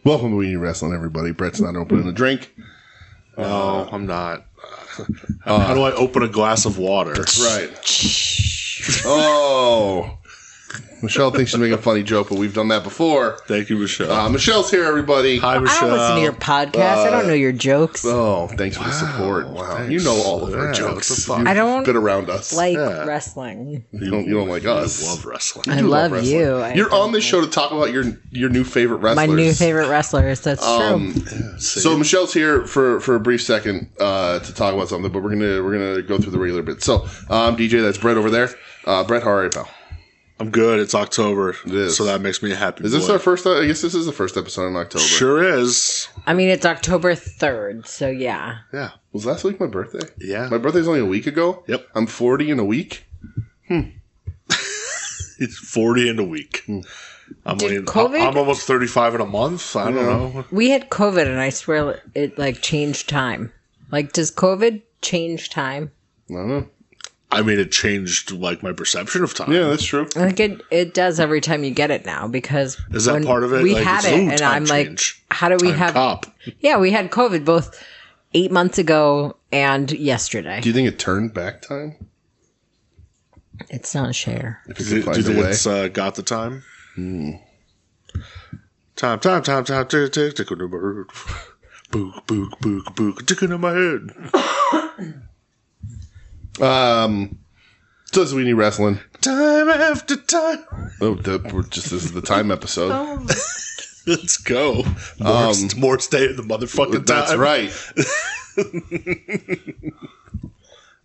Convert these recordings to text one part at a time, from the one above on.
Welcome to Weenie Wrestling, everybody. Brett's not opening a drink. No, I'm not. How do I open a glass of water? That's right. Oh. Michelle thinks she's making a funny joke, but we've done that before. Thank you, Michelle. Michelle's here, everybody. Hi, Michelle. I don't listen to your podcast. I don't know your jokes. Oh, thanks for the support. Wow. Thanks. You know all of our Yeah, jokes. what the fuck? You've I don't been around us. like Yeah. wrestling. You don't like us. I love wrestling. I You love wrestling. you. I You're don't on this like- show to talk about your new favorite wrestlers. My new favorite wrestlers. That's true. So Michelle's here for a brief second to talk about something, but we're gonna go through the regular bit. So DJ, that's Brett over there. Brett, how are you, pal? I'm good. It's October. It is. So that makes me a happy Is this boy. our first? I guess this is the first episode in October. Sure is. I mean, it's October 3rd, so yeah. Yeah. Was last week my birthday? Yeah. My birthday's only a week ago. Yep. I'm 40 in a week. It's 40 in a week. I'm COVID- almost 35 in a month. I don't know. We had COVID, and I swear it changed time. Does COVID change time? I don't know. I mean, it changed my perception of time. Yeah, that's true. I think it does every time you get it now because Is that when part of it? We Like, had it's, it, ooh, and time I'm like, change. how do we Time have? cop. Yeah, we had COVID both 8 months ago and yesterday. Do you think it turned back time? It's not a share. If you Do could you find think a way. it's got the time? Time, tick, tick on the bird. Book, book, book, book, ticking in my head. So this is Weenie Wrestling. Time after time. Oh, this is the time episode. Let's go. More stay in the motherfucking time. That's right.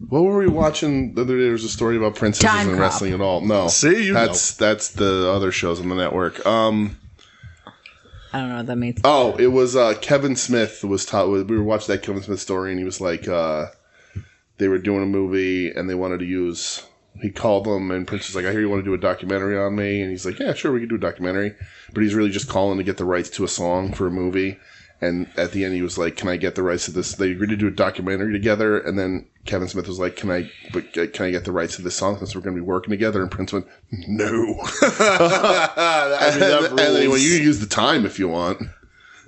What were we watching the other day? There was a story about princesses Time and Cop. wrestling and all. No, See, you that's the other shows on the network. I don't know what that means. Oh, it was Kevin Smith was taught. We were watching that Kevin Smith story, and he was like, they were doing a movie, and they wanted to use. He called them, and Prince was like, "I hear you want to do a documentary on me," and he's like, "Yeah, sure, we can do a documentary," but he's really just calling to get the rights to a song for a movie. And at the end, he was like, "Can I get the rights to this?" They agreed to do a documentary together, and then Kevin Smith was like, "Can I get the rights to this song since we're going to be working together?" And Prince went, "No." And then he went, "You can use the time if you want,"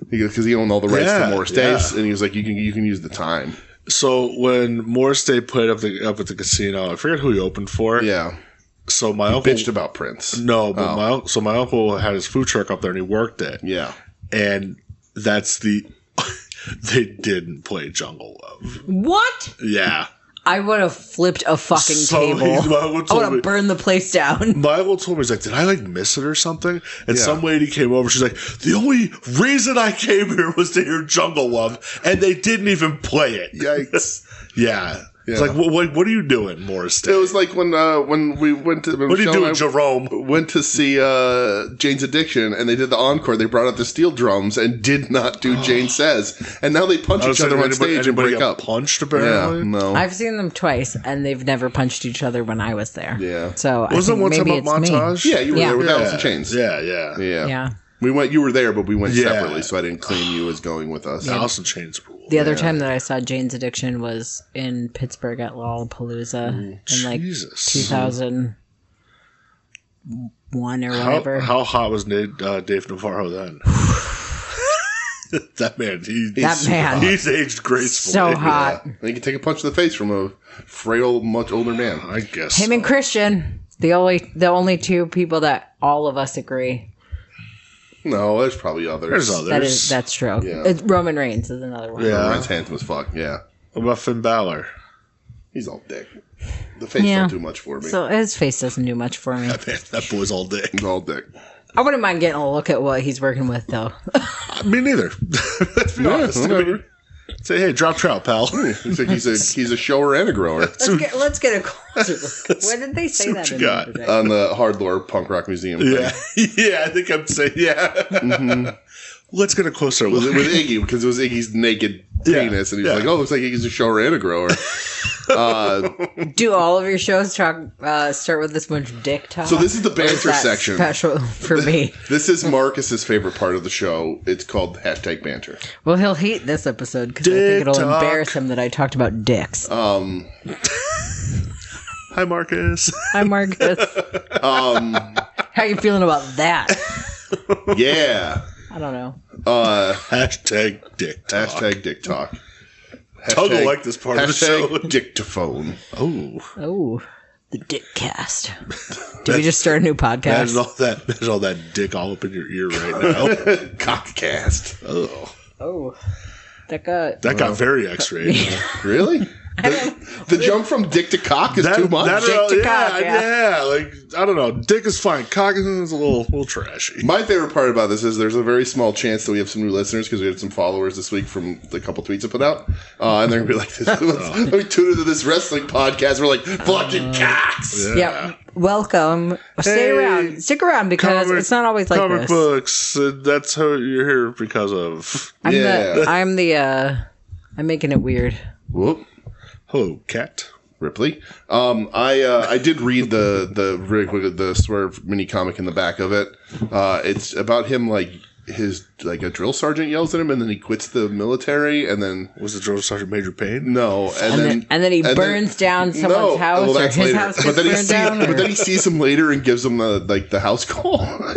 because he owned all the rights to Morris Days, and he was like, "You can use the time." So when Morris Day played up at the casino, I forget who he opened for. Yeah, So my uncle bitched about Prince. No, but my uncle had his food truck up there and he worked it. Yeah, And that's they didn't play Jungle Love. What? Yeah. I would have flipped a fucking So table. my uncle I would told me- have burned the place down. My uncle told me, he's like, did I miss it or something? And Yeah. some lady came over. She's like, the only reason I came here was to hear Jungle Love, and they didn't even play it. yikes. Yeah. It's Yeah. like, what are you doing, Morris Day? It was like when we went to. What are you doing, Jerome? Went to see Jane's Addiction, and they did the encore. They brought out the steel drums and did not do Jane Says, and now they punch each other on stage and break got up. punched, Yeah, apparently? no. I've seen them twice, and they've never punched each other when I was there. Yeah. So Wasn't I one think time maybe about it's Montage? Yeah, you were Yeah. there with Yeah. Alice in Chains. Yeah. Yeah. Yeah. We went. You were there, but we went Yeah. separately, so I didn't claim you as going with us. Alice in Chains rule. The other time that I saw Jane's Addiction was in Pittsburgh at Lollapalooza in Jesus. 2001 or whatever. How hot was Dave Navarro then? That man, he's aged gracefully. So hot. Yeah. You can take a punch in the face from a frail, much older man. I guess. Him and Christian, the only two people that all of us agree. No, there's probably others. There's others. That's true. Yeah. Roman Reigns is another one. Yeah. Ryan's handsome as fuck. Yeah, What about Finn Balor? he's all dick. The face Yeah. don't do much for me. So his face doesn't do much for me. That boy's all dick. He's all dick. I wouldn't mind getting a look at what he's working with, though. Me neither. Let's be honest. I whatever. mean, say, hey, drop trout, pal. It's like he's a shower and a grower Let's get a closer look. When did they say that what you in got. the other day? on the Hardlore Punk Rock Museum. Yeah, thing. yeah. I think I'm saying Let's get a closer With look. Iggy, because it was Iggy's naked Yeah, penis, and he was yeah. like, "Oh, looks like Iggy's a shower and a grower." Do all of your shows start with this much dick talk? So this is the Or banter that section. Special for me. This is Marcus's favorite part of the show. It's called #banter. Well, he'll hate this episode because I think Dick it'll talk. embarrass him that I talked about dicks. Hi, Marcus. Hi, Marcus. How you feeling about that? Yeah. I don't know. Hashtag dick talk. Hashtag dick talk. Tug will like this part of the show. Dictaphone. Oh, the dick cast. Did we just start a new podcast? Imagine all that dick all up in your ear right now. Cockcast. Oh, that got very X-rated. Really? The jump from dick to cock is too much. Dick to cock, yeah. Like, I don't know. Dick is fine. Cock is a little trashy. My favorite part about this is there's a very small chance that we have some new listeners because we had some followers this week from the couple tweets I put out. And they're going to be like, let me tune into this wrestling podcast. We're like, fucking cocks. Yeah. Welcome. Stay around. Stick around because it's not always like comic this. books. That's how you're here because of. I'm making it weird. Whoop. Hello, cat. Ripley. I did read the Swerve mini comic in the back of it. It's about him like a drill sergeant yells at him and then he quits the military and then Was the drill sergeant Major Payne? no And then he burns down someone's house or that's his later. house But gets then burned down. but then he sees him later and gives him the house call. I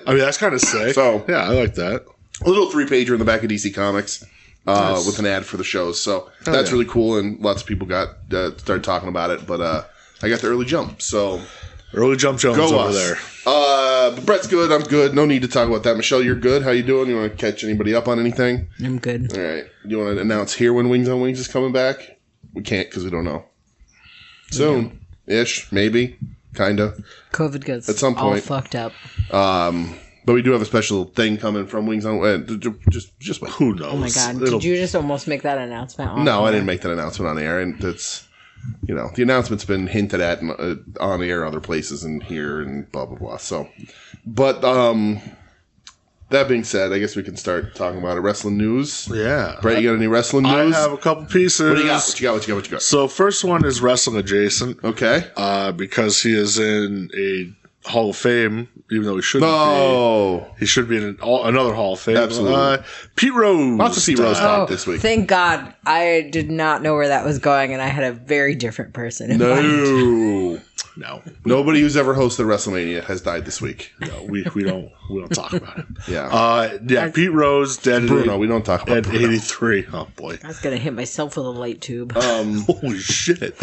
mean, that's kind of sick. So- yeah, I like that. A little 3-pager in the back of DC Comics. Nice. With an ad for the shows, so that's really cool, and lots of people got started talking about it. But I got the early jump, so Early Jump Jones go over us. there. But Brett's good. I'm good. No need to talk about that. Michelle, you're good. How you doing? You want to catch anybody up on anything? I'm good. All right. You want to announce here when Wings on Wings is coming back? We can't because we don't know. Soon, ish, maybe, kinda. COVID gets At some all point. fucked up. But we do have a special thing coming from Wings on. Just wait. Who knows? Oh my god! It'll- Did you just almost make that announcement? No, I didn't make that announcement on air, and that's the announcement's been hinted at on air, other places, and here, and blah blah blah. So, but that being said, I guess we can start talking about it. Wrestling news. Yeah. Brett, you got any wrestling I news? have a couple pieces. What do you got? What you got? So, first one is wrestling adjacent. Okay. Because he is in a Hall of Fame, even though he shouldn't Oh, be. He should be in another Hall of Fame. Absolutely. Pete Rose. Lots of Pete Rose talk this week. Thank God. I did not know where that was going, and I had a very different person in mind. No, nobody who's ever hosted WrestleMania has died this week. No, we don't talk about it. Yeah. Pete Rose dead. Bruno, we don't talk about at Bruno. 83. Oh boy. I was gonna hit myself with a light tube. Holy shit.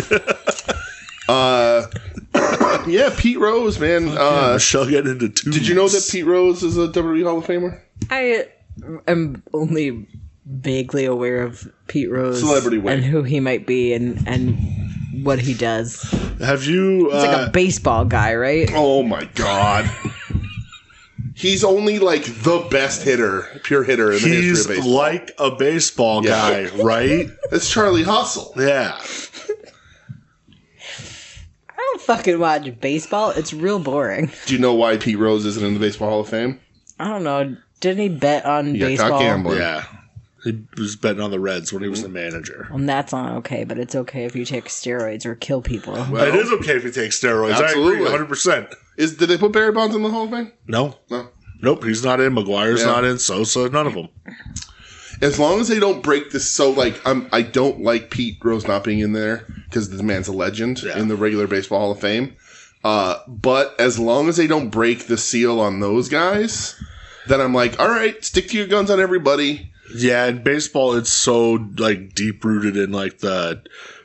Yeah, Pete Rose, man. Michelle getting into two. Did you know that Pete Rose is a WWE Hall of Famer? I am only vaguely aware of Pete Rose Celebrity wing. and who he might be and what he does. Have you? He's like a baseball guy, right? Oh my god. He's only like the best pure hitter in the history of he's baseball. like a baseball guy, right? It's Charlie Hustle. Yeah. I don't fucking watch baseball. It's real boring. Do you know why Pete Rose isn't in the Baseball Hall of Fame? I don't know. Didn't he bet on He got baseball? caught gambling. Yeah. He was betting on the Reds when he was the manager. And that's not okay, but it's okay if you take steroids or kill people. Well, It is okay if you take steroids. Absolutely. I agree 100%. Did they put Barry Bonds in the Hall of Fame? No. No. Nope, he's not in. McGuire's Yeah. not in. Sosa, none of them. As long as they don't break this, so like I don't like Pete Rose not being in there because the man's a legend in the regular Baseball Hall of Fame. But as long as they don't break the seal on those guys, then I'm like, all right, stick to your guns on everybody. Yeah, in baseball, it's so like deep rooted in like the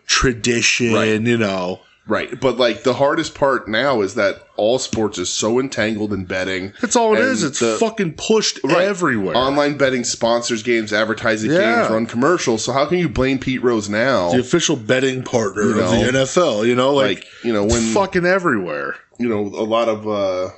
tradition, Right. you know. Right, but like the hardest part now is that all sports is so entangled in betting. That's all it And is. It's the- fucking pushed Right. everywhere. Online betting sponsors games, advertising Yeah. games, run commercials. So how can you blame Pete Rose now? the official betting partner You of know, the NFL, you know, like when it's fucking everywhere. a lot of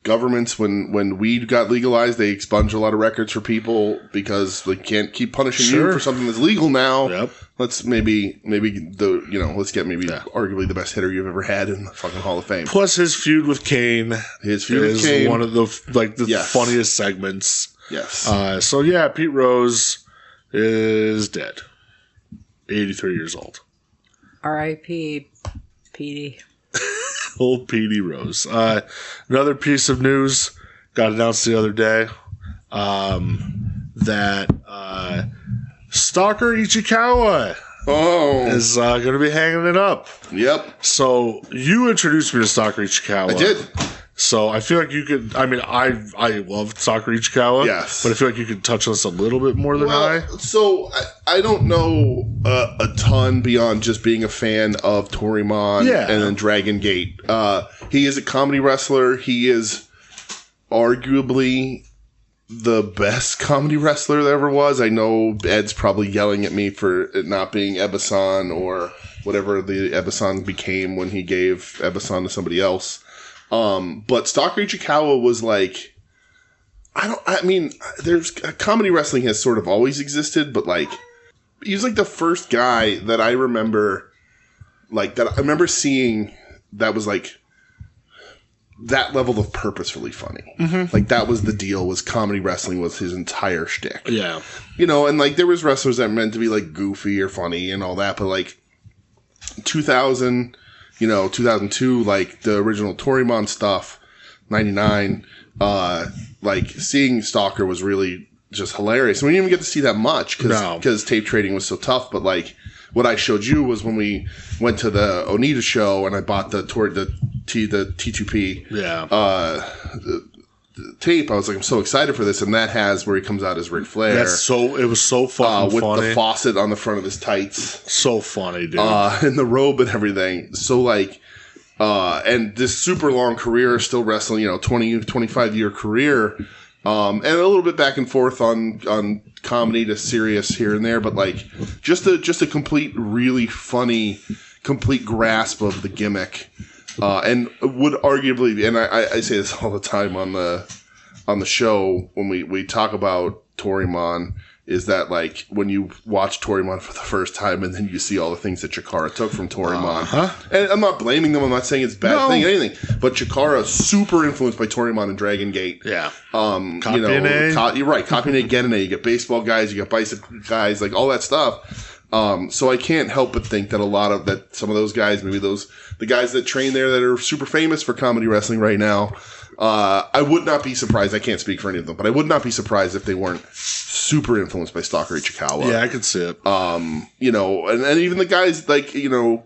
governments when weed got legalized, they expunged a lot of records for people because they can't keep punishing you Sure. for something that's legal now. Yep. Let's let's get arguably the best hitter you've ever had in the fucking Hall of Fame. Plus, his feud with Kane His feud with is Kane. one of the Yes. funniest segments. Yes. So yeah, Pete Rose is dead, 83 years old. R.I.P. Petey. Old Petey Rose. Another piece of news got announced the other day that Stalker Ichikawa Oh. is going to be hanging it up. Yep. So you introduced me to Stalker Ichikawa. I did. So I feel like you could. I mean, I love Sakura Ichikawa. Yes. But I feel like you could touch on this a little bit more than I. So I don't know a ton beyond just being a fan of Torimon and then Dragon Gate. He is a comedy wrestler. He is arguably the best comedy wrestler there ever was. I know Ed's probably yelling at me for it not being Ebasan or whatever the Ebasan became when he gave Ebasan to somebody else. But Sakura Ichikawa was like, there's comedy wrestling has sort of always existed, but like, he was like the first guy that I remember, like, that I remember seeing that was like that level of purposefully funny. Mm-hmm. Like, that was the deal, was comedy wrestling was his entire shtick. Yeah. You know, and like, there was wrestlers that meant to be like goofy or funny and all that, but like 2000, 2002, like the original Torimon stuff, 99, like seeing Stalker was really just hilarious. And we didn't even get to see that much because tape trading was so tough. But like what I showed you was when we went to the Onita show and I bought the T2P tape. I was like, I'm so excited for this, and that has where he comes out as Ric Flair. It was so fucking with funny. The faucet on the front of his tights. So funny, dude. And the robe and everything. So like, and this super long career, still wrestling, 20, 25 year career. And a little bit back and forth on comedy to serious here and there, but like just a complete, really funny, complete grasp of the gimmick. And would arguably, and I say this all the time on the show when we talk about Torimon, is that like when you watch Torimon for the first time and then you see all the things that Chikara took from Torimon, and I'm not blaming them, I'm not saying it's a bad thing, anything, but Chikara super influenced by Torimon and Dragon Gate. Yeah. You're right, Copying Genene, you get baseball guys, you got bicycle guys, like all that stuff. So I can't help but think that some of those guys, maybe the guys that train there that are super famous for comedy wrestling right now, I would not be surprised. I can't speak for any of them, but I would not be surprised if they weren't super influenced by Stalker Ichikawa. Yeah, I could see it. And even the guys like,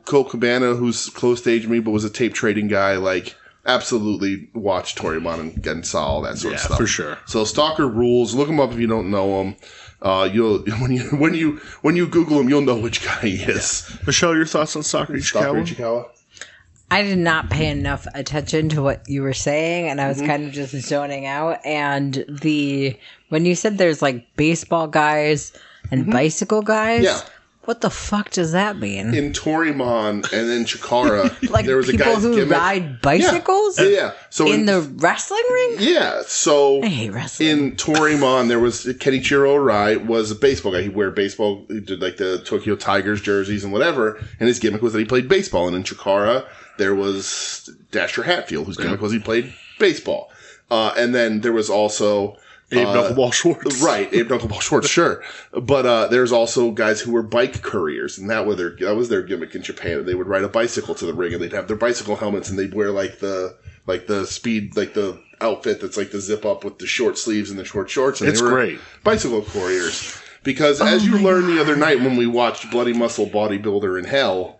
Cole Cabana, who's close to age to me, but was a tape trading guy, like, absolutely watched Torimon and saw all that sort of stuff. Yeah, for sure. So Stalker rules. Look him up if you don't know him. When you Google him, you'll know which guy he is. Yeah. Michelle, your thoughts on Sakura Ichikawa? I did not pay enough attention to what you were saying, and I was kind of just zoning out. And when you said there's like baseball guys and bicycle guys, what the fuck does that mean? In Torimon and then Chikara, like there was people a guy's who gimmick. Ride bicycles? Yeah. So in the wrestling ring? Yeah. So I hate wrestling. In Torimon, there was Kenichiro Arai was a baseball guy. He wore baseball, he did like the Tokyo Tigers jerseys and whatever, and his gimmick was that he played baseball. And in Chikara, there was Dasher Hatfield, whose gimmick was he played baseball. And then there was also Abe Knuckleball Schwartz. Right, Abe Knuckleball Schwartz, sure. But there's also guys who were bike couriers, and that was their gimmick in Japan. They would ride a bicycle to the ring, and they'd have their bicycle helmets, and they'd wear like the outfit that's like the zip up with the short sleeves and the short shorts. And it's they were great. Bicycle couriers. Because as you learned the other night when we watched Bloody Muscle Bodybuilder in Hell,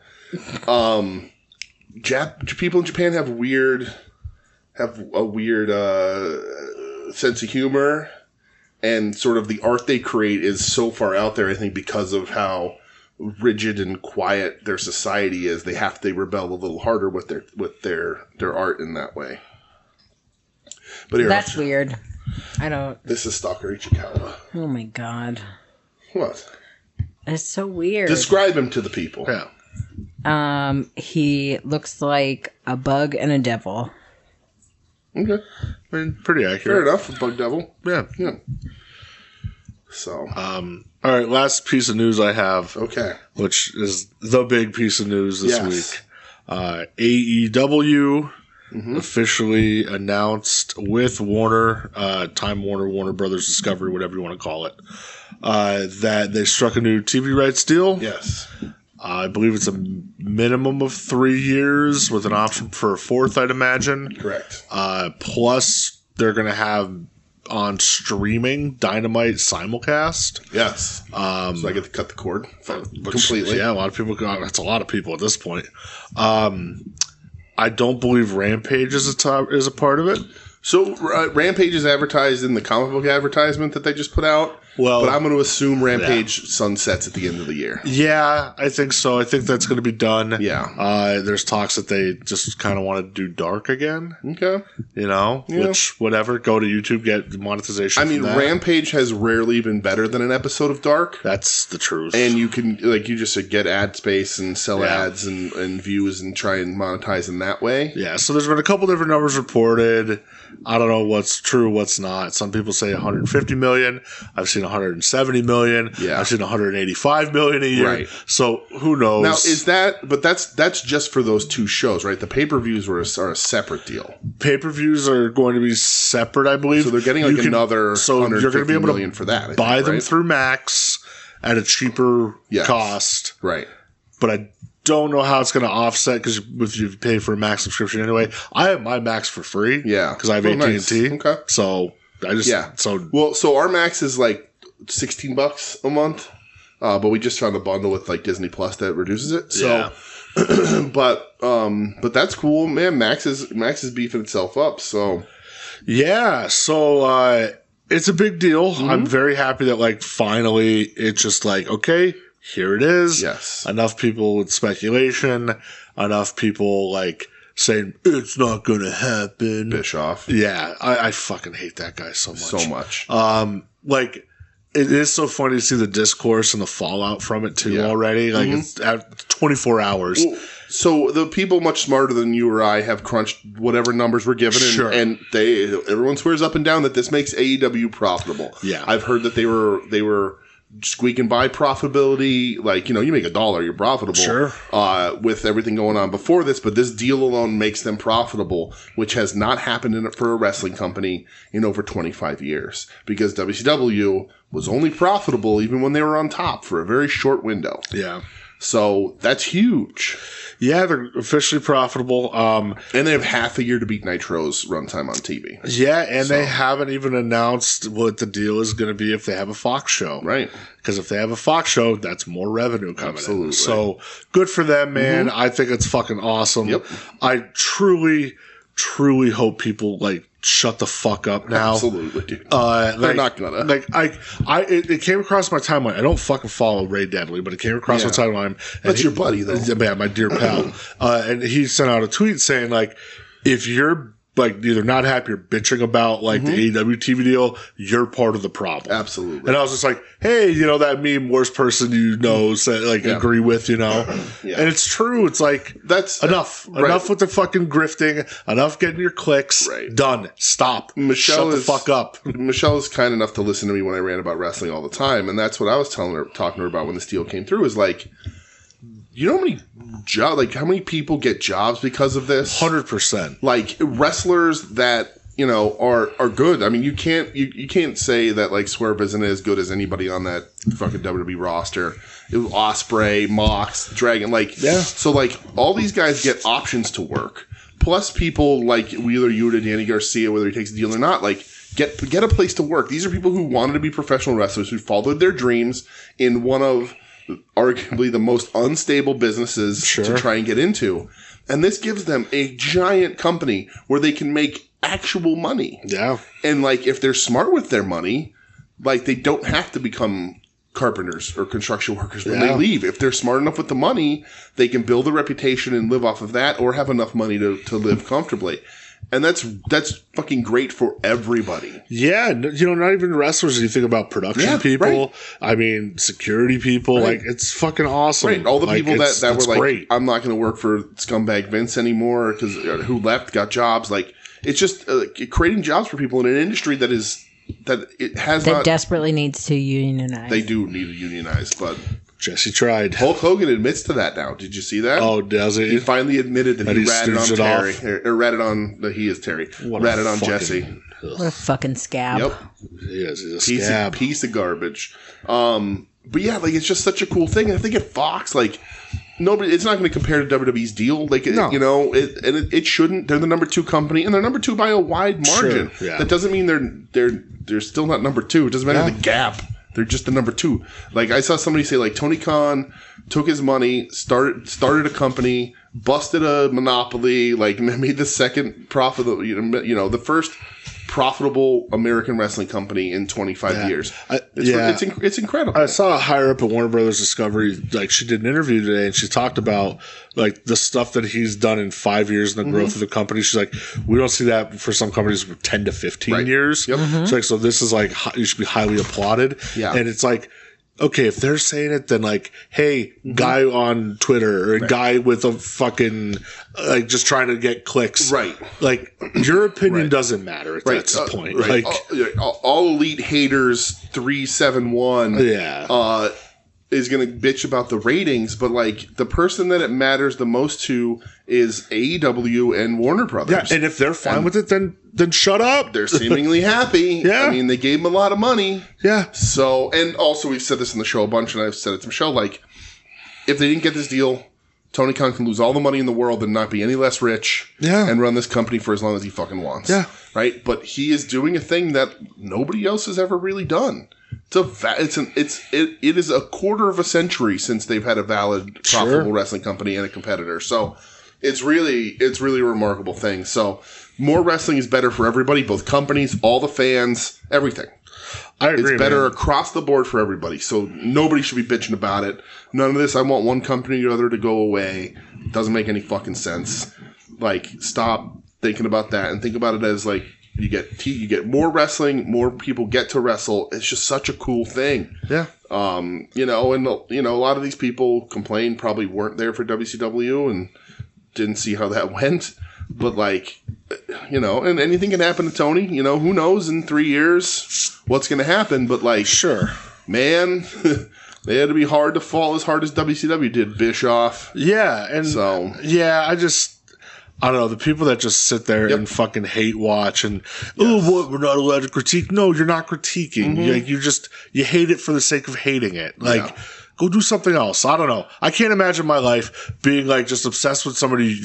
people in Japan have a weird sense of humor, and sort of the art they create is so far out there, I think, because of how rigid and quiet their society is. They rebel a little harder with their art in that way. But here, that's weird. This is Stalker Ichikawa. Oh my god. What? It's so weird. Describe him to the people. Yeah. He looks like a bug and a devil. Okay. I mean, pretty accurate. Fair enough. Bug devil. Yeah. So. All right. Last piece of news I have. Okay. Which is the big piece of news this week. AEW officially announced with Warner, Time Warner, Warner Brothers Discovery, whatever you want to call it, that they struck a new TV rights deal. Yes. I believe it's a minimum of 3 years with an option for a fourth, I'd imagine. Correct. Plus, they're going to have on streaming Dynamite simulcast. Yes. So I get to cut the cord completely. Yeah, a lot of people. That's a lot of people at this point. I don't believe Rampage is a part of it. So Rampage is advertised in the comic book advertisement that they just put out. Well, but I'm going to assume Rampage sunsets at the end of the year. Yeah, I think so. I think that's going to be done. Yeah. There's talks that they just kind of want to do Dark again. Okay. Which, whatever. Go to YouTube, get monetization. I mean, Rampage has rarely been better than an episode of Dark. That's the truth. And you can, you just get ad space and sell ads and views and try and monetize in that way. Yeah, so there's been a couple different numbers reported. I don't know what's true, what's not. Some people say 150 million. I've seen 170 million. Yeah. I've seen 185 million a year. Right. So who knows? Now, is that? But that's just for those two shows, right? The pay-per-views are a separate deal. Pay-per-views are going to be separate, I believe. So they're getting another. So you're going to be able to for that. Buy them through Max at a cheaper cost, right? But I don't know how it's going to offset because if you pay for a Max subscription anyway. I have my Max for free, because I have AT&T. Nice. Okay, so I just so our Max is like $16 a month, but we just found a bundle with like Disney Plus that reduces it. So, but that's cool, man. Max is beefing itself up. So it's a big deal. Mm-hmm. I'm very happy that finally it's just okay. Here it is. Yes. Enough people with speculation. Enough people saying it's not going to happen. Bischoff. Yeah, I fucking hate that guy so much. So much. It is so funny to see the discourse and the fallout from it too already. It's at 24 hours. Well, so the people much smarter than you or I have crunched whatever numbers were given, and everyone swears up and down that this makes AEW profitable. Yeah, I've heard that they were squeaking by profitability. You make $1, you're profitable. Sure. With everything going on before this, but this deal alone makes them profitable, which has not happened for a wrestling company in over 25 years, because WCW was only profitable even when they were on top for a very short window. Yeah. So that's huge. Yeah, they're officially profitable. And they have half a year to beat Nitro's runtime on TV. Yeah, and they haven't even announced what the deal is going to be if they have a Fox show. Right. Because if they have a Fox show, that's more revenue coming in. So good for them, man. Mm-hmm. I think it's fucking awesome. Yep. I truly hope people shut the fuck up now. Absolutely, dude. They're not gonna. It came across my timeline. I don't fucking follow Ray Deadly, but it came across my timeline. That's your buddy, though. Yeah, my dear pal. And he sent out a tweet saying, if you're either not happy or bitching about the AEW TV deal, you're part of the problem. Absolutely. And I was just like, hey, that meme, worst person said, agree with, Yeah. And it's true. It's that's enough. Right. Enough with the fucking grifting. Enough getting your clicks. Right. Done. Stop. Shut the fuck up. Michelle is kind enough to listen to me when I rant about wrestling all the time, and that's what I was talking to her about when this deal came through. Is you know how many how many people get jobs because of this? 100%. Wrestlers that are good. I mean, you can't say that Swerve isn't as good as anybody on that fucking WWE roster. It was Ospreay, Mox, Dragon. So all these guys get options to work. Plus, people like Wheeler Yuta, Danny Garcia, whether he takes a deal or not, get a place to work. These are people who wanted to be professional wrestlers, who followed their dreams in one of arguably the most unstable businesses to try and get into. And this gives them a giant company where they can make actual money. Yeah. And if they're smart with their money, they don't have to become carpenters or construction workers when they leave. If they're smart enough with the money, they can build a reputation and live off of that, or have enough money to live comfortably. And that's fucking great for everybody. Yeah, not even wrestlers. You think about production people. Right. I mean, security people. Right. It's fucking awesome. Right. All the people that were great. I'm not going to work for scumbag Vince anymore because who left got jobs. It's just creating jobs for people in an industry that desperately needs to unionize. They do need to unionize, but Jesse tried. Hulk Hogan admits to that now. Did you see that? Oh, does he? He finally admitted that he ratted on Terry. Or ratted on... He is Terry. Ratted on Jesse. What a fucking scab. Yep. He is. He's a scab. Piece of garbage. But yeah, it's just such a cool thing. And I think at Fox, nobody... It's not going to compare to WWE's deal. No. It shouldn't. They're the number 2 company, and they're number 2 by a wide margin. Sure, yeah. That doesn't mean they're still not number 2. It doesn't matter the gap. They're just the number 2. I saw somebody say Tony Khan took his money, started a company, busted a monopoly, like made the second profitable, the first profitable American wrestling company in 25 years. It's incredible. I saw higher up at Warner Brothers Discovery, like she did an interview today and she talked about like the stuff that he's done in 5 years and the growth of the company. She's like, we don't see that for some companies for 10 to 15 years. Yep. She's like, so this is like, you should be highly applauded. Yeah. And it's like, okay, if they're saying it, then like, hey, guy on Twitter or a guy with a fucking, like, just trying to get clicks. Right. Like, your opinion doesn't matter at that point. Right. Like, all elite haters 371 is going to bitch about the ratings, but like the person that it matters the most to is AEW and Warner Brothers. Yeah, and if they're fine with it, then shut up. They're seemingly happy. Yeah. I mean, they gave them a lot of money. Yeah. So, and also we've said this in the show a bunch, and I've said it to Michelle, like, if they didn't get this deal, Tony Khan can lose all the money in the world and not be any less rich and run this company for as long as he fucking wants. Yeah. Right? But he is doing a thing that nobody else has ever really done. It is a quarter of a century since they've had a valid, profitable wrestling company and a competitor. So it's really a remarkable thing. So more wrestling is better for everybody, both companies, all the fans, everything. I agree. It's better across the board for everybody. So nobody should be bitching about it. None of this, I want one company or other to go away. Doesn't make any fucking sense. Like, stop thinking about that and think about it as like, you get more wrestling, more people get to wrestle. It's just such a cool thing. Yeah. And a lot of these people complain probably weren't there for WCW and didn't see how that went. But like, and anything can happen to Tony. Who knows in 3 years what's going to happen? But like, sure, man, they had to be hard to fall as hard as WCW did Bischoff. Yeah, and so I don't know, the people that just sit there and fucking hate watch and, we're not allowed to critique. No, you're not critiquing. Like, you hate it for the sake of hating it. Like, go do something else. I don't know. I can't imagine my life being like just obsessed with somebody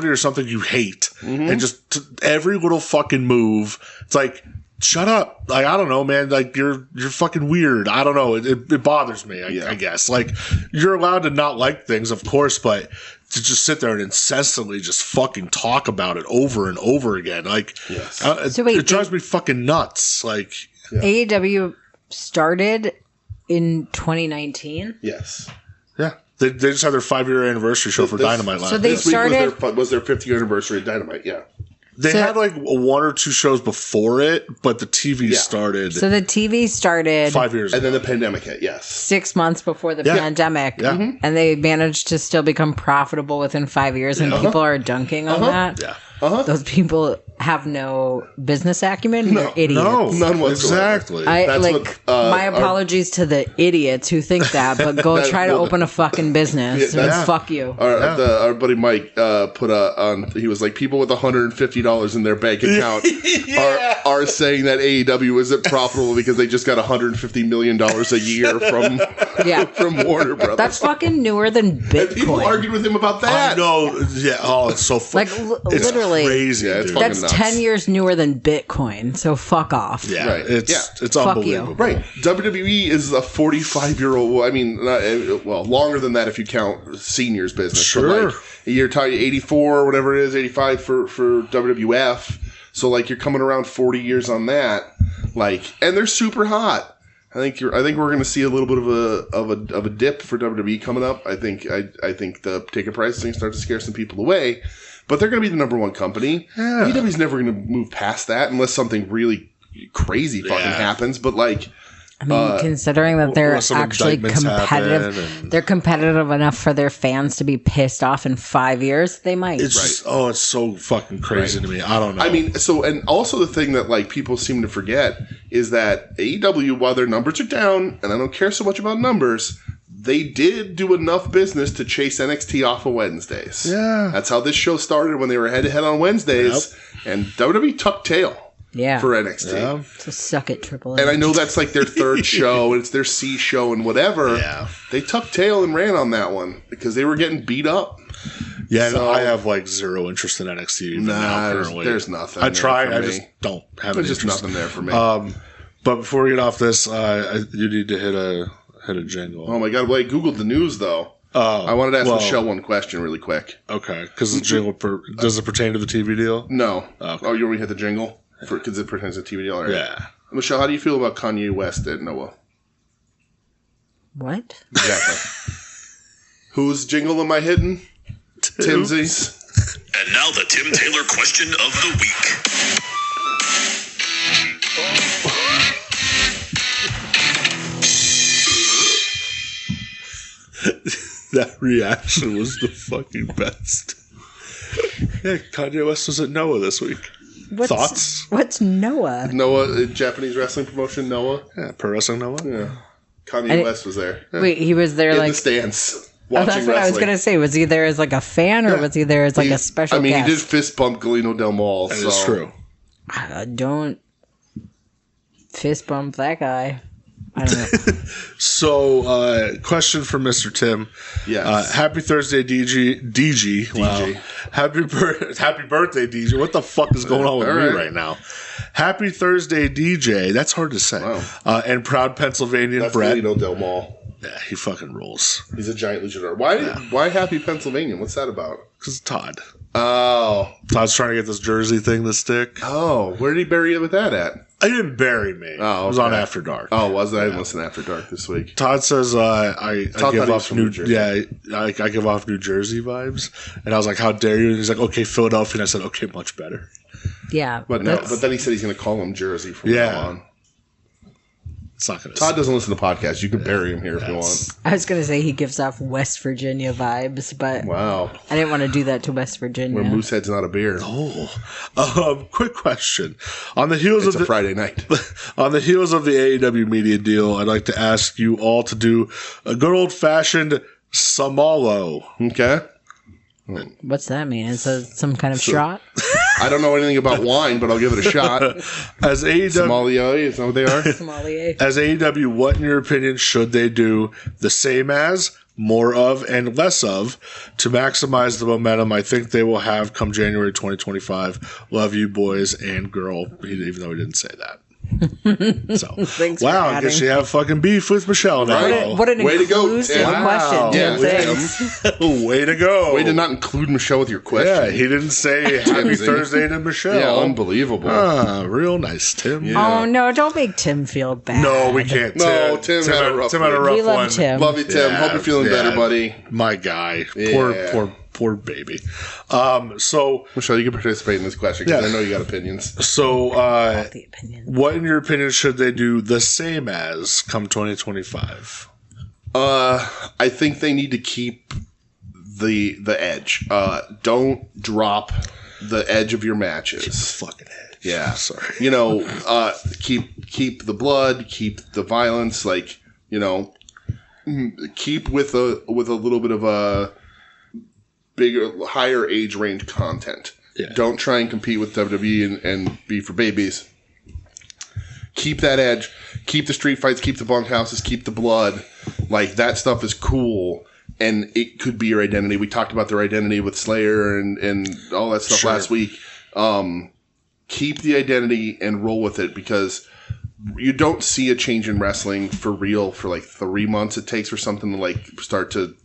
or something you hate and just every little fucking move. It's like, shut up. Like, I don't know, man. Like, you're fucking weird. I don't know. It bothers me, I guess. Like, you're allowed to not like things, of course, but to just sit there and incessantly just fucking talk about it over and over again. Like, it drives me fucking nuts. Like, AEW started in 2019? Yes. Yeah. They just had their 5-year anniversary show for Dynamite last So they started... was their 5th year anniversary of Dynamite, yeah. They had like 1 or 2 shows before it, but the TV started. So the TV started 5 years ago. And then the pandemic hit, yes. 6 months before the pandemic. Yeah. And they managed to still become profitable within 5 years, and people are dunking on that. Yeah. Those people have no business acumen. They're idiots. No, none whatsoever. Exactly. My apologies to the idiots who think that, but go try to open a fucking business and fuck you. Our buddy Mike put on. He was like, people with $150 in their bank account are saying that AEW isn't profitable because they just got $150 million a year from Warner Brothers. That's fucking newer than Bitcoin. And people argued with him about that. I know. Yeah. Oh, it's so funny. Literally. Crazy. Yeah, it's dude. That's nuts. 10 years newer than Bitcoin, so fuck off. Yeah, Right. It's Fuck unbelievable. you. Right. WWE is a 45-year-old. I mean, longer than that if you count seniors business. Sure. But like, you're talking 84 or whatever it is, 85 for WWF. So like you're coming around 40 years on that. Like, and they're super hot. I think we're going to see a little bit of a dip for WWE coming up. I think the ticket prices are going to start to scare some people away. But they're going to be the number one company. Yeah. AEW's never going to move past that unless something really crazy fucking happens. But like, I mean, considering that they're actually competitive, they're competitive enough for their fans to be pissed off in 5 years. They might. It's it's so fucking crazy to me. I don't know. I mean, and also the thing that like people seem to forget is that AEW, while their numbers are down, and I don't care so much about numbers, they did do enough business to chase NXT off of Wednesdays. Yeah. That's how this show started when they were head-to-head on Wednesdays. Yep. And WWE tucked tail for NXT. Yeah. So suck it, Triple H. And I know that's like their third show, and it's their C show and whatever. Yeah. They tucked tail and ran on that one because they were getting beat up. Yeah, so, I have like zero interest in NXT even now currently. There's nothing. I try, I just don't have There's just nothing there for me. But before we get off this, you need to hit a jingle. Oh my god! Well, I googled the news though. I wanted to ask Michelle one question really quick. Okay, because the jingle does it pertain to the TV deal? No. Okay. Oh, you want me to hit the jingle? Because it pertains to the TV deal? Right. Yeah. Michelle, how do you feel about Kanye West at Noah? What? Exactly. Whose jingle am I hitting? Timsy's. And now the Tim Taylor question of the week. That reaction was the fucking best. Yeah, Kanye West was at Noah this week. Thoughts? What's Noah? Noah, Japanese wrestling promotion, Noah. Yeah, Pro Wrestling Noah. Yeah. Kanye West was there. Wait, he was there in like... the stands. That's what wrestling. I was going to say. Was he there as like a fan or was he there as like a special guest? He did fist bump Galeno Del Mal. That is true. Don't fist bump that guy. I don't know. So, question for Mr. Tim. Yes. Happy Thursday, DG. Wow. Happy birthday, DJ. What the fuck is going on with me right now? Happy Thursday, DJ. That's hard to say. Wow. And proud Pennsylvanian That's Brett. Galeno Del Mal. Yeah, he fucking rules. He's a giant luchador. Why Happy Pennsylvania? What's that about? Because Todd. Oh. Todd's trying to get this jersey thing to stick. Oh, where did he bury you with that at? I didn't bury me. Oh, okay. It was on After Dark. Oh, was it? I didn't listen to After Dark this week. Todd says I give off New Jersey. Yeah, I give off New Jersey vibes, and I was like, "How dare you?" And he's like, "Okay, Philadelphia." And I said, "Okay, much better." Yeah, but then he said he's going to call him Jersey from now on. It's not going to. Todd doesn't listen to podcasts. You can bury him here if you want. I was going to say he gives off West Virginia vibes, but wow, I didn't want to do that to West Virginia. Where Moosehead's not a beer. Oh, quick question. On the heels of Friday night. On the heels of the AEW media deal, I'd like to ask you all to do a good old fashioned Samalo. Okay. What's that mean? Is it some kind of shot? I don't know anything about wine, but I'll give it a shot. As AEW, Sommelier, is that what they are? Sommelier. As AEW, what in your opinion should they do the same as, more of, and less of to maximize the momentum I think they will have come January 2025? Love you, boys and girl, even though he didn't say that. So, wow, I guess you have fucking beef with Michelle now. Right. What an way to go, inclusive Tim. question. Yeah, way to go. Way to not include Michelle with your question. Yeah, he didn't say happy Thursday to Michelle. Yeah, unbelievable. Real nice, Tim. Yeah. Oh, no, don't make Tim feel bad. No, we can't. No, Tim had a rough one. We love Tim. Love you, Tim. Hope you're feeling better, buddy. My guy. Yeah. Poor baby. So Michelle, you can participate in this question because I know you got opinions. So, what in your opinion should they do the same as come 2025? I think they need to keep the edge. Don't drop the edge of your matches. Keep the fucking edge. Yeah, sorry. Keep the blood, keep the violence. Like keep with a little bit of a bigger, higher age range content. Yeah. Don't try and compete with WWE and be for babies. Keep that edge. Keep the street fights. Keep the bunkhouses. Keep the blood. Like, that stuff is cool, and it could be your identity. We talked about their identity with Slayer and all that stuff last week. Keep the identity and roll with it, because you don't see a change in wrestling for real for like 3 months. It takes for something to like start to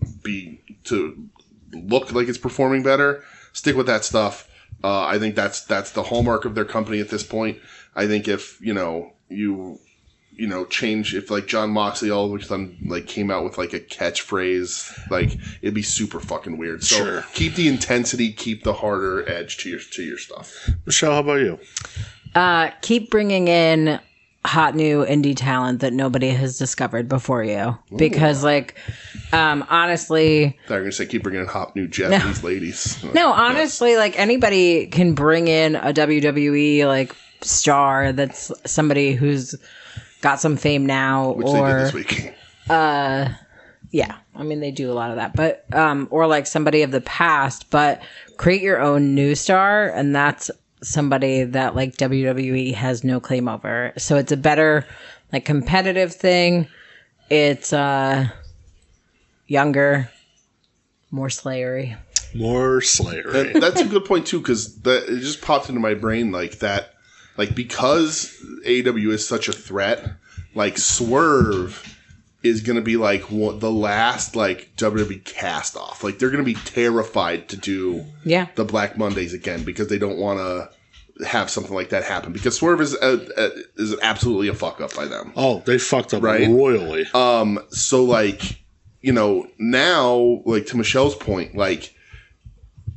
look like it's performing better. Stick with that stuff. I think that's the hallmark of their company at this point. I think if you change, if like John Moxley all of a sudden like came out with like a catchphrase, like it'd be super fucking weird. So keep the intensity, keep the harder edge to your stuff. Michelle, how about you? Keep bringing in hot new indie talent that nobody has discovered before you. Because honestly, I thought you were gonna say keep bringing in hot new Japanese ladies. No, honestly, like anybody can bring in a WWE like star that's somebody who's got some fame now, which or they did this week. Yeah, I mean they do a lot of that, but or like somebody of the past, but create your own new star, and that's somebody that like WWE has no claim over. So it's a better like competitive thing. It's younger, more slayery. And that's a good point too, because it just popped into my brain like that, like because AEW is such a threat, like Swerve is going to be like the last like WWE cast off. Like they're going to be terrified to do the Black Mondays again because they don't want to have something like that happen because Swerve is absolutely a fuck up by them. Oh, they fucked up royally. So like, you know, now like to Michelle's point, like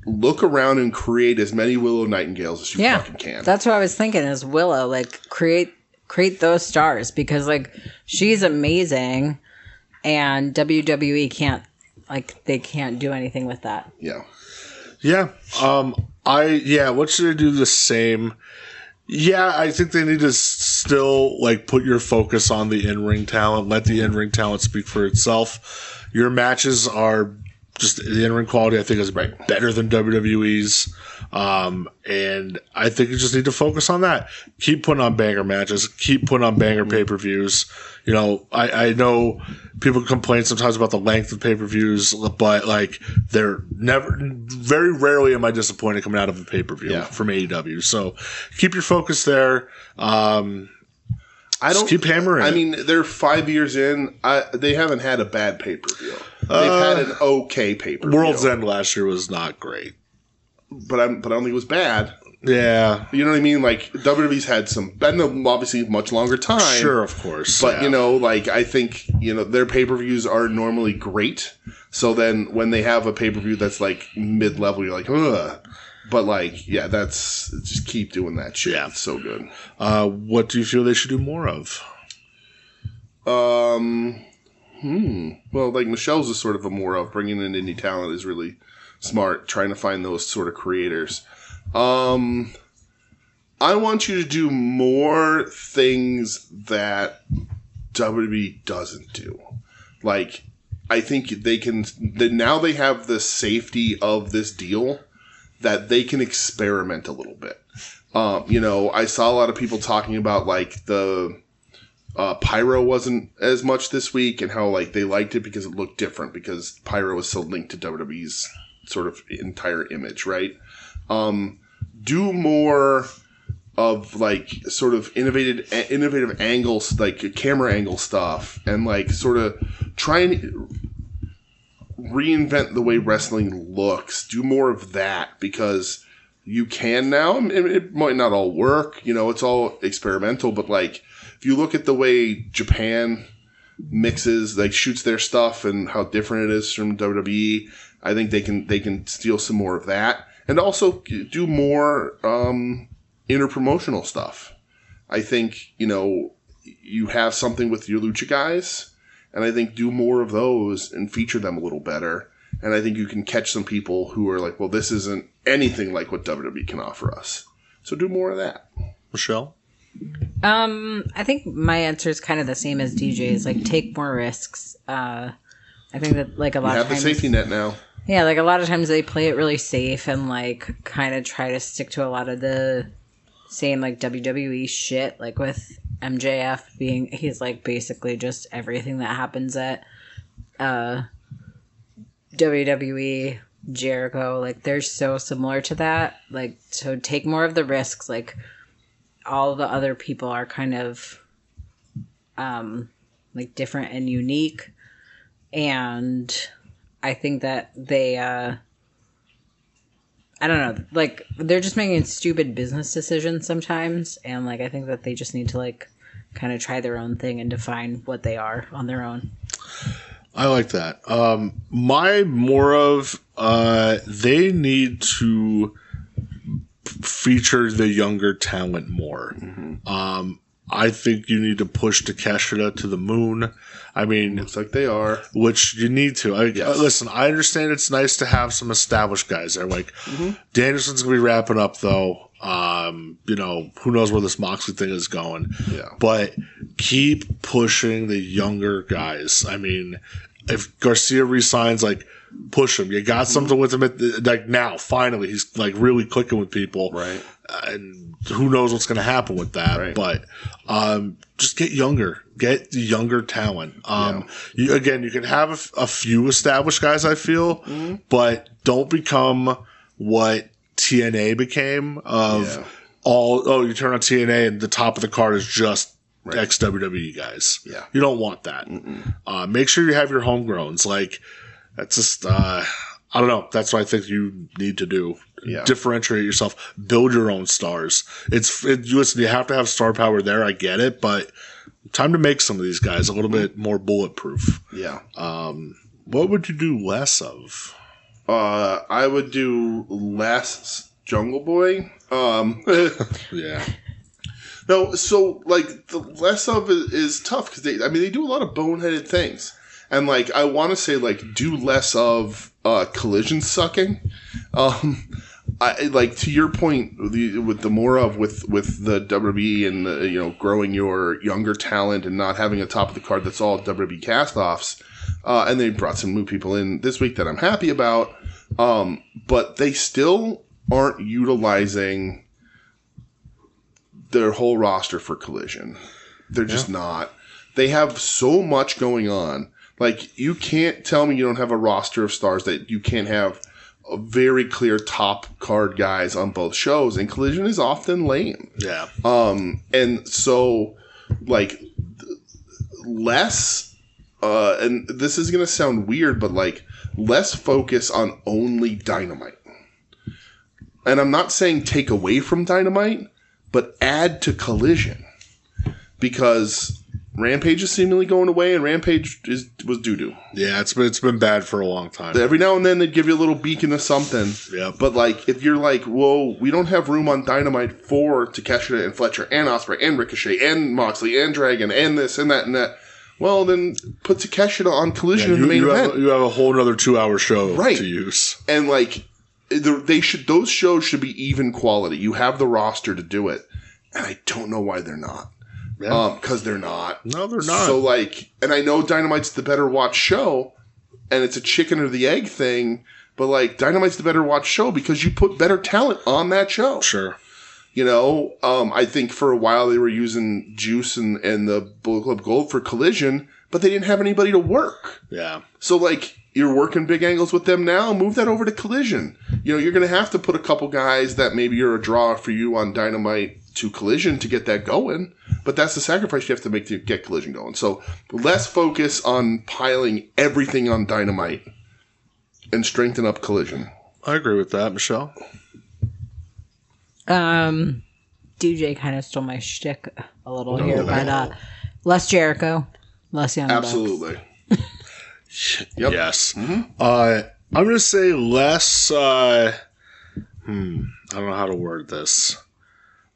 look around and create as many Willow Nightingales as you fucking can. That's what I was thinking is Willow, like create those stars because like she's amazing and WWE can't do anything with that. Yeah. What should I do the same? Yeah, I think they need to still like put your focus on the in-ring talent, let the in-ring talent speak for itself. Your matches are just the in-ring quality, I think, is better than WWE's. And I think you just need to focus on that. Keep putting on banger matches. Keep putting on banger pay-per-views. You know, I know people complain sometimes about the length of pay-per-views, but like very rarely am I disappointed coming out of a pay-per-view from AEW. So keep your focus there. Just keep hammering. I mean, they're 5 years in. They haven't had a bad pay-per-view. They've had an okay pay-per-view. World's End last year was not great. But I don't think it was bad. Yeah. You know what I mean? Like, WWE's had been obviously much longer time. Sure, of course. But, you know, like, I think, you know, their pay-per-views are normally great. So then when they have a pay-per-view that's, like, mid-level, you're like, ugh. But, like, yeah, just keep doing that shit. Yeah. It's so good. What do you feel they should do more of? Well, like, Michelle's is sort of a more of bringing in indie talent is really smart, trying to find those sort of creators. I want you to do more things that WWE doesn't do. Like, I think now they have the safety of this deal that they can experiment a little bit. You know, I saw a lot of people talking about like the Pyro wasn't as much this week and how like they liked it because it looked different because Pyro is so linked to WWE's sort of entire image, right? Do more of like sort of innovative angles, like camera angle stuff, and like sort of try and reinvent the way wrestling looks. Do more of that because you can now. It might not all work, you know, it's all experimental, but like if you look at the way Japan mixes, like shoots their stuff and how different it is from WWE, I think they can steal some more of that. And also do more interpromotional stuff. I think, you know, you have something with your Lucha guys, and I think do more of those and feature them a little better. And I think you can catch some people who are like, well, this isn't anything like what WWE can offer us. So do more of that. Michelle? I think my answer is kind of the same as DJ's. Like, take more risks. I think that, like, a lot of times... You have the safety net now. Yeah, like, a lot of times they play it really safe and, like, kind of try to stick to a lot of the same, like, WWE shit. Like, with MJF being... He's, like, basically just everything that happens at WWE, Jericho. Like, they're so similar to that. Like, so take more of the risks. Like, all the other people are kind of, like, different and unique. And... I think that they, I don't know, like, they're just making stupid business decisions sometimes, and, like, I think that they just need to, like, kind of try their own thing and define what they are on their own. I like that. They need to feature the younger talent more. Mm-hmm. I think you need to push Takeshita to the moon. I mean... Looks like they are. Which you need to. Listen, I understand it's nice to have some established guys there. Like, Danielson's going to be wrapping up, though. You know, who knows where this Moxley thing is going. Yeah. But keep pushing the younger guys. I mean, if Garcia resigns, like, push him. You got something with him like now. Finally, he's like really clicking with people. Right. And who knows what's going to happen with that? Right. But just get younger. Get the younger talent. You can have a few established guys, I feel, but don't become what TNA became. You turn on TNA and the top of the card is just ex-WWE guys. Yeah. You don't want that. Make sure you have your homegrowns. Like, that's just, I don't know. That's what I think you need to do. Yeah. Differentiate yourself. Build your own stars. Listen, you have to have star power there. I get it, but time to make some of these guys a little bit more bulletproof. Yeah. What would you do less of? I would do less Jungle Boy. Yeah. No, so like the less of it is tough because they do a lot of boneheaded things, and like I want to say like do less of collision sucking. I like to your point with the more of with the WWE and the, growing your younger talent and not having a top of the card that's all WWE cast-offs. And they brought some new people in this week that I'm happy about. But they still aren't utilizing their whole roster for Collision. They're just not. They have so much going on. Like, you can't tell me you don't have a roster of stars that you can't have a very clear top card guys on both shows. And Collision is often lame. Yeah. And so, like, less... and this is going to sound weird, but like less focus on only Dynamite. And I'm not saying take away from Dynamite, but add to Collision. Because Rampage is seemingly going away, and Rampage was doo-doo. Yeah, it's been bad for a long time. Every now and then they'd give you a little beacon of something. Yeah. But like, if you're like, whoa, we don't have room on Dynamite for Takeshita and Fletcher and Ospreay and Ricochet and Moxley and Dragon and this and that and that. Well, then put Takeshita on Collision in the main event. You have a whole other 2-hour show Right. to use. And like, those shows should be even quality. You have the roster to do it. And I don't know why they're not. Yeah. Because they're not. No, they're not. So like, and I know Dynamite's the better watch show, and it's a chicken or the egg thing, but like, Dynamite's the better watch show because you put better talent on that show. Sure. I think for a while they were using Juice and the Bullet Club Gold for Collision, but they didn't have anybody to work. Yeah. So, like, you're working big angles with them now, move that over to Collision. You're going to have to put a couple guys that maybe are a draw for you on Dynamite to Collision to get that going, but that's the sacrifice you have to make to get Collision going. So, less focus on piling everything on Dynamite and strengthen up Collision. I agree with that, Michelle. DJ kind of stole my shtick a little here, but less Jericho, less Young Bucks. Absolutely. Yep. Yes. Mm-hmm. I'm going to say less, I don't know how to word this.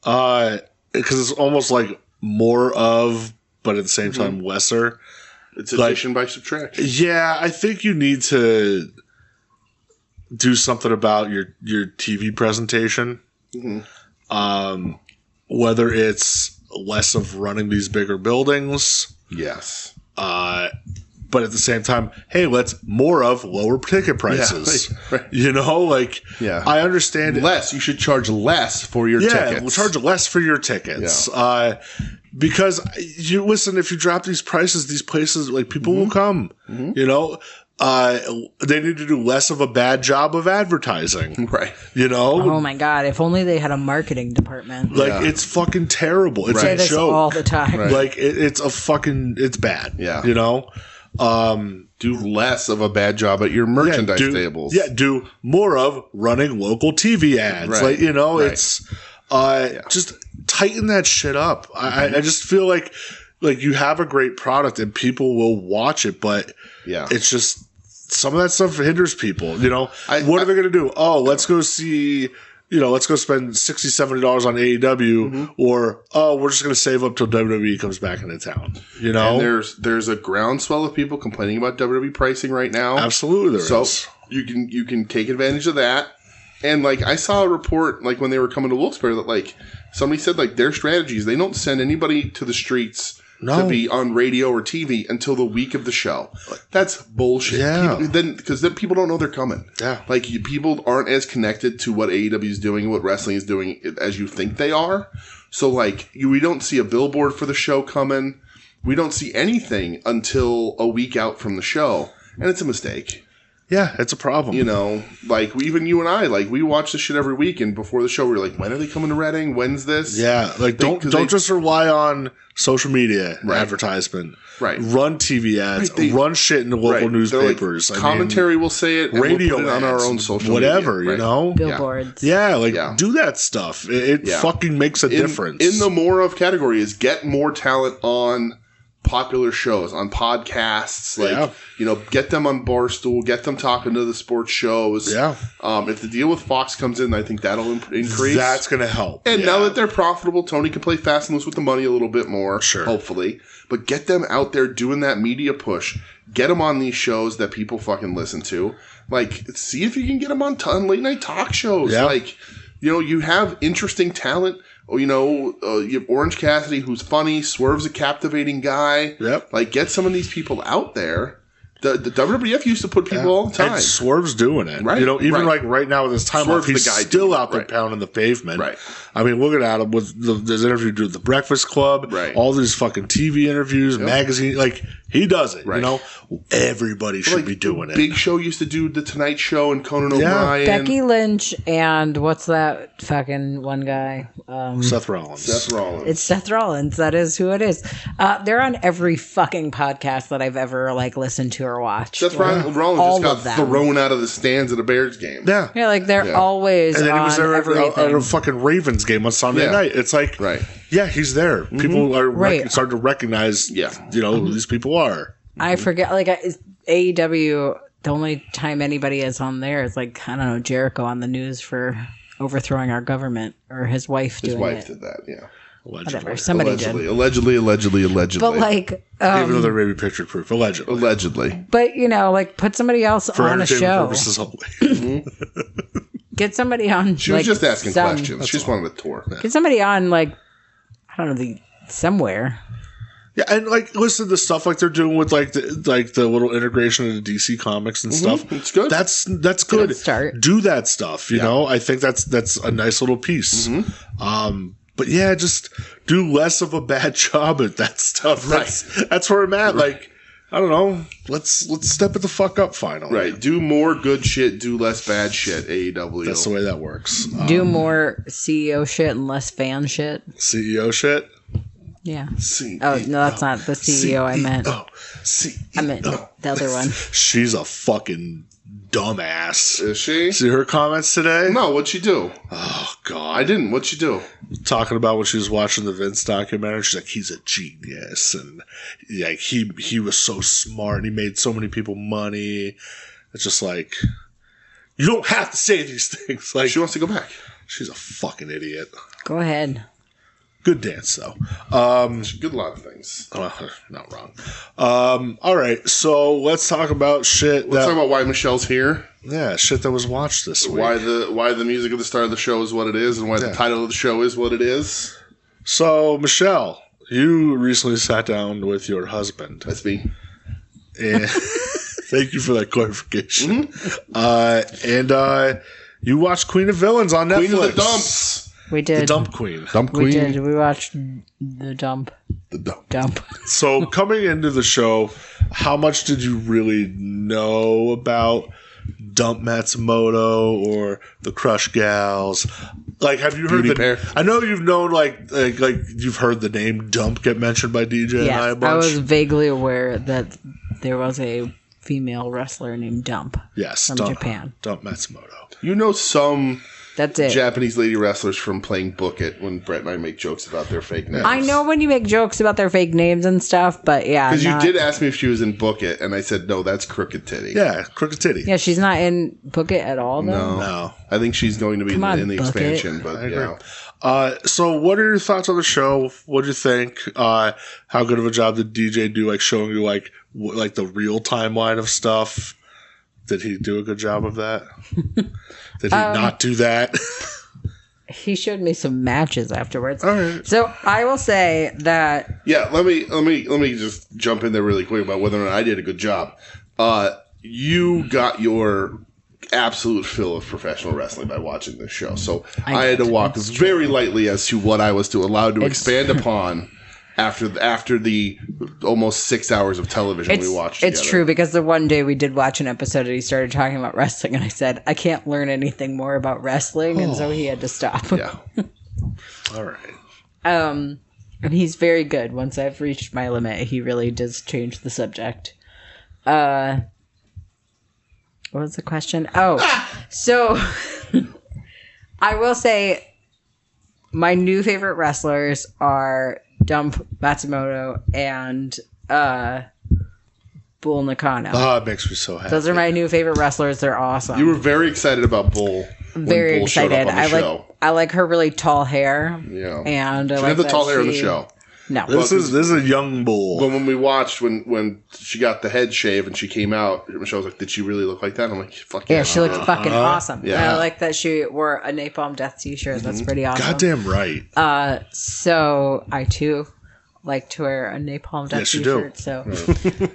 Because it's almost like more of, but at the same time lesser. It's addition by subtraction. Yeah, I think you need to do something about your TV presentation. Mm-hmm. Whether it's less of running these bigger buildings. Yes. But at the same time, hey, let's more of lower ticket prices. Yeah, right. Yeah. I understand less. You should charge less for your tickets. Yeah, we'll charge less for your tickets. Yeah. Because you listen, if you drop these prices, these places, like, people will come. Mm-hmm. They need to do less of a bad job of advertising. Right. Oh my God. If only they had a marketing department. It's fucking terrible. It's a joke all the time. Right. Like, it's bad. Yeah. Do less of a bad job at your merchandise tables. Yeah. Do more of running local TV ads. Right. Like, it's, just tighten that shit up. Mm-hmm. I just feel like you have a great product and people will watch it, but it's just, some of that stuff hinders people. What are they going to do? Oh, let's go see, let's go spend $60, $70 on AEW, or, we're just going to save up till WWE comes back into town. And there's a groundswell of people complaining about WWE pricing right now. Absolutely, there is. So you can take advantage of that. And like, I saw a report like when they were coming to Wilkes-Barre that like somebody said like their strategies, they don't send anybody to the streets to be on radio or TV until the week of the show. That's bullshit. Yeah. Because then people don't know they're coming. Yeah. Like, people aren't as connected to what AEW is doing and what wrestling is doing as you think they are. So, like, we don't see a billboard for the show coming. We don't see anything until a week out from the show. And it's a mistake. Yeah, it's a problem. You know, like even you and I, like we watch this shit every week, and before the show, we were like, "When are they coming to Reading? When's this?" Yeah, like don't just rely on social media advertisement. Right. Run TV ads. Run shit in the local newspapers. Like, commentary will say it. Radio we'll put it on our own social whatever, media, you know? Billboards. Yeah, do that stuff. It fucking makes a difference. In the more of category is get more talent on popular shows, on podcasts, get them on Barstool, get them talking to the sports shows. Yeah. If the deal with Fox comes in, I think that'll increase. That's going to help. And now that they're profitable, Tony can play fast and loose with the money a little bit more, hopefully. But get them out there doing that media push. Get them on these shows that people fucking listen to. Like, see if you can get them on late night talk shows. Yeah. Like, you have interesting talent. You have Orange Cassidy, who's funny. Swerve's a captivating guy. Yep. Like, get some of these people out there. The WWF used to put people all the time. And Swerve's doing it. Right. Even like right now with his time Swerve's off, he's the guy still out there pounding the pavement. Right. I mean, look at him with this interview with The Breakfast Club. Right. All these fucking TV interviews, magazine. Like, he does it. Right. Everybody should be doing it. Big Show used to do The Tonight Show and Conan O'Brien. Becky Lynch and what's that fucking one guy? Seth Rollins. It's Seth Rollins. That is who it is. They're on every fucking podcast that I've ever listened to or watched. Seth Rollins just got thrown out of the stands at a Bears game. Yeah. Yeah, they're always and then he was there everything. at a fucking Ravens game on Sunday night. It's like, yeah, he's there. People are starting to recognize, who these people are. I forget, AEW, the only time anybody is on there is Jericho on the news for overthrowing our government, or his wife doing it. His wife did that, yeah. Whatever, somebody did. Allegedly. But even though there may be picture proof, allegedly. But put somebody else for on a show. Purposes only. Get somebody on. She was just asking questions. She just wanted a tour. Get somebody on, I don't know, somewhere. Yeah, and listen to the stuff they're doing with the little integration into DC Comics and stuff. It's good. That's good. Good start. Do that stuff. You know, I think that's a nice little piece. But yeah, just do less of a bad job at that stuff. That's where I'm at. I don't know. Let's step it the fuck up finally. Right. Do more good shit. Do less bad shit. AEW. That's the way that works. Do more CEO shit and less fan shit. CEO shit. Yeah. CEO. Oh no, that's not the CEO I meant. CEO. I meant the other one. She's a fucking dumbass. Is she? See her comments today? No, what'd she do? Oh, God. I didn't. What'd she do? Talking about when she was watching the Vince documentary. She's like, he's a genius. And he was so smart and he made so many people money. It's just you don't have to say these things. She wants to go back. She's a fucking idiot. Go ahead. Good dance, though. She did a lot of things. Not wrong. All right, so let's talk about shit. Let's talk about why Michelle's here. Yeah, shit that was watched this week. Why the music at the start of the show is what it is, and why the title of the show is what it is. So, Michelle, you recently sat down with your husband. That's me. And thank you for that clarification. And you watched Queen of Villains on Netflix. Queen of the Dumps. We did. The Dump Queen. We did. We watched The Dump. So coming into the show, how much did you really know about Dump Matsumoto or the Crush Gals? Have you heard Beauty Pair. I know you've known you've heard the name Dump get mentioned by DJ and I a bunch. I was vaguely aware that there was a female wrestler named Dump. Yes, from Japan. Dump Matsumoto. You know some. That's it. Japanese lady wrestlers from playing Book It when Brett and I make jokes about their fake names. I know when you make jokes about their fake names and stuff, but yeah. Because you did ask me if she was in Book It, and I said, no, that's Crooked Titty. Yeah, Crooked Titty. Yeah, she's not in Book It at all, though? No. I think she's going to be in the expansion, but yeah. So what are your thoughts on the show? What do you think? How good of a job did DJ do, showing you, the real timeline of stuff? Did he do a good job of that? Did he not do that? He showed me some matches afterwards. All right. So I will say that. Yeah, let me just jump in there really quick about whether or not I did a good job. You got your absolute fill of professional wrestling by watching this show. So I had to walk very lightly as to what I was allowed to expand upon after the almost 6 hours of television we watched together. It's true, because the one day we did watch an episode and he started talking about wrestling, and I said, I can't learn anything more about wrestling, and so he had to stop. Yeah. All right. And he's very good. Once I've reached my limit, he really does change the subject. What was the question? Oh, so I will say my new favorite wrestlers are Dump Matsumoto and Bull Nakano. Oh, it makes me so happy. Those are my new favorite wrestlers. They're awesome. You were very excited about Bull. Very when Bull showed excited. up on the show. I like her really tall hair. Yeah. And She I didn't like have the that tall hair on the show. No. This is a young Bull. But when we watched, when she got the head shave and she came out, Michelle was like, did she really look like that? I'm like, fuck yeah. Yeah, she looked fucking awesome. Yeah. And I like that she wore a Napalm Death t-shirt. That's pretty awesome. Goddamn right. So I too like to wear a Napalm Death Yes, you do. t-shirt. So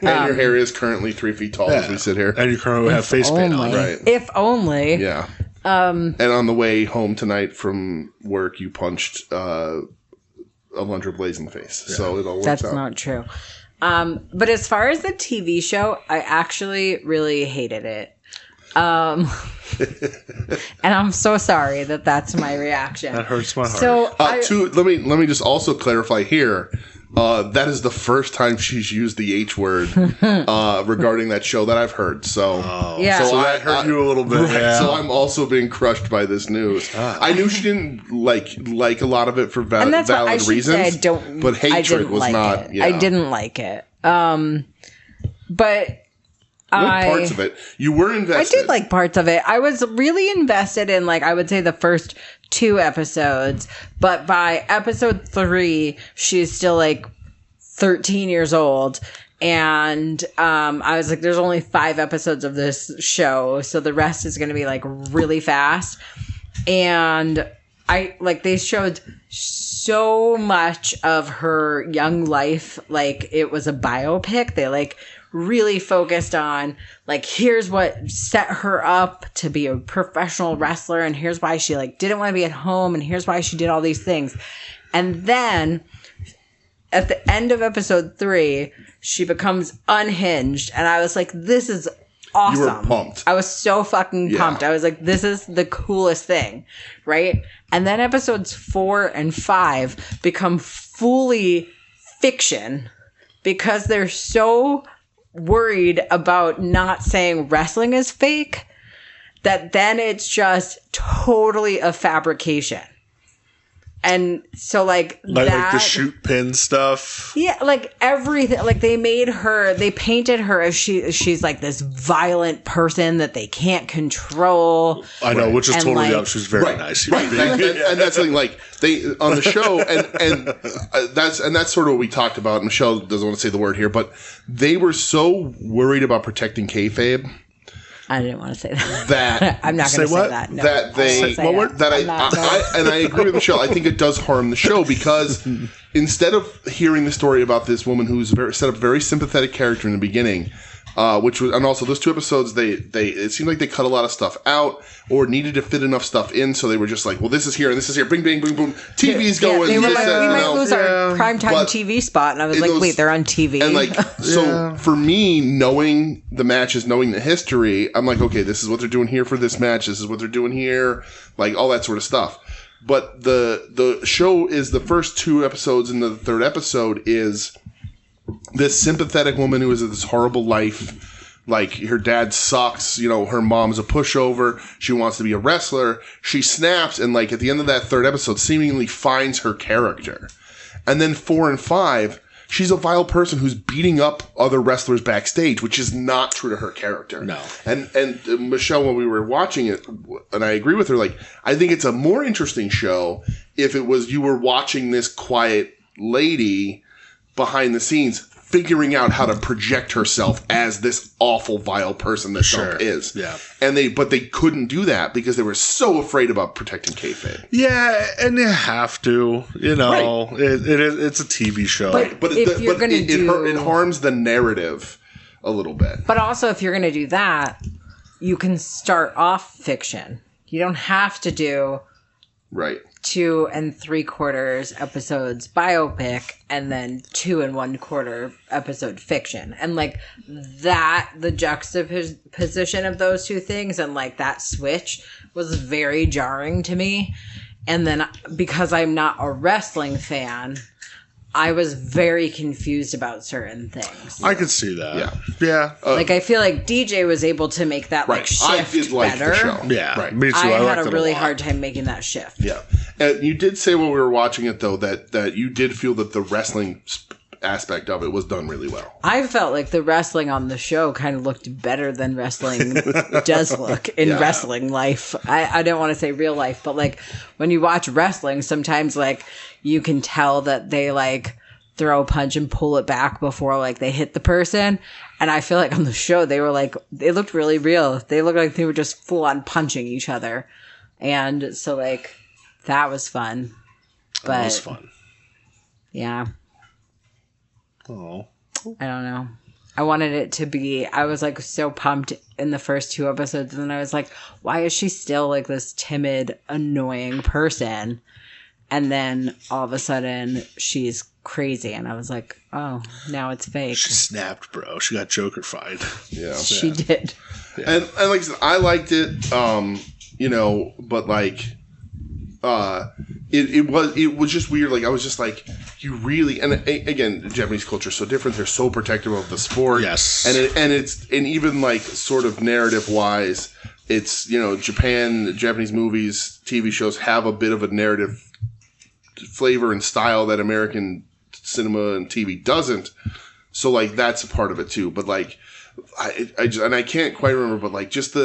And your hair is currently 3 feet tall as we sit here. And you currently have face paint on. only, Right. if only. Yeah. And on the way home tonight from work, you punched Alundra Blaze in the face. Yeah. So it all works That's out. not true. But as far as the TV show, I actually really hated it. And I'm so sorry that that's my reaction. That hurts my heart. So Let me just also clarify here. That is the first time she's used the H word regarding that show that I've heard. So, yeah. So that hurt you a little bit. Right, Yeah. So I'm also being crushed by this news. I knew she didn't like a lot of it for and that's valid what I should reasons. say. I don't. But hatred I didn't was like not. It. Yeah. I didn't like it. But What parts of it you were I invested? did like parts of it. I was really invested in, like, I would say the first 2 episodes, but by episode 3, she's still like 13 years old. And I was like, there's only 5 episodes of this show, so the rest is going to be like really fast. And they showed so much of her young life, like it was a biopic. They like really focused on, like, here's what set her up to be a professional wrestler, and here's why she like didn't want to be at home, and here's why she did all these things. And then at the end of episode 3, she becomes unhinged, and I was like, this is awesome. You were pumped. I was so fucking pumped. I was like, this is the coolest thing, right? And then episodes 4 and 5 become fully fiction because they're so worried about not saying wrestling is fake that then it's just totally a fabrication. And so like that, the shoot pin stuff. yeah, like everything, like they painted her as she's like this violent person that they can't control. I know, which is And, totally like- up. She's very Right, nice. right. And that's something like they on the show, and that's sort of what we talked about. Michelle doesn't want to say the word here, but they were so worried about protecting kayfabe I didn't want to say that. that I'm not going to Say what? say that. No, that they I won't say what word that I'm not- I agree with Michelle. I think it does harm the show because instead of hearing the story about this woman who's set up a very sympathetic character in the beginning, which was, and also those 2 episodes, they it seemed like they cut a lot of stuff out or needed to fit enough stuff in, so they were just like, well, this is here and this is here, bing, bing, boom, boom, TV's Yeah, going. they were this, like, that, we you might know. lose our primetime But TV spot, and I was in like, those- wait, they're on TV. And like, so for me, knowing the matches, knowing the history, I'm like, okay, this is what they're doing here for this match. This is what they're doing here, like all that sort of stuff. But the show is the first 2 episodes, and the 3rd episode is this sympathetic woman who has this horrible life. Like, her dad sucks, you know, her mom's a pushover, she wants to be a wrestler, she snaps, and like at the end of that 3rd episode, seemingly finds her character. And then 4 and 5, she's a vile person who's beating up other wrestlers backstage, which is not true to her character. No. And Michelle, when we were watching it, and I agree with her, like, I think it's a more interesting show if it was you were watching this quiet lady behind the scenes figuring out how to project herself as this awful, vile person that Dump is. Yeah. And they couldn't do that because they were so afraid about protecting kayfabe. Yeah, and you have to. You know, it's a TV show. But if you're gonna it harms the narrative a little bit. But also, if you're going to do that, you can start off fiction. You don't have to do Right. 2 3/4 episodes biopic, and then 2 1/4 episode fiction. And like that, the juxtaposition of those two things and like that switch was very jarring to me. And then because I'm not a wrestling fan, I was very confused about certain things. I could see that. Yeah. Like, I feel like DJ was able to make that, like, shift I did like better. the show. Yeah. Right. Me too. I had liked a it really lot. hard time making that shift. Yeah. And you did say when we were watching it, though, that you did feel that the wrestling aspect of it was done really well. I felt like the wrestling on the show kind of looked better than wrestling does look in wrestling life. I don't want to say real life, but, like, when you watch wrestling, sometimes, like, you can tell that they, like, throw a punch and pull it back before, like, they hit the person. And I feel like on the show, they were, like, they looked really real. They looked like they were just full on punching each other. And so, like, that was fun. But, That was fun. yeah. Oh. I don't know. I wanted it to be, I was like so pumped in the first 2 episodes. And then I was like, why is she still like this timid, annoying person? And then all of a sudden she's crazy. And I was like, oh, now it's fake. She snapped, bro. She got Joker-fied. Yeah. She did. And like I said, I liked it, but like, it was just weird. Like, I was just like, you really, and again, Japanese culture is so different. They're so protective of the sport. Yes. And even like sort of narrative wise, it's, Japanese movies, TV shows have a bit of a narrative flavor and style that American cinema and TV doesn't. So like, that's a part of it too. But like, I can't quite remember, but like just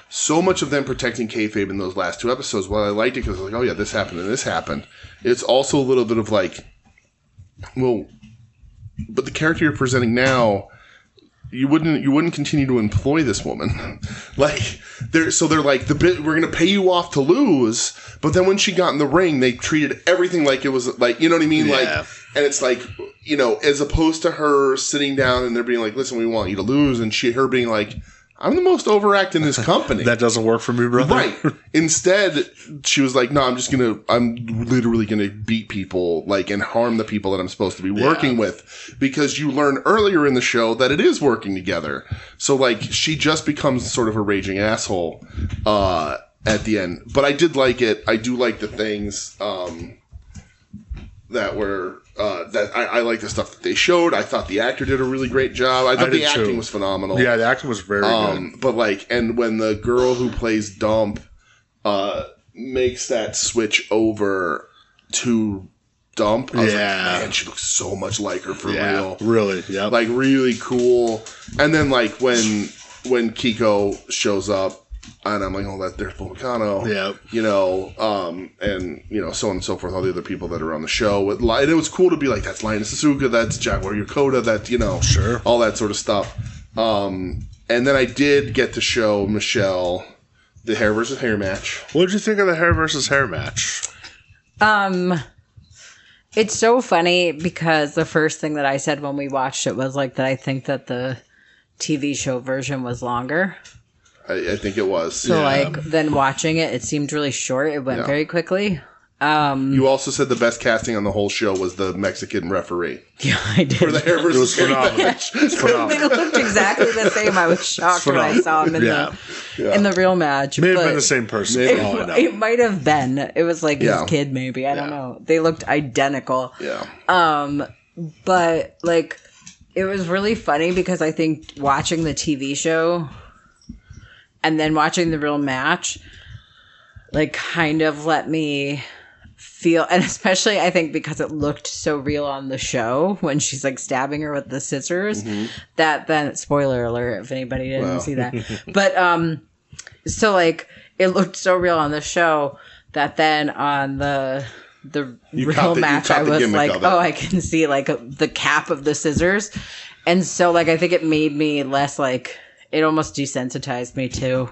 so much of them protecting kayfabe in those last 2 episodes. While I liked it because I was like, oh yeah, this happened and this happened. It's also a little bit of like, well, but the character you're presenting now, you wouldn't continue to employ this woman. Like they're like we're going to pay you off to lose, but then when she got in the ring, they treated everything like it was like, you know what I mean? Yeah. Like, and it's like, as opposed to her sitting down and they're being like, listen, we want you to lose, and her being like, I'm the most overact in this company. That doesn't work for me, brother. Right. Instead, she was like, no, I'm literally gonna beat people, like, and harm the people that I'm supposed to be working with, because you learn earlier in the show that it is working together. So, like, she just becomes sort of a raging asshole, at the end. But I did like it. I do like the things, that were, I like the stuff that they showed. I thought the actor did a really great job. I thought the acting was phenomenal. Yeah, the acting was very good. But like, and when the girl who plays Dump, makes that switch over to Dump, I was like, man, she looks so much like her for real. Really, yeah. Like, really cool. And then like when Kiko shows up, and I'm like, oh, there's Volcano. Yeah. And, so on and so forth, all the other people that are on the show. And it was cool to be like, that's Linus Asuka, that's Jaguar Yokota, that's, sure, all that sort of stuff. And then I did get to show Michelle the hair versus hair match. What did you think of the hair versus hair match? It's so funny because the first thing that I said when we watched it was like that I think that the TV show version was longer. I think it was. So, then watching it, it seemed really short. It went very quickly. You also said the best casting on the whole show was the Mexican referee. Yeah, I did. For the hair versus hair match. They looked exactly the same. I was shocked when I saw him in the real match. May have been the same person. It might have been. It was like his kid, maybe. I don't know. They looked identical. Yeah. But, like, it was really funny because I think watching the TV show and then watching the real match, like, kind of let me feel, and especially I think because it looked so real on the show when she's like stabbing her with the scissors, that then, spoiler alert if anybody didn't see that, but so like it looked so real on the show that then on the real match I was like, oh, I can see like the cap of the scissors, and so like I think it made me less like, it almost desensitized me to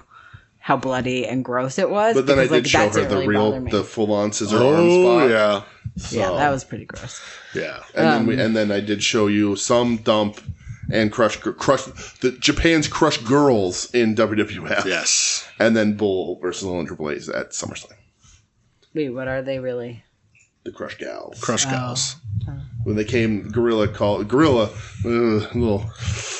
how bloody and gross it was. But then I did show her the full-on scissor arm spot. Yeah. So. Yeah, that was pretty gross. Yeah. And then I did show you some Dump and crush the Japan's Crush Girls in WWF. Yes. And then Bull versus Lil Triple A's at SummerSlam. Wait, what are they really? The Crush Gals. Crush Gals. When they came, Gorilla. Little.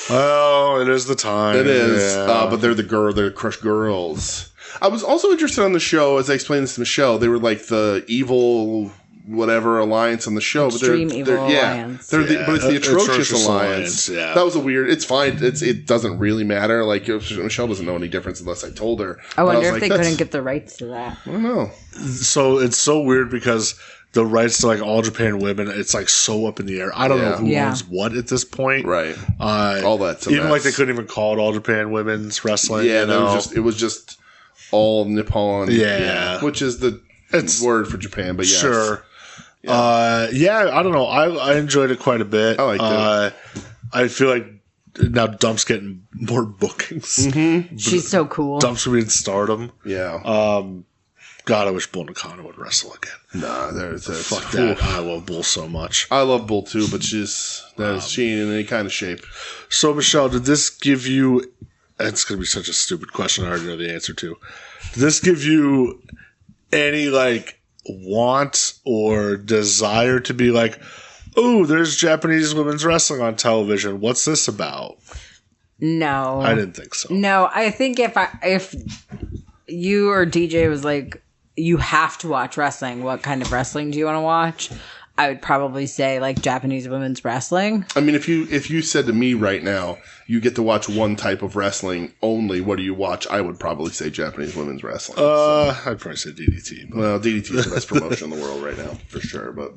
Oh, it is the time. It is, Yeah. but they're the Crush Girls. I was also interested on the show, as I explained this to Michelle. They were like the evil whatever alliance on the show, Extreme but Evil Alliance. but it's the Atrocious Alliance. Yeah. That was a weird. It's fine. It doesn't really matter. Like Michelle doesn't know any difference unless I told her. I wonder if like, they couldn't get the rights to that. I don't know. So it's so weird because the rights to like All Japan Women, it's like so up in the air. I don't know who owns what at this point. Right. All that's a even mess. like they couldn't even call it All Japan Women's Wrestling. Yeah, you know? it was just all Nippon. Yeah. Which is the word for Japan, but yes. Sure. I don't know. I enjoyed it quite a bit. I liked it. I feel like now Dump's getting more bookings. Mm-hmm. She's so cool. Dump's gonna be in Stardom. Yeah. God, I wish Bull Nakano would wrestle again. Nah, Fuck that. I love Bull so much. I love Bull too, but she ain't in any kind of shape. So, Michelle, did this give you... It's going to be such a stupid question I already know the answer to. Did this give you any, like, want or desire to be like, oh, there's Japanese women's wrestling on television. What's this about? No. I didn't think so. No, I think if you or DJ was like, you have to watch wrestling, what kind of wrestling do you want to watch? I would probably say like Japanese women's wrestling. I mean, if you said to me right now, you get to watch one type of wrestling only, what do you watch? I would probably say Japanese women's wrestling. I'd probably say DDT. But. Well, DDT is the best promotion in the world right now, for sure. But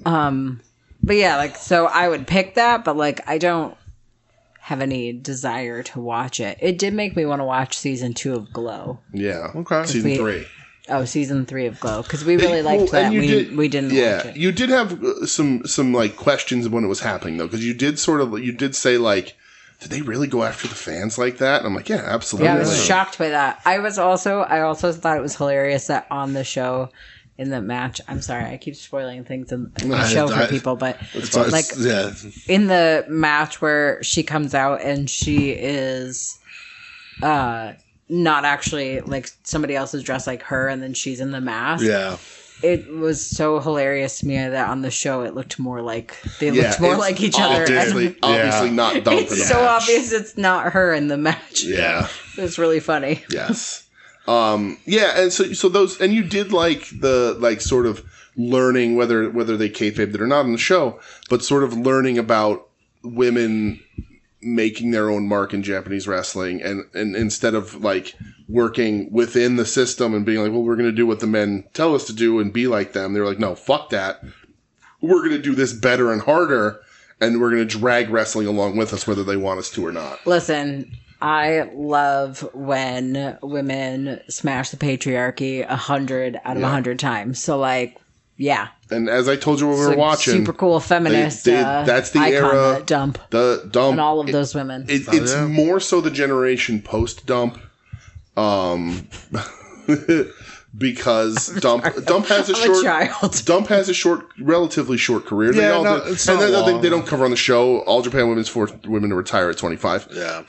yeah, like, so I would pick that, but like, I don't have any desire to watch it. It did make me want to watch season 2 of Glow. Yeah. Okay. Season 3. Oh, season 3 of Glow, because we really liked that. And We didn't watch it. You did have some like questions when it was happening though, because you did say like, did they really go after the fans like that? And I'm like, yeah, absolutely. Yeah, I was shocked by that. I also thought it was hilarious that on the show, in the match, I'm sorry, I keep spoiling things in the show for people, but like in the match where she comes out and she is not actually like somebody else is dressed like her, and then she's in the mask. Yeah. It was so hilarious to me that on the show it looked more like looked more like each other. Obviously not Dump in the It's so match. obvious it's not her in the match. Yeah. It's really funny. Yes. And so those, and you did like the like sort of learning whether they kayfabed it or not on the show, but sort of learning about women making their own mark in Japanese wrestling, and instead of like working within the system and being like, well, we're going to do what the men tell us to do and be like them. They're like, no, fuck that. We're going to do this better and harder, and we're going to drag wrestling along with us, whether they want us to or not. Listen, I love when women smash the patriarchy 100 out of 100 times. So like, yeah. And as I told you when we were watching, super cool feminist. That's the icon, era. Dump. The Dump. And all of those women. It's more so the generation post Dump. Because Dump has a relatively short career. They don't cover on the show. All Japan Women's forced women to retire at 25. Yeah.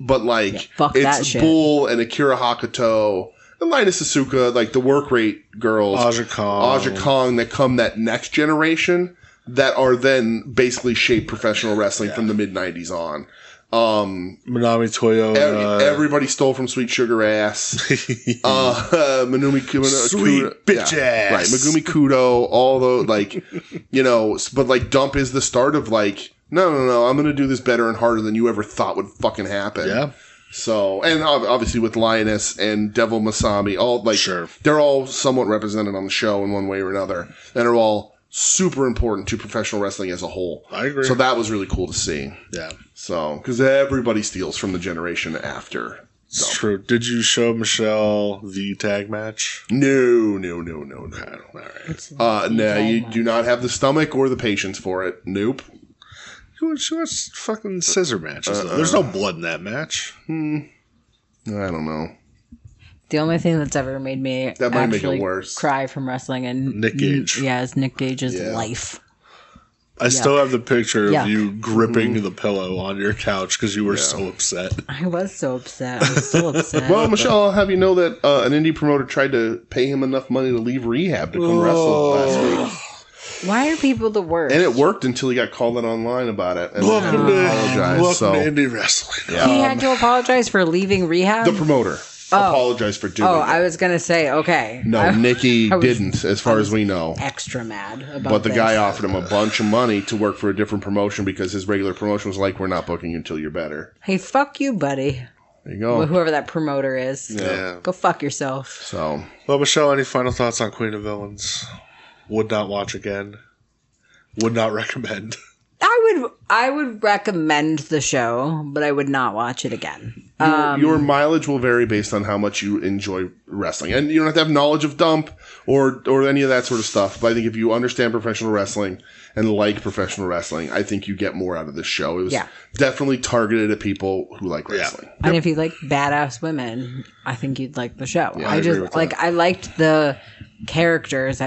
But like, fuck that it's shit. Bull and Akira Hakuto and Linus Asuka, like the work rate girls, Aja Kong, that come that next generation that are then basically shaped professional wrestling from the mid 90s on. Manami Toyo. Everybody stole from Sweet Sugar Ass. Manumi Sweet bitch ass. Right. Megumi Kudo, all those, like, you know, but like Dump is the start of like, no, I'm going to do this better and harder than you ever thought would fucking happen. Yeah. So, and obviously with Lioness and Devil Masami, all like, they're all somewhat represented on the show in one way or another, and are all super important to professional wrestling as a whole. I agree. So that was really cool to see. Yeah. So, because everybody steals from the generation after. It's true. Did you show Michelle the tag match? No. Okay. All right. No, you do not have the stomach or the patience for it. Nope. She wants fucking scissor matches, though. There's no blood in that match. I don't know. The only thing that's ever made me that might make it actually worse. Cry from wrestling and Nick Gage. Yeah, is Nick Gage's life. I still have the picture of Yuck. you gripping the pillow on your couch because you were so upset. I was so upset. I'm still upset. Well, Michelle, I'll have you know that an indie promoter tried to pay him enough money to leave rehab to come wrestle last week. Why are people the worst? And it worked until he got called out online about it. And Welcome apologized. to indie wrestling. Yeah. He had to apologize for leaving rehab? The promoter apologized for doing it. I was going to say, okay. No, Nikki I was- didn't, as far as we know. Extra mad about But the this. guy offered him a bunch of money to work for a different promotion because his regular promotion was like, we're not booking you until you're better. Hey, fuck you, buddy. There you go. Whoever that promoter is. Yeah. Go fuck yourself. So, Well, Michelle, any final thoughts on Queen of Villains? Would not watch again. Would not recommend. I would recommend the show, but I would not watch it again. your mileage will vary based on how much you enjoy wrestling. And you don't have to have knowledge of dump or any of that sort of stuff. But I think if you understand professional wrestling and like professional wrestling, I think you get more out of this show. It was definitely targeted at people who like wrestling. And if you like badass women, I think you'd like the show. Yeah, I agree with that. I liked the characters.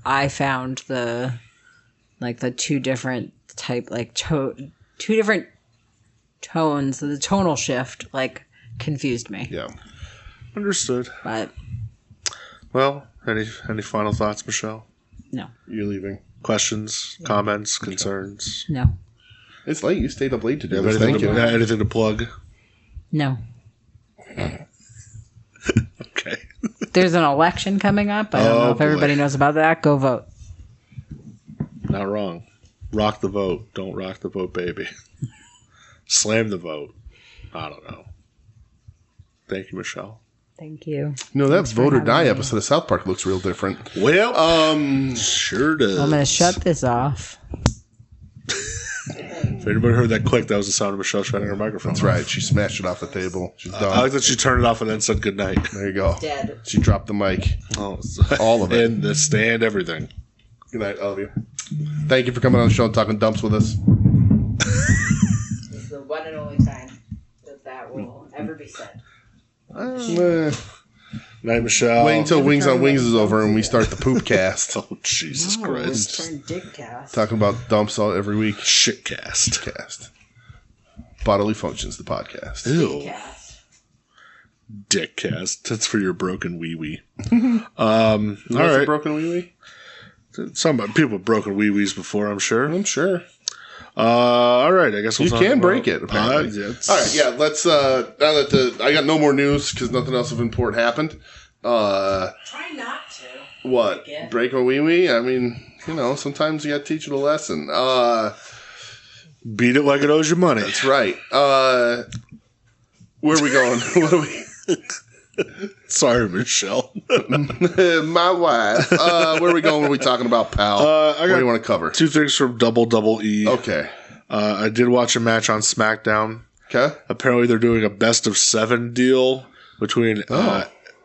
I found the two different two different tones. The tonal shift confused me. Yeah. Understood. But Well, any final thoughts, Michelle? no, You're leaving. Questions, comments, concerns? no, It's late. You stayed up late to do Have this. anything, Thank you. anything to plug? no. Okay. There's an election coming up. I don't know if boy. everybody knows about that. Go vote. Not wrong. Rock the vote. Don't rock the vote, baby. Slam the vote. I don't know. Thank you, Michelle. Thank you. No, that Vote or having Die me. episode of South Park looks real different. Well, sure does. I'm going to shut this off. If anybody heard that click, that was the sound of Michelle shutting her microphone. That's right. She smashed it off the table. She's done. I like that she turned it off and then said goodnight. There you go. Dead. She dropped the mic. Oh, All of it. And the stand, everything. Good night, all of you. Thank you for coming on the show and talking dumps with us. This is the one and only time that will ever be said. Night, Michelle. Wait until Wings on Wings is over and we start the poop cast. Oh, Jesus Christ. Turn dick cast. Talking about dumps all every week. Shitcast. Cast. Bodily Functions, the podcast. Ew. Cast. Dickcast. That's for your broken wee-wee. Who All has a right. broken wee wee? Some people have broken wee-wees before, I'm sure. I'm sure. All right, I guess we'll You talk can about- break it, apparently. it's- All right, yeah, let's, now that I got no more news because nothing else of import happened. Try not to. What? Break it. Break a wee wee? I mean, sometimes you gotta teach it a lesson. Beat it like it owes you money. That's right. Where are we going? What are we? Sorry, Michelle. My wife. Where are we going? What are we talking about, pal? What do you want to cover? Two things from Double E. Okay. I did watch a match on SmackDown. Okay. Apparently, they're doing a best of 7 deal between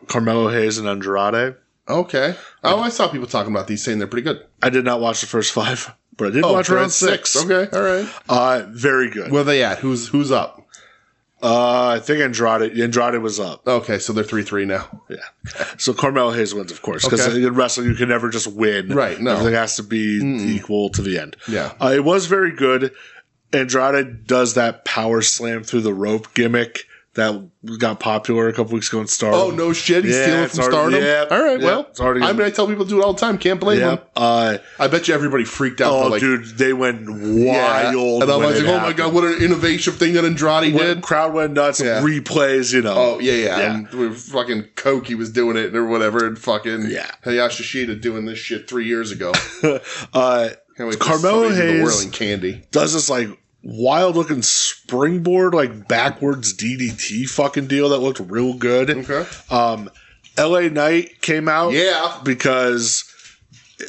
Carmelo Hayes and Andrade. Okay. Oh, I saw people talking about these, saying they're pretty good. I did not watch the first 5, but I did watch they're round at 6. Okay. All right. Very good. Where are they at? Who's up? I think Andrade was up. Okay, so they're 3-3 now. Yeah. So Carmelo Hayes wins, of course, because Okay. in wrestling you can never just win. Right, no. Everything has to be equal to the end. Yeah. It was very good. Andrade does that power slam through the rope gimmick that got popular a couple weeks ago in Stardom. Oh, no shit. He's stealing it's from already- Stardom? yeah, All right, yeah, well. it's already- I mean, I tell people to do it all the time. Can't blame them. Yep. I bet you everybody freaked out. Oh, for dude, they went yeah. wild. And I when was it like, oh my happened. God, what an innovative thing that Andrade When did. crowd went nuts, Yeah. replays, Oh, yeah. Yeah. And with fucking Koki was doing it or whatever, and fucking Yeah. Hayashishita doing this shit 3 years ago. Can't wait for Carmelo somebody to do the Hayes- whirling candy. does this wild looking springboard, backwards DDT fucking deal that looked real good. Okay. LA Knight came out. Yeah. Because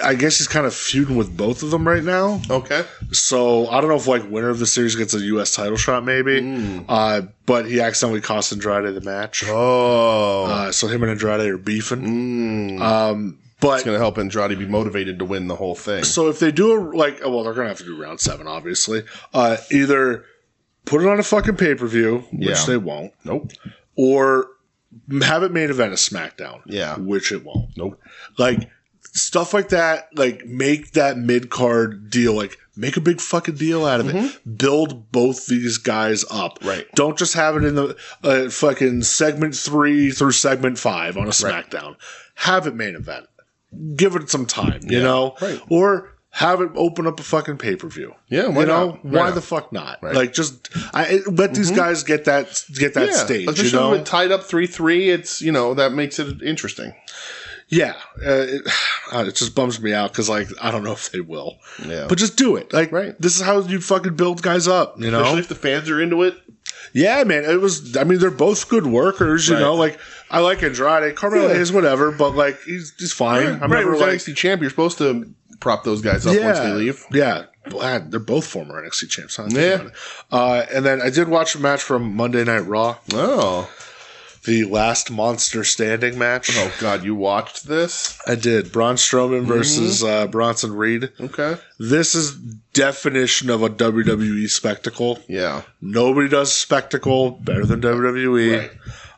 I guess he's kind of feuding with both of them right now. Okay. So I don't know if winner of the series gets a U.S. title shot, maybe. But he accidentally cost Andrade the match. Oh. So him and Andrade are beefing. It's going to help Andrade be motivated to win the whole thing. So if they do they're going to have to do round 7, obviously. Either put it on a fucking pay-per-view, which Yeah. they won't, Nope. or have it main event a SmackDown, Yeah. which it won't. Nope. stuff like that, like make that mid-card deal, like make a big fucking deal out of it. Build both these guys up. Right. Don't just have it in the fucking segment 3 through segment 5 on a SmackDown. Have it main event. Give it some time, you know? Right. Or have it open up a fucking pay-per-view. Yeah, why not? Why the fuck not? Right. Like, just let these guys get that stage, especially you know? with tied up 3-3, it's, that makes it interesting. Yeah, it just bums me out because, like, I don't know if they will. Yeah. But just do it. Like, Right. this is how you fucking build guys up, you know? Especially if the fans are into it. Yeah, man. They're both good workers, you know? Like, I like Andrade. Carmelo Hayes, whatever, but, like, he's fine. I'm never, with like... NXT champ, you're supposed to prop those guys up once they leave. Yeah. They're both former NXT champs. Huh? Yeah. And then I did watch a match from Monday Night Raw. Oh. The last Monster Standing match. Oh, God, you watched this? I did. Braun Strowman versus Bronson Reed. Okay. This is definition of a WWE spectacle. Yeah. Nobody does spectacle better than WWE.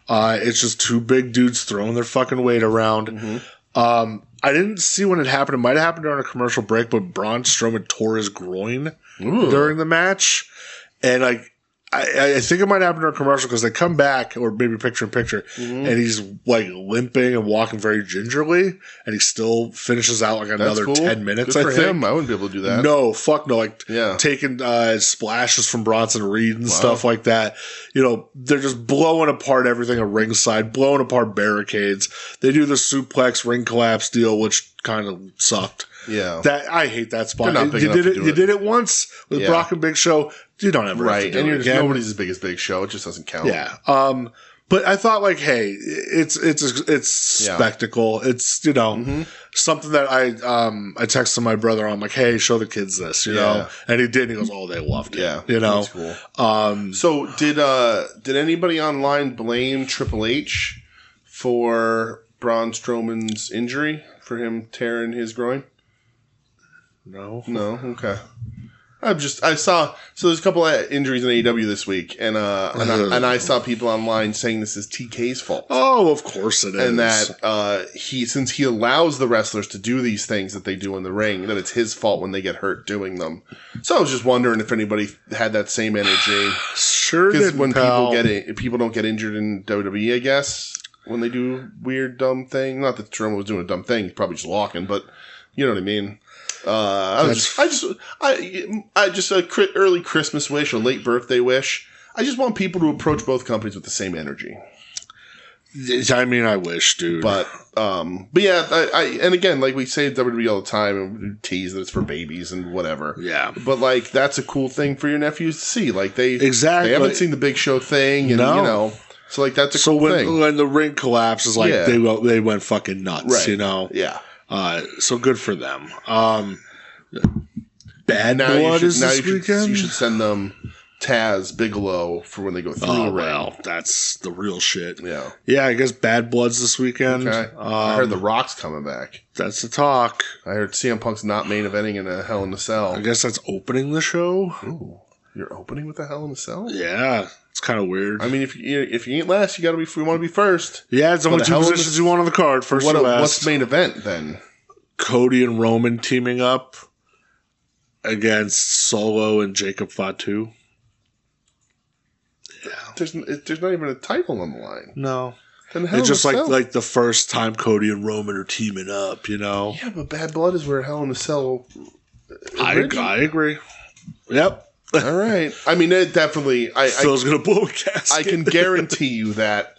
Right. It's just two big dudes throwing their fucking weight around. I didn't see when it happened. It might have happened during a commercial break, but Braun Strowman tore his groin during the match. And, like, I think it might happen during a commercial because they come back, or maybe picture in picture, and he's like limping and walking very gingerly, and he still finishes out like another 10 minutes. Good for I think. him. I wouldn't be able to do that. No, fuck no. Like taking splashes from Bronson Reed and stuff like that. They're just blowing apart everything at ringside, blowing apart barricades. They do the suplex ring collapse deal, which kind of sucked. Yeah, I hate that spot. You did it once with Brock and Big Show. You don't ever have to do and it again. Nobody's as big as Big Show. It just doesn't count. Yeah. But I thought, like, hey, it's spectacle. It's something that I texted my brother on, like, hey, show the kids this, you know, and he did. And he goes, oh, they loved it. Yeah, that's cool. So did anybody online blame Triple H for Braun Strowman's injury, for him tearing his groin? No. Okay. I saw, so there's a couple of injuries in AEW this week, and I saw people online saying this is TK's fault. Oh, of course it is. And that since he allows the wrestlers to do these things that they do in the ring, that it's his fault when they get hurt doing them. So I was just wondering if anybody had that same energy. Sure, because when people don't get injured in WWE, I guess, when they do weird dumb thing. Not that Strowman was doing a dumb thing; he's probably just walking, but you know what I mean. Just a early Christmas wish, a late birthday wish. I just want people to approach both companies with the same energy. I mean, I wish, dude. But yeah, and again, like we say at WWE all the time, and we tease that it's for babies and whatever. Yeah. But like, that's a cool thing for your nephews to see. Like they haven't seen the Big Show thing, and so like that's a cool thing. When the ring collapses, like they went fucking nuts, right. you know. Yeah. So good for them. Bad Blood is this weekend. You should send them Taz Bigelow for when they go through the ring. Well, that's the real shit. Yeah. Yeah, I guess Bad Blood's this weekend. Okay. I heard The Rock's coming back. That's the talk. I heard CM Punk's not main eventing in a Hell in a Cell. I guess that's opening the show. Ooh. You're opening with a Hell in a Cell? Yeah. It's kind of weird. I mean, if you ain't last, you want to be first. Yeah, it's only two positions you want on the card. First or last. What's main event then? Cody and Roman teaming up against Solo and Jacob Fatu. Yeah. There's not even a title on the line. No. It's just like the first time Cody and Roman are teaming up, you know? Yeah, but Bad Blood is where Hell in a Cell I agree. Yep. All right. I mean, it definitely... Phil's going to blow a gasket. I can guarantee you that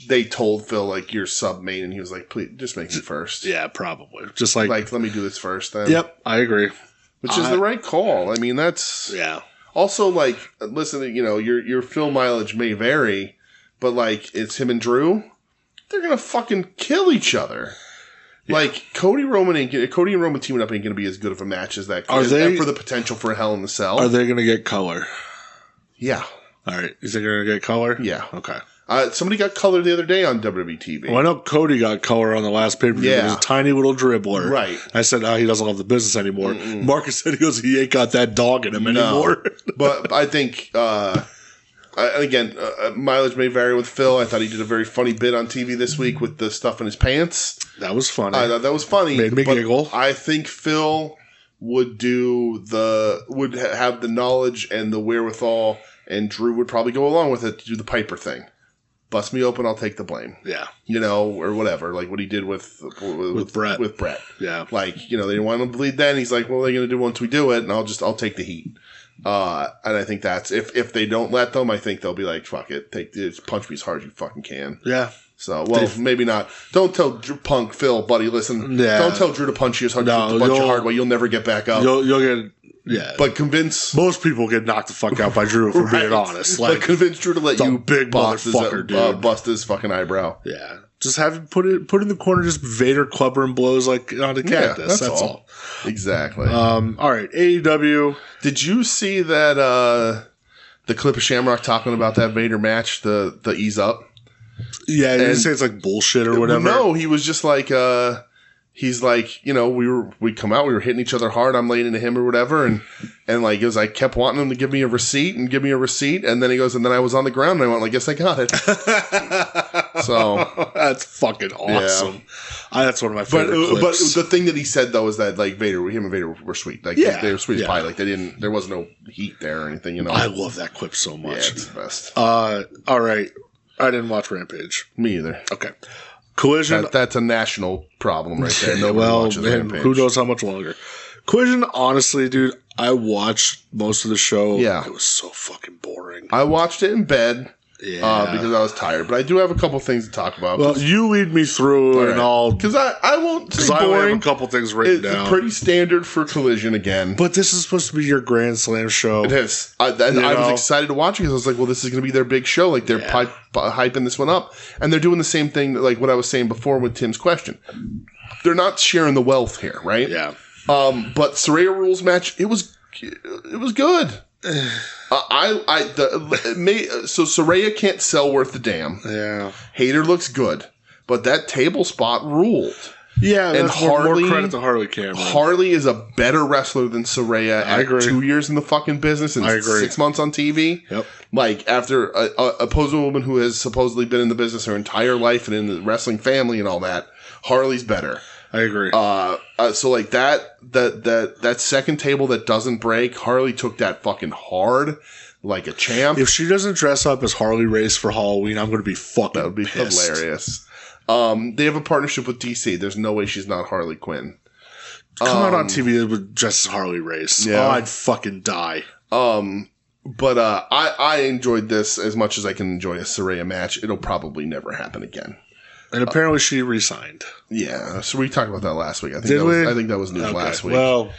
they told Phil, like, you're sub-main, and he was like, please, just make me first. Yeah, probably. Just like, let me do this first then. Yep, I agree. Which is the right call. I mean, that's... Yeah. Also, like, listen, your Phil mileage may vary, but, like, it's him and Drew. They're going to fucking kill each other. Yeah. Like, Cody and Roman teaming up ain't going to be as good of a match as that. Are they... for the potential for a Hell in the Cell. Are they going to get color? Yeah. All right. Is they going to get color? Yeah. Okay. Somebody got color the other day on WWE TV. Well, I know Cody got color on the last pay-per-view. Yeah. He was a tiny little dribbler. Right. I said, he doesn't love the business anymore. Marcus said he ain't got that dog in him anymore. But I think again, mileage may vary with Phil. I thought he did a very funny bit on TV this week with the stuff in his pants. That was funny. I thought that was funny. Made me giggle. I think Phil would have the knowledge and the wherewithal, and Drew would probably go along with it to do the Piper thing. Bust me open, I'll take the blame. Yeah. Or whatever, like what he did with Brett. With Brett. Yeah. Like, they didn't want him to bleed then. He's like, well, they're going to do once we do it, and I'll take the heat. And I think that's, if they don't let them, I think they'll be like, fuck it, punch me as hard as you fucking can. Yeah. So, maybe not. Don't tell Punk, Phil, buddy, listen. Yeah. Don't tell Drew to punch you as hard as you punch you hard way. You'll never get back up. You'll get... Yeah, but convince most people get knocked the fuck out by Drew for being honest. Like, but convince Drew to let you big motherfucker, dude, bust his fucking eyebrow. Yeah, just have him put in the corner, just Vader clubber and blows like on a cactus. That's all. Exactly. All right, AEW. Did you see that the clip of Shamrock talking about that Vader match, the ease up? Yeah, he didn't say it's like bullshit or whatever. No, he was just like. He's like, we come out, we were hitting each other hard. I'm laying into him or whatever. And like, it was, I kept wanting him to give me a receipt. And then he goes, and then I was on the ground and I went, I guess I got it. So that's fucking awesome. Yeah. That's one of my favorite clips. But the thing that he said though, is that like him and Vader were sweet. Like they were sweet as pie. Like there was no heat there or anything, I love that clip so much. Yeah, it's the best. All right. I didn't watch Rampage. Me either. Okay. Collision. That's a national problem right there. Nobody watches Rampage. Who knows how much longer? Collision, honestly, dude, I watched most of the show. Yeah. It was so fucking boring. I watched it in bed. Yeah. Because I was tired. But I do have a couple things to talk about. Well, you lead me through and all. Because I won't say boring. I have a couple things written down. It's pretty standard for Collision again. But this is supposed to be your Grand Slam show. It is. I was excited to watch it because I was like, well, this is going to be their big show. Like, they're hyping this one up. And they're doing the same thing, like what I was saying before with Tim's question. They're not sharing the wealth here, right? Yeah. But Saraya Rules match, it was good. So Saraya can't sell worth a damn. Yeah. Hayter looks good, but that table spot ruled. Yeah, and more credit to Harley Cameron. Harley is a better wrestler than Saraya at 2 years in the fucking business and 6 months on TV. Yep. Like, after a opposing woman who has supposedly been in the business her entire life and in the wrestling family and all that, Harley's better. I agree. So like that second table that doesn't break, Harley took that fucking hard, like a champ. If she doesn't dress up as Harley Race for Halloween, I'm going to be fucking That would be pissed. hilarious. They have a partnership with DC. There's no way she's not Harley Quinn. Come out on TV with just as Harley Race. Yeah. Oh, I'd fucking die. But I enjoyed this as much as I can enjoy a Saraya match. It'll probably never happen again. And apparently she resigned. Yeah, so we talked about that last week. I think that was news last week. Well,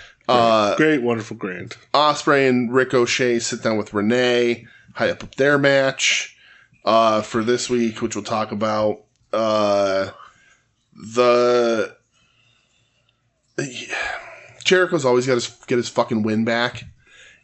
great, wonderful, grand. Ospreay and Ricochet sit down with Renee, hype up their match for this week, which we'll talk about. Jericho's always got to get his fucking win back.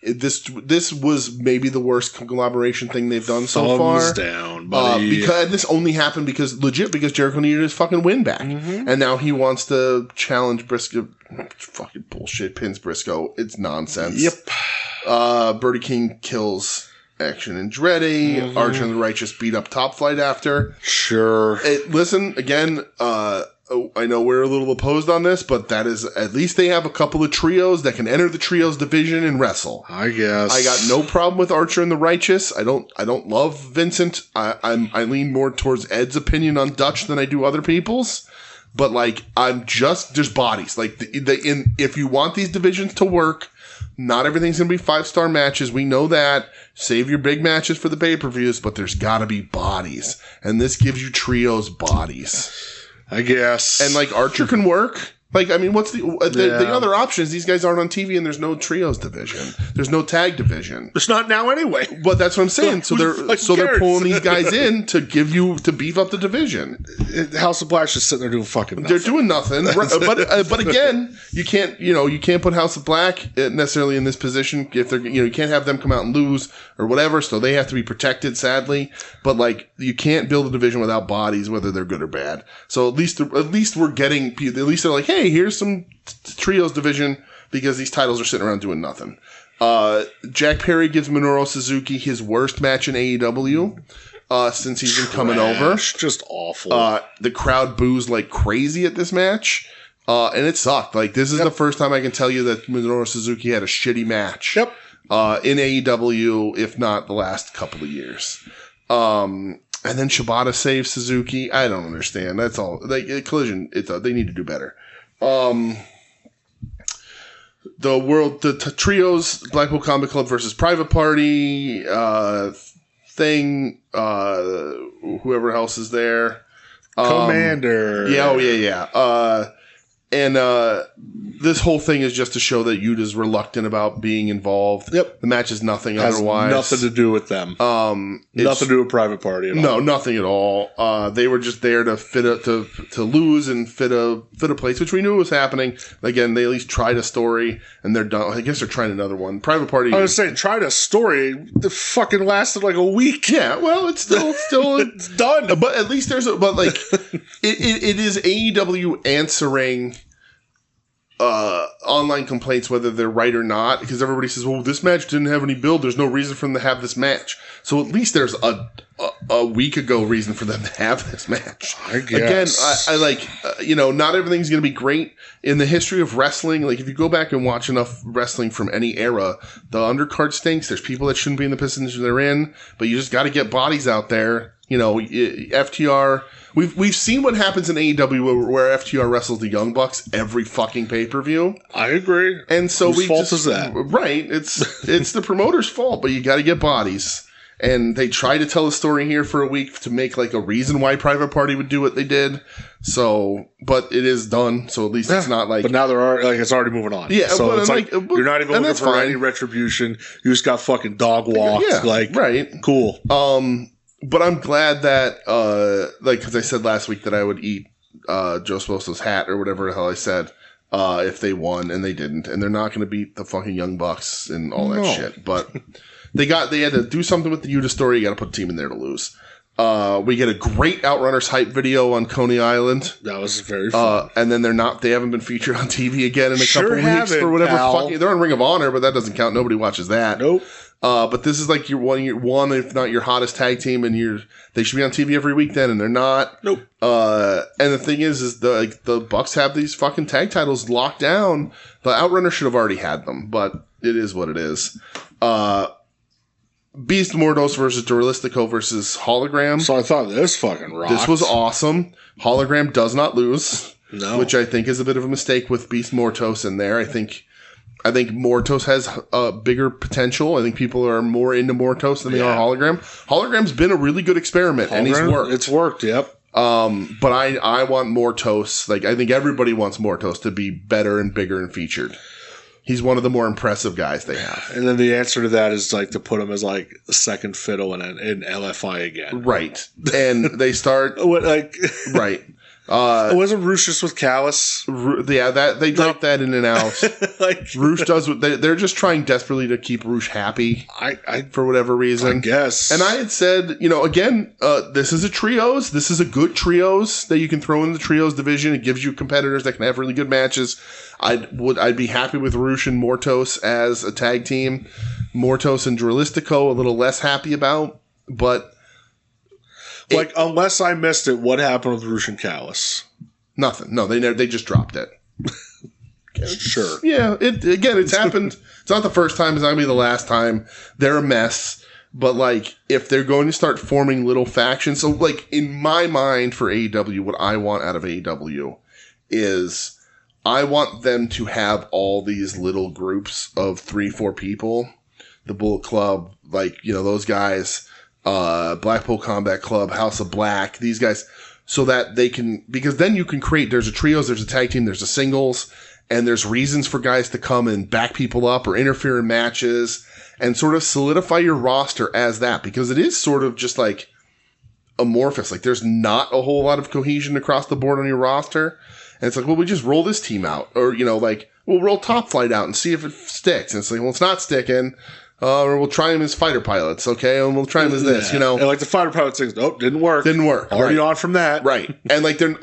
This was maybe the worst collaboration thing they've done so far. Thumbs down, buddy. Because this only happened because Jericho needed his fucking win back, and now he wants to challenge Briscoe. Fucking bullshit, pins Briscoe. It's nonsense. Yep. Birdie King kills Action Andretti. Archer and the Righteous beat up Top Flight after. Sure. Listen again. I know we're a little opposed on this, but that is at least they have a couple of trios that can enter the trios division and wrestle. I guess I got no problem with Archer and the Righteous. I don't love Vincent. I lean more towards Ed's opinion on Dutch than I do other people's. But like there's bodies. Like if you want these divisions to work, not everything's gonna be 5-star matches. We know that. Save your big matches for the pay-per-views, but there's gotta be bodies, and this gives you trios bodies. I guess. And like Archer can work. Like, I mean, what's the other option is these guys aren't on TV and there's no trios division. There's no tag division. It's not now anyway. But that's what I'm saying. So they're pulling these guys in to beef up the division. House of Black's just sitting there doing fucking nothing. They're doing nothing. But again, you can't put House of Black necessarily in this position if they're you can't have them come out and lose or whatever. So they have to be protected, sadly. But like you can't build a division without bodies, whether they're good or bad. So at least we're getting. At least they're like, hey, here's some trios division because these titles are sitting around doing nothing. Jack Perry gives Minoru Suzuki his worst match in AEW since he's been coming over. Just awful. The crowd boos like crazy at this match. And it sucked. Like, this is the first time I can tell you that Minoru Suzuki had a shitty match. Yep. In AEW, if not the last couple of years. And then Shibata saves Suzuki. I don't understand. That's all. Like, Collision, they need to do better. The trios, Blackpool Combat Club versus Private Party, thing, whoever else is there. Commander. Yeah. And this whole thing is just to show that Yuta's reluctant about being involved. Yep. The match is nothing Has otherwise. nothing to do with them. Nothing to do with Private Party at all. No, nothing at all. They were just there to to lose and fit a place, which we knew was happening. Again, they at least tried a story, and they're done. I guess they're trying another one. Private Party. I was saying, tried a story that fucking lasted like a week. Yeah, well, it's still It's done. But at least there's it is AEW answering online complaints, whether they're right or not, because everybody says, well, this match didn't have any build. There's no reason for them to have this match. So at least there's a week ago reason for them to have this match. I guess. Again, I like, not everything's going to be great. In the history of wrestling, like if you go back and watch enough wrestling from any era, the undercard stinks. There's people that shouldn't be in the position they're in, but you just got to get bodies out there. FTR... We've seen what happens in AEW where FTR wrestles the Young Bucks every fucking pay-per-view. I agree. And so Whose fault is that? Right. It's the promoter's fault, but you got to get bodies. And they tried to tell a story here for a week to make like a reason why Private Party would do what they did. So, but it is done. So at least it's not like. But now it's already moving on. Yeah. So but it's like you're not even looking for any retribution. You just got fucking dog walked. Yeah. Right. Cool. But I'm glad that, because I said last week that I would eat Joe Sposto's hat or whatever the hell I said if they won, and they didn't. And they're not going to beat the fucking Young Bucks and all that shit. But they had to do something with the Yuta story. You got to put a team in there to lose. We get a great Outrunners hype video on Coney Island. That was very fun. And then they haven't been featured on TV again in a couple of weeks for whatever fucking. They're on Ring of Honor, but that doesn't count. Nobody watches that. Nope. But this is like your one, if not your hottest tag team, and they should be on TV every week then, and they're not. Nope. And the thing is the Bucks have these fucking tag titles locked down. The Outrunner should have already had them, but it is what it is. Beast Mordos versus Duralistico versus Hologram. So I thought this fucking rocked. This was awesome. Hologram does not lose. No. Which I think is a bit of a mistake with Beast Mortos in there. I think Mortos has a bigger potential. I think people are more into Mortos than they are Hologram. Hologram's been a really good experiment, and he's worked. It's worked, yep. But I want Mortos. Like, I think everybody wants Mortos to be better and bigger and featured. He's one of the more impressive guys they have. And then the answer to that is like to put him as like second fiddle in LFI again. Right. And they start... Right. Wasn't Roosh just with Callus? Yeah, that they dropped that in and out. Roosh does what they're just trying desperately to keep Roosh happy. For whatever reason, I guess. And I had said, again, this is a trios. This is a good trios that you can throw in the trios division. It gives you competitors that can have really good matches. I'd be happy with Roosh and Mortos as a tag team. Mortos and Duralistico a little less happy about, but. Unless I missed it, what happened with Roosh and Callus? Nothing. No, they just dropped it. Sure. Yeah. It's happened. It's not the first time. It's not going to be the last time. They're a mess. But if they're going to start forming little factions, so in my mind for AEW, what I want out of AEW is I want them to have all these little groups of 3-4 people, the Bullet Club, those guys. Blackpool Combat Club, House of Black, these guys, so that they can, because then you can create, there's a trios, there's a tag team, there's a singles, and there's reasons for guys to come and back people up or interfere in matches and sort of solidify your roster as that, because it is sort of just amorphous. There's not a whole lot of cohesion across the board on your roster. And it's we just roll this team out, or, we'll roll Top Flight out and see if it sticks. And it's well, it's not sticking. Or we'll try him as fighter pilots, okay? And we'll try him as this, you know? And like the fighter pilot things, nope, didn't work. Already on from that. Right. And like they're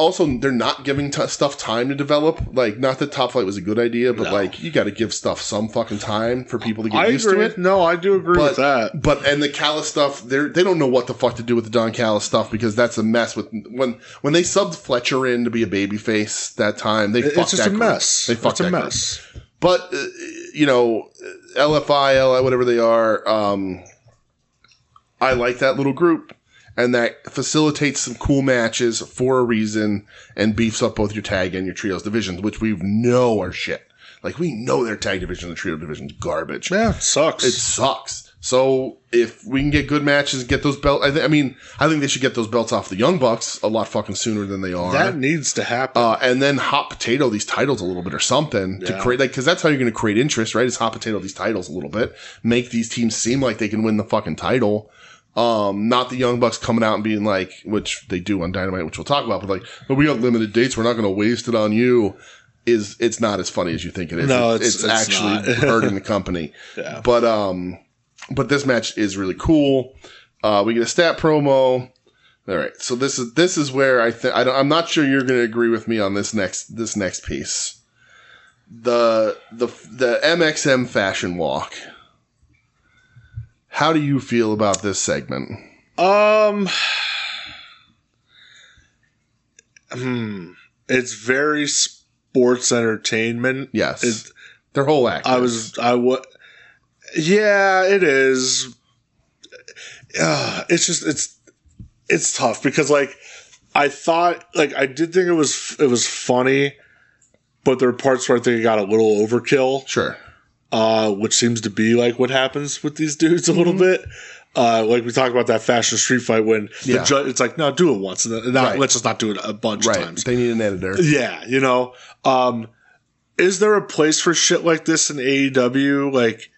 not giving stuff time to develop. Like, not that Top Flight was a good idea, but like you got to give stuff some fucking time for people to get used to it. No, I do agree with that. But and the Callis stuff, they don't know what the fuck to do with the Don Callis stuff because that's a mess. With when they subbed Fletcher in to be a babyface that time, they fucked that. It's just a mess. They fucked that mess. But you know, LFI, LI, whatever they are, I like that little group. And that facilitates some cool matches for a reason and beefs up both your tag and your trios divisions, which we know are shit. Like, we know their tag division and the trio division's garbage. Yeah, it sucks. It sucks. So, if we can get good matches and get those belts, I think they should get those belts off the Young Bucks a lot fucking sooner than they are. That needs to happen. And then hot potato these titles a little bit or something to create, like, because that's how you're going to create interest, right? Is hot potato these titles a little bit. Make these teams seem like they can win the fucking title. Not the Young Bucks coming out and being like, which they do on Dynamite, which we'll talk about, but like, but we got limited dates, we're not going to waste it on you. It's not as funny as you think it is. No, it's actually hurting the company. Yeah. But this match is really cool. We get a stat promo. All right, so this is where I'm not sure you're going to agree with me on this next piece. The MXM fashion walk. How do you feel about this segment? It's very sports entertainment. Yes. Their whole act. Yeah, it is. It's tough because like I thought, like I did think it was funny, but there are parts where I think it got a little overkill. Sure. Which seems to be like what happens with these dudes a little bit. Like we talked about that fashion street fight when the judge, it's like, no, do it once and let's just not do it a bunch of times. They need an editor. Yeah, you know. Is there a place for shit like this in AEW? Like,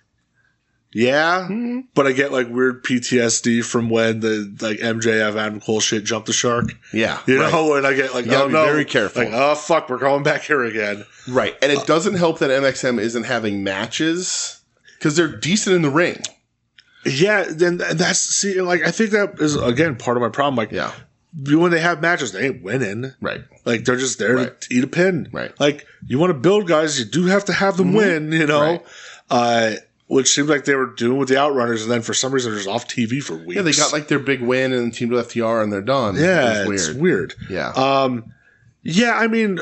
yeah, but I get like weird PTSD from when the like MJF Adam Cole shit jumped the shark. Yeah, you know, and I get like, oh no, very careful. Like, oh fuck, we're going back here again. Right, and it doesn't help that MXM isn't having matches because they're decent in the ring. Yeah, then that's like I think that is again part of my problem. Like, yeah, when they have matches, they ain't winning. Right, like they're just there to eat a pin. Right, like you want to build guys, you do have to have them win. You know, which seemed like they were doing with the Outrunners, and then for some reason they're just off TV for weeks. Yeah, they got like their big win and teamed with FTR, and they're done. Yeah, it's weird. Yeah, yeah. I mean,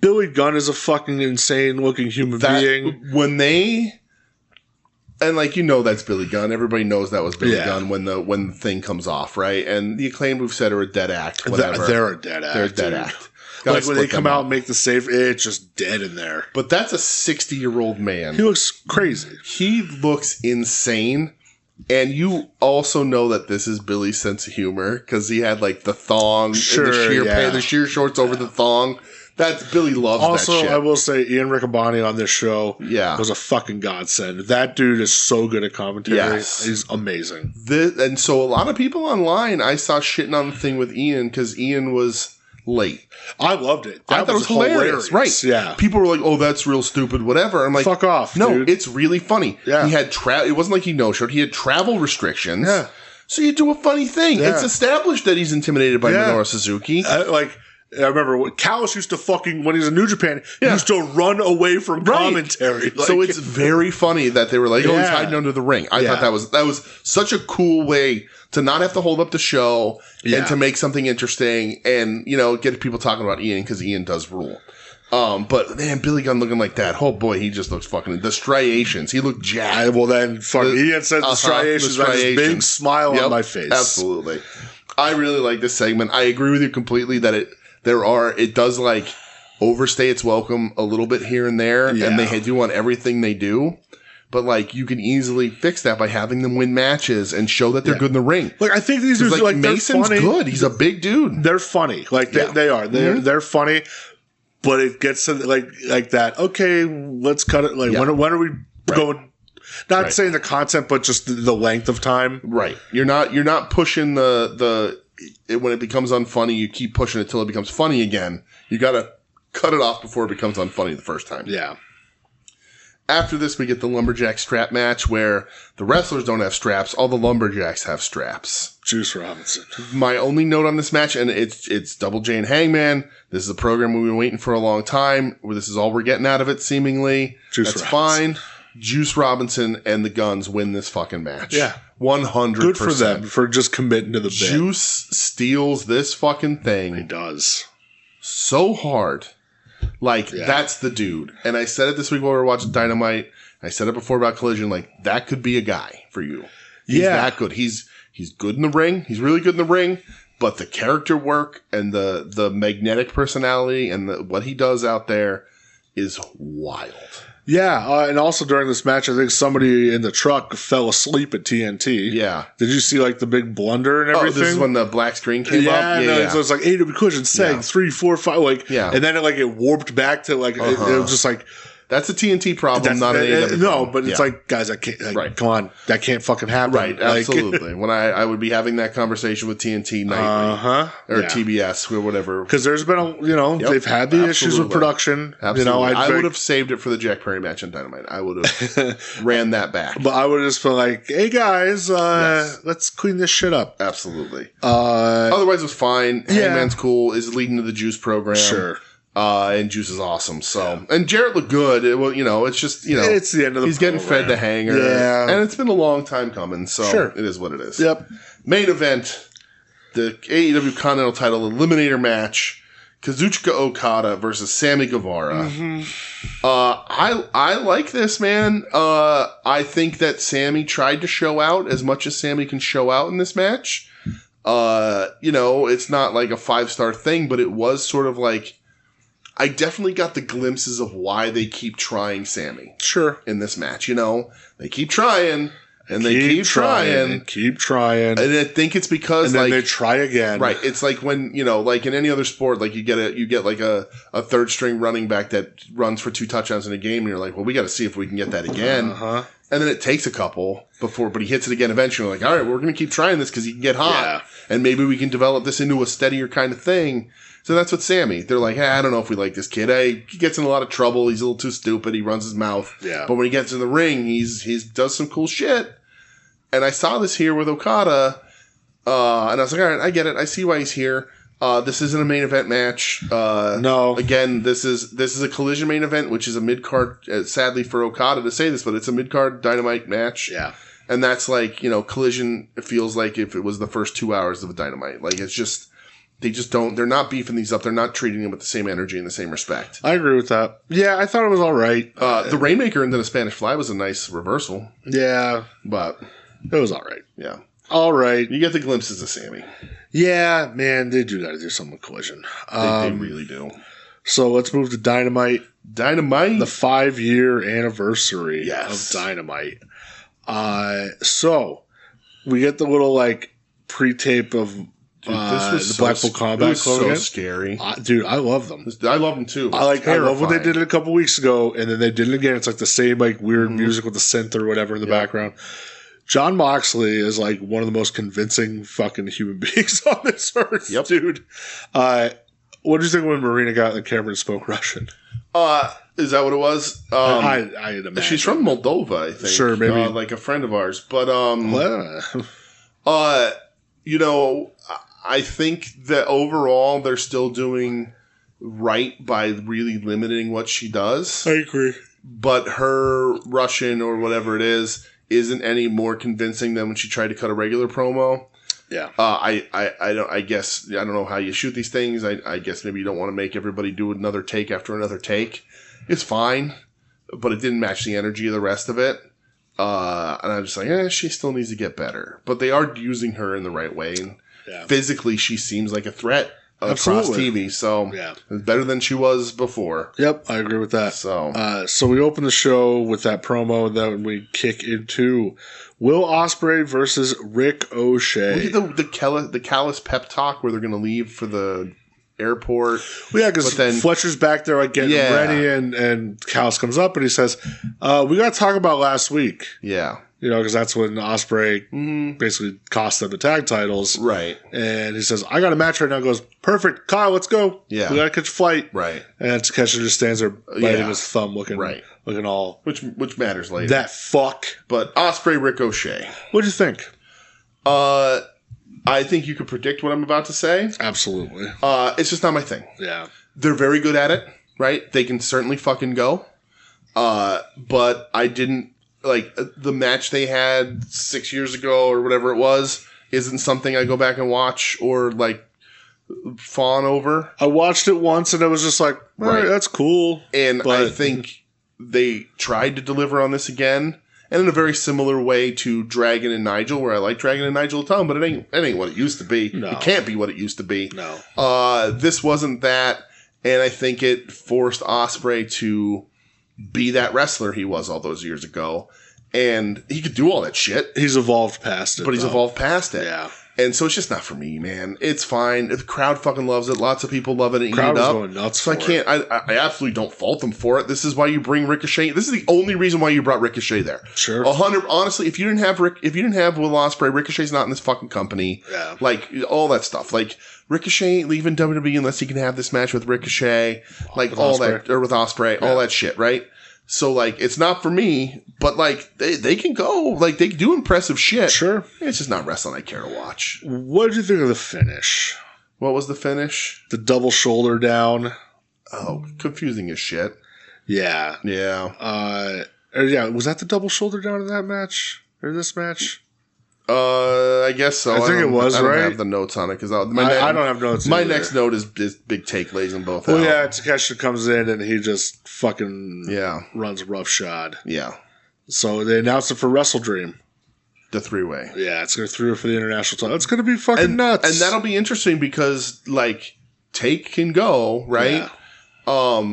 Billy Gunn is a fucking insane looking human being. When they. And like, you know, that's Billy Gunn. Everybody knows that was Billy Gunn when the thing comes off, right? And the Acclaimed we've said are a dead act. Whatever. They're a dead act. They're a dead act. Like when they come out and make the save, it's just dead in there. But that's a 60-year-old man. He looks crazy. He looks insane. And you also know that this is Billy's sense of humor because he had like the thong, and the sheer shorts over the thong. That's Billy loves also, that shit. I will say Ian Riccaboni on this show was a fucking godsend. That dude is so good at commentary. Yes. He's amazing. And so a lot of people online, I saw shitting on the thing with Ian because Ian was late. I loved it. I thought it was hilarious. Right. Yeah. People were like, oh, that's real stupid, whatever. I'm like, fuck off, no, dude. It's really funny. Yeah. He had it wasn't like he no-showed. He had travel restrictions. Yeah. So you do a funny thing. Yeah. It's established that he's intimidated by Minoru Suzuki. I remember Callis used to fucking, when he was in New Japan, he used to run away from commentary. Like, so it's very funny that they were like, oh, he's hiding under the ring. I thought that was such a cool way to not have to hold up the show and to make something interesting and, you know, get people talking about Ian because Ian does rule. But man, Billy Gunn looking like that. Oh boy, he just looks fucking, the striations. He looked jacked. Well then, Ian said the striations. I had a big smile on my face. Absolutely. I really like this segment. I agree with you completely that it does like overstay its welcome a little bit here and there, and they do on everything they do. But like you can easily fix that by having them win matches and show that they're good in the ring. Like I think these dudes like Mason's good. He's a big dude. They're funny. Like they are. They're funny. But it gets to like that. Okay, let's cut it. Like when are we going? Not saying the content, but just the length of time. Right. You're not pushing the when it becomes unfunny, you keep pushing it till it becomes funny again. You got to cut it off before it becomes unfunny the first time. Yeah. After this, we get the lumberjack strap match where the wrestlers don't have straps. All the lumberjacks have straps. Juice Robinson. My only note on this match, and it's Double J and Hangman. This is a program we've been waiting for a long time. This is all we're getting out of it, seemingly. That's fine. Juice Robinson and the Guns win this fucking match. Yeah. 100%. Good for them for just committing to the bit. Juice steals this fucking thing. He does. So hard. Like, that's the dude. And I said it this week while we were watching Dynamite. I said it before about Collision. Like, that could be a guy for you. He's that good. He's good in the ring. He's really good in the ring. But the character work and the magnetic personality and what he does out there is wild. Yeah, and also during this match, I think somebody in the truck fell asleep at TNT. Yeah. Did you see, like, the big blunder and everything? Oh, this is when the black screen came up? Yeah. So it's like AW Collision saying 3, 4, 5, like, and then it warped back to, like, it was just like... That's a TNT problem, not an AEW problem. No, but it's like, guys, I can't, come on, that can't fucking happen. Right, absolutely. When I would be having that conversation with TNT nightly. Or TBS or whatever. Because there's been they've had the issues with production. Absolutely. I would have saved it for the Jack Perry match on Dynamite. I would have ran that back. But I would have just been like, hey guys, let's clean this shit up. Absolutely. Otherwise it was fine. Hangman's cool, is leading to the Juice program. Sure. And Juice is awesome. So, and Jarrett looked good. It's just, it's the end of the he's getting fed the hanger. Yeah. And it's been a long time coming. So it is what it is. Yep. Main event, the AEW Continental title eliminator match, Kazuchika Okada versus Sammy Guevara. Mm-hmm. I like this, man. I think that Sammy tried to show out as much as Sammy can show out in this match. It's not like a 5-star thing, but it was sort of like, I definitely got the glimpses of why they keep trying Sammy. Sure. In this match, they keep trying and they keep trying and keep trying. And I think it's because and then they try again. Right. It's like when, like in any other sport, like you get like a third string running back that runs for 2 touchdowns in a game and you're like, well, we got to see if we can get that again. Uh-huh. And then it takes a couple but he hits it again eventually. Like, all right, we're going to keep trying this because he can get hot. Yeah. And maybe we can develop this into a steadier kind of thing. So that's what Sammy. They're like, hey, I don't know if we like this kid. Hey, he gets in a lot of trouble. He's a little too stupid. He runs his mouth. Yeah. But when he gets in the ring, he does some cool shit. And I saw this here with Okada, and I was like, all right, I get it. I see why he's here. This isn't a main event match. No. Again, this is a Collision main event, which is a mid-card, sadly for Okada to say this, but it's a mid-card Dynamite match. Yeah. And that's like, Collision feels like if it was the first 2 hours of a Dynamite. Like, it's just... they're not beefing these up. They're not treating them with the same energy and the same respect. I agree with that. Yeah, I thought it was all right. The Rainmaker into the Spanish Fly was a nice reversal. Yeah. But it was all right. Yeah. All right. You get the glimpses of Sammy. Yeah, man, they do got to do something with Collision. They really do. So let's move to Dynamite. Dynamite? The 5-year anniversary of Dynamite. So we get the little, pre-tape of... Dude, this was the Blackpool Combat Club. So scary. Dude, I love them. I love them too. I love what they did it a couple weeks ago, and then they did it again. It's like the same weird music with the synth or whatever in the background. John Moxley is one of the most convincing fucking human beings on this earth, dude. What did you think when Marina got in the camera and spoke Russian? Is that what it was? I'd imagine. She's from Moldova, I think. Sure, maybe. A friend of ours. But, I think that overall they're still doing right by really limiting what she does. I agree. But her Russian or whatever it is isn't any more convincing than when she tried to cut a regular promo. Yeah. I guess I don't know how you shoot these things. I guess maybe you don't want to make everybody do another take after another take. It's fine, but it didn't match the energy of the rest of it. And I'm just like, she still needs to get better. But they are using her in the right way. And physically, she seems like a threat across TV. So it's better than she was before. Yep, I agree with that. So we open the show with that promo, and then we kick into Will Ospreay versus Rick O'Shea. Look at the callous pep talk where they're going to leave for the airport. Well, yeah, because Fletcher's back there getting ready, and Callis comes up and he says, we got to talk about last week. Yeah. You know, because that's when Ospreay basically cost them the tag titles. Right. And he says, I got a match right now. Goes, perfect. Kyle, let's go. Yeah. We got to catch a flight. Right. And Takeshita just stands there biting his thumb looking all. Which matters later. That fuck. But Ospreay Ricochet. What'd you think? I think you could predict what I'm about to say. Absolutely. It's just not my thing. Yeah. They're very good at it, right? They can certainly fucking go. But I didn't, like, the match they had 6 years ago or whatever it was isn't something I go back and watch or, like, fawn over. I watched it once and it was just like, all right, that's cool. And I think they tried to deliver on this again. And in a very similar way to Dragon and Nigel, where I like Dragon and Nigel a ton, but it ain't what it used to be. No. It can't be what it used to be. No. This wasn't that, and I think it forced Ospreay to be that wrestler he was all those years ago. And he could do all that shit. He's evolved past it. But he's evolved past it. Yeah. And so it's just not for me, man. It's fine. The crowd fucking loves it. Lots of people love it and eat it up. Going nuts so I can't. I absolutely don't fault them for it. This is why you bring Ricochet. This is the only reason why you brought Ricochet there. Sure. 100. Honestly, if you didn't have Will Ospreay, Ricochet's not in this fucking company. Yeah. Like all that stuff. Like Ricochet ain't leaving WWE unless he can have this match with Ricochet. Like with all Ospreay. That, or with Ospreay, all that shit, right? So, like, it's not for me, but, like, they can go. Like, they do impressive shit. Sure. It's just not wrestling I care to watch. What did you think of the finish? What was the finish? The double shoulder down. Oh, confusing as shit. Yeah. Yeah. Yeah, was that the double shoulder down in that match? Or this match? I guess so. I think it was, I don't right? have the notes on it because I don't have notes. My either. next note is big take lays them both out. out. Yeah, Takeshita comes in and he just fucking runs roughshod. Yeah. So they announced it for Wrestle Dream. The 3-way. Yeah, it's going to 3-way for the international title. It's going to be fucking nuts. And that'll be interesting because, like, Take can go, right? Yeah.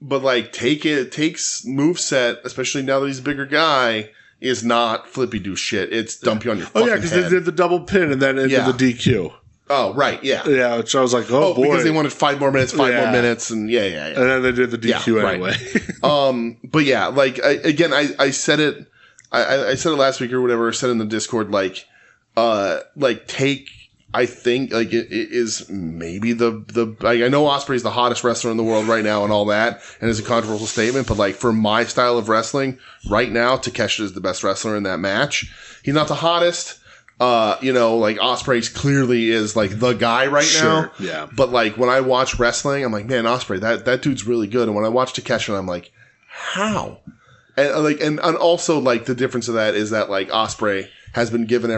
But, like, Take's moveset, especially now that he's a bigger guy, is not flippy do shit. It's dump you on your fucking head. Because they did the double pin and then into the DQ. Oh, right, yeah. Yeah, which I was like, oh boy. Because they wanted 5 more minutes, more minutes, and yeah. And then they did the DQ anyway. Right. But yeah, like, I said it, I said it last week or whatever, I said it in the Discord, like Take, I think, like, it is maybe like, I know Ospreay's the hottest wrestler in the world right now and all that, and it's a controversial statement, but, like, for my style of wrestling, right now, Takeshita is the best wrestler in that match. He's not the hottest. Like, Ospreay clearly is, like, the guy right now. Yeah. But, like, when I watch wrestling, I'm like, man, Ospreay, that dude's really good. And when I watch Takeshita, I'm like, how? And, like, and also, like, the difference of that is that, like, Ospreay has been given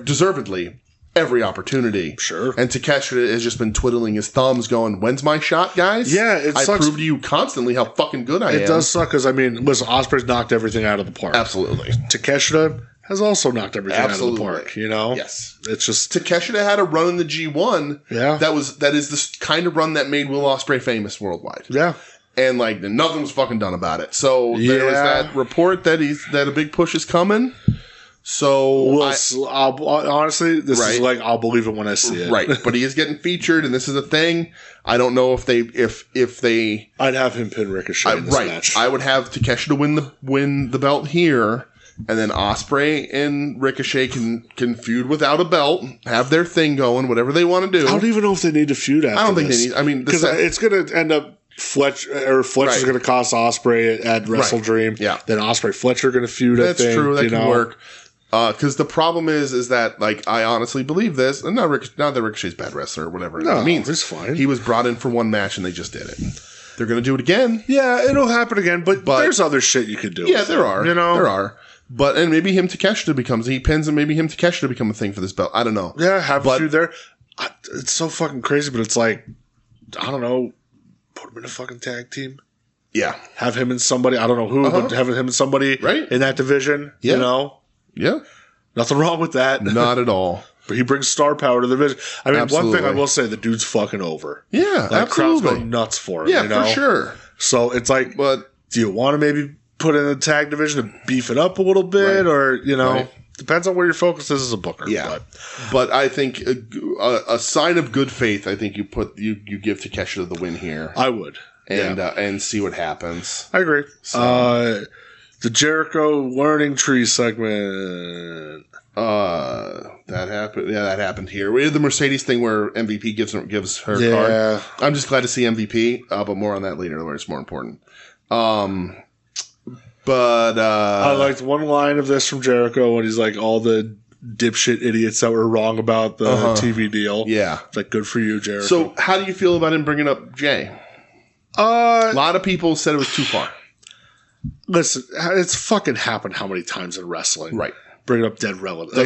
deservedly every opportunity. Sure. And Takeshita has just been twiddling his thumbs going, when's my shot, guys? Yeah, it sucks. I prove to you constantly how fucking good I am. It does suck because, I mean, listen, Ospreay's knocked everything out of the park. Absolutely. Takeshita has also knocked everything out of the park, you know? Yes. It's just... Takeshita had a run in the G1 Yeah. that is the kind of run that made Will Ospreay famous worldwide. Yeah. And, like, nothing was fucking done about it. So there was that report that a big push is coming. So honestly, this is like, I'll believe it when I see it. Right. But he is getting featured, and this is a thing. I don't know if they I'd have him pin Ricochet in this match. I would have Takeshita win the belt here, and then Ospreay and Ricochet can feud without a belt, have their thing going, whatever they want to do. I don't even know if they need to feud after I don't think this. they need. I mean, because it's going to end up Fletcher's going to cost Ospreay at Wrestle Dream. Yeah. Then Ospreay Fletcher going to feud. That's true. That can work. Because the problem is that, like, I honestly believe this, and not that Ricochet's a bad wrestler or whatever it means. It's fine. He was brought in for one match and they just did it. They're going to do it again. Yeah, it'll happen again, but there's other shit you could do. Yeah, there are. There are. But, and maybe him Takeshita he pins, and maybe him Takeshita become a thing for this belt. I don't know. Yeah, have a feud there. It's so fucking crazy, but it's like, I don't know, put him in a fucking tag team. Yeah. Have him and somebody, I don't know who, but have him and somebody in that division, you know? Yeah. Nothing wrong with that. Not at all. But he brings star power to the division. I mean, one thing I will say, the dude's fucking over. Yeah, like, crowd's going nuts for him. Yeah, you know? for sure. So it's like, do you want to maybe put in the tag division to beef it up a little bit? Or, you know, depends on where your focus is as a booker. Yeah. But I think a sign of good faith, I think you give Takeshita the win here. I would. And see what happens. I agree. So. The Jericho Learning Tree segment. That happened. Yeah, that happened here. We had the Mercedes thing where MVP gives her card. I'm just glad to see MVP, but more on that later where it's more important. But I liked one line of this from Jericho when he's like, all the dipshit idiots that were wrong about the TV deal. Yeah. It's like, good for you, Jericho. So how do you feel about him bringing up Jay? A lot of people said it was too far. Listen, it's fucking happened how many times in wrestling? Right. Bringing up dead relatives.